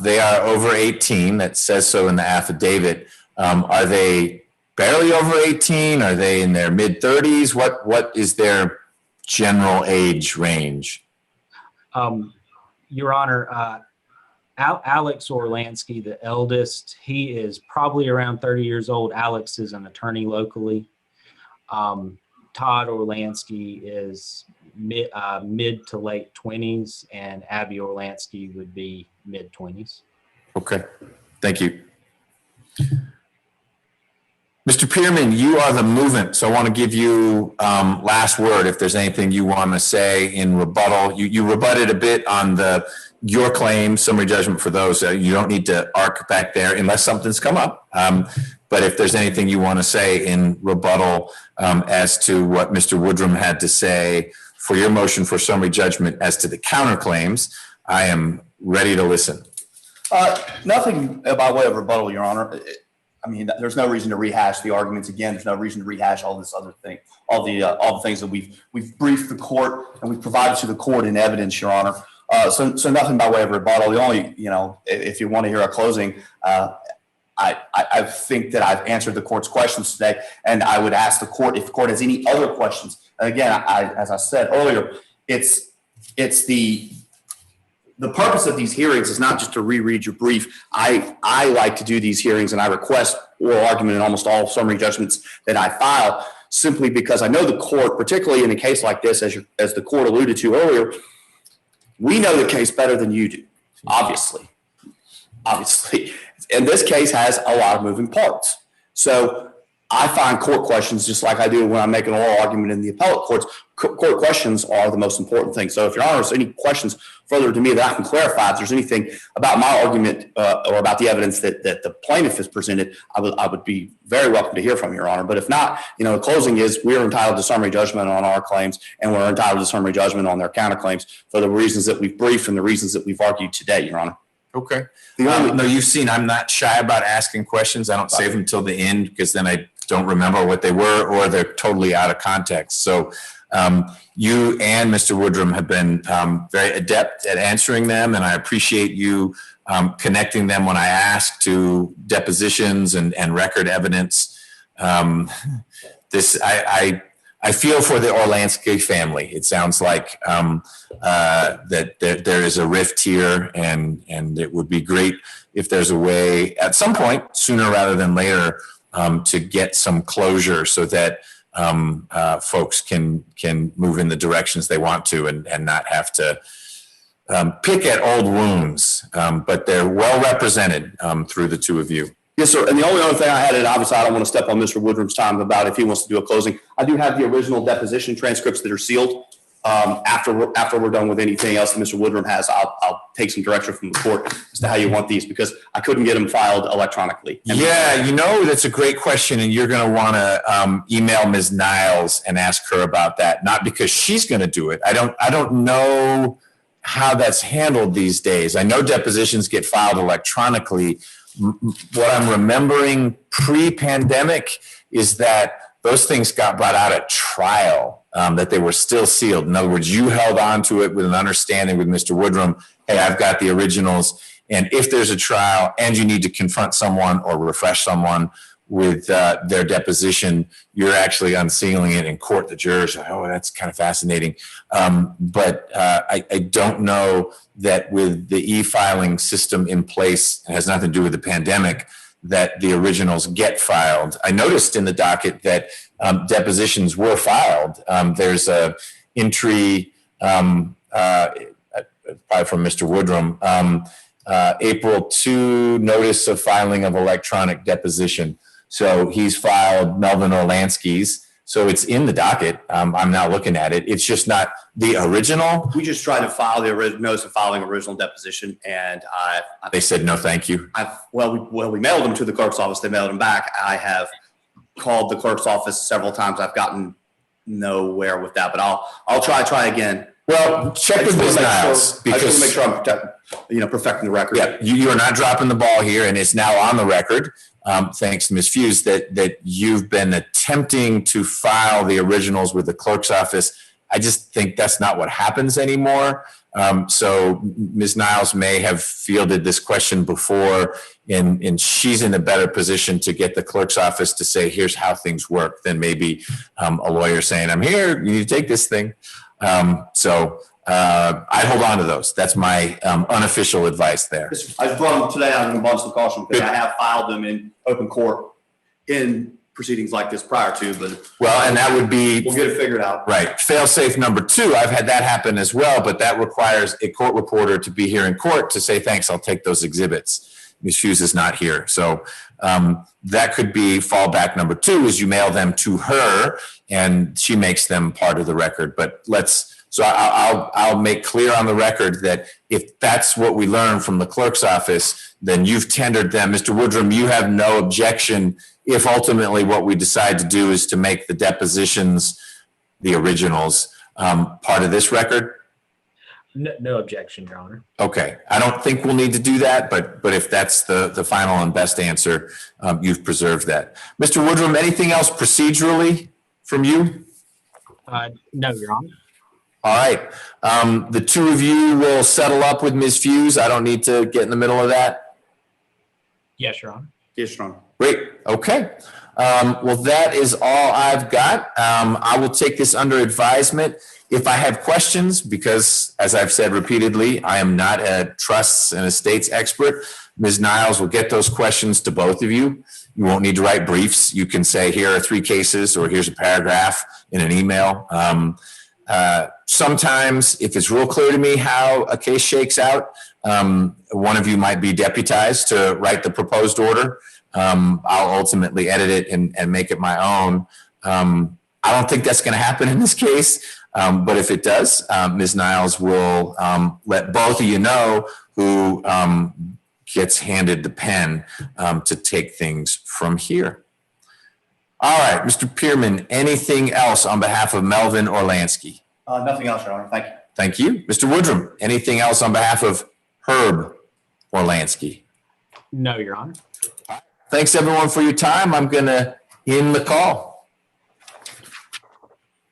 they are over 18. That says so in the affidavit. Are they barely over 18? Are they in their mid-30s? What is their general age range? Your Honor, Alex Orlansky, the eldest, he is probably around 30 years old. Alex is an attorney locally. Todd Orlansky is mid to late 20s, and Abby Orlansky would be mid 20s. Okay, thank you. Mr. Pearman, you are the movant, so I want to give you last word if there's anything you want to say in rebuttal. You rebutted a bit on your claim, summary judgment for those. You don't need to arc back there unless something's come up. But if there's anything you want to say in rebuttal as to what Mr. Woodrum had to say for your motion for summary judgment as to the counterclaims, I am ready to listen. Nothing by way of rebuttal, Your Honor. I mean, there's no reason to rehash the arguments again. There's no reason to rehash all this other thing, all the things that we've briefed the court and we've provided to the court in evidence, Your Honor. So nothing by way of rebuttal. The only, if you want to hear a closing, I think that I've answered the court's questions today, and I would ask the court if the court has any other questions. And again, as I said earlier, it's the purpose of these hearings is not just to reread your brief. I like to do these hearings, and I request oral argument in almost all summary judgments that I file, simply because I know the court, particularly in a case like this, as the court alluded to earlier, we know the case better than you do, obviously. And this case has a lot of moving parts. So I find court questions, just like I do when I'm making an oral argument in the appellate courts, court questions are the most important thing. So if Your Honor has any questions further to me that I can clarify, if there's anything about my argument or about the evidence that the plaintiff has presented, I would be very welcome to hear from Your Honor. But if not, the closing is we're entitled to summary judgment on our claims, and we're entitled to summary judgment on their counterclaims for the reasons that we've briefed and the reasons that we've argued today, Your Honor. Okay. No, you've seen I'm not shy about asking questions. I don't save them till the end because then I don't remember what they were or they're totally out of context. So you and Mr. Woodrum have been very adept at answering them, and I appreciate you connecting them when I ask to depositions and record evidence. I feel for the Orlansky family. It sounds like that there is a rift here, and it would be great if there's a way at some point, sooner rather than later, to get some closure so that folks can move in the directions they want to and not have to pick at old wounds. But they're well represented through the two of you. Yes, sir. And the only other thing I had, and obviously I don't want to step on Mr. Woodrum's time about if he wants to do a closing, I do have the original deposition transcripts that are sealed. After we're done with anything else that Mr. Woodrum has, I'll take some direction from the court as to how you want these, because I couldn't get them filed electronically. Yeah, that's a great question, and you're going to want to email Ms. Niles and ask her about that. Not because she's going to do it. I don't know how that's handled these days. I know depositions get filed electronically. What I'm remembering pre-pandemic is that those things got brought out at trial, that they were still sealed. In other words, you held on to it with an understanding with Mr. Woodrum, hey, I've got the originals. And if there's a trial and you need to confront someone or refresh someone with their deposition, you're actually unsealing it in court. The jurors are, oh, that's kind of fascinating. But I don't know that with the e-filing system in place, it has nothing to do with the pandemic, that the originals get filed. I noticed in the docket that depositions were filed. There's a entry, probably from Mr. Woodrum, April 2, notice of filing of electronic deposition. So he's filed Melvin Orlansky's. So it's in the docket. I'm now looking at it. It's just not the original. We just tried to file the notice of filing original deposition, and They said no, thank you. we mailed them to the clerk's office. They mailed them back. I have called the clerk's office several times. I've gotten nowhere with that, but I'll try again. Well, check with Ms. Niles, I just want to make sure I'm perfecting the record. Yeah, you are not dropping the ball here, and it's now on the record. Thanks to Ms. Fuse, that you've been attempting to file the originals with the clerk's office. I just think that's not what happens anymore. So Ms. Niles may have fielded this question before, and she's in a better position to get the clerk's office to say, here's how things work, than maybe a lawyer saying, I'm here, you need to take this thing. I hold on to those. That's my unofficial advice there. I just brought them today out of an abundance of caution because I have filed them in open court in proceedings like this prior to, but well, and that would be, we'll get it figured out. Right. Fail safe number 2. I've had that happen as well, but that requires a court reporter to be here in court to say, thanks, I'll take those exhibits. Ms. Hughes is not here. So that could be fallback number 2 is you mail them to her and she makes them part of the record. But so I'll make clear on the record that if that's what we learn from the clerk's office, then you've tendered them. Mr. Woodrum, you have no objection if ultimately what we decide to do is to make the depositions, the originals, part of this record? No objection, Your Honor. Okay. I don't think we'll need to do that, but if that's the final and best answer, you've preserved that. Mr. Woodrum, anything else procedurally from you? No, Your Honor. All right. The two of you will settle up with Ms. Fuse. I don't need to get in the middle of that. Yes, Your Honor. Yes, Your Honor. Great. Okay. Well, that is all I've got. I will take this under advisement. If I have questions, because as I've said repeatedly, I am not a trusts and estates expert, Ms. Niles will get those questions to both of you. You won't need to write briefs. You can say, here are 3 cases, or here's a paragraph in an email. Sometimes, if it's real clear to me how a case shakes out, one of you might be deputized to write the proposed order. I'll ultimately edit it and make it my own. I don't think that's going to happen in this case, but if it does, Ms. Niles will let both of you know who gets handed the pen to take things from here. All right, Mr. Pearman, anything else on behalf of Melvin Orlansky? Nothing else, Your Honor. Thank you. Thank you. Mr. Woodrum, anything else on behalf of Herb Orlansky? No, Your Honor. Thanks, everyone, for your time. I'm going to end the call.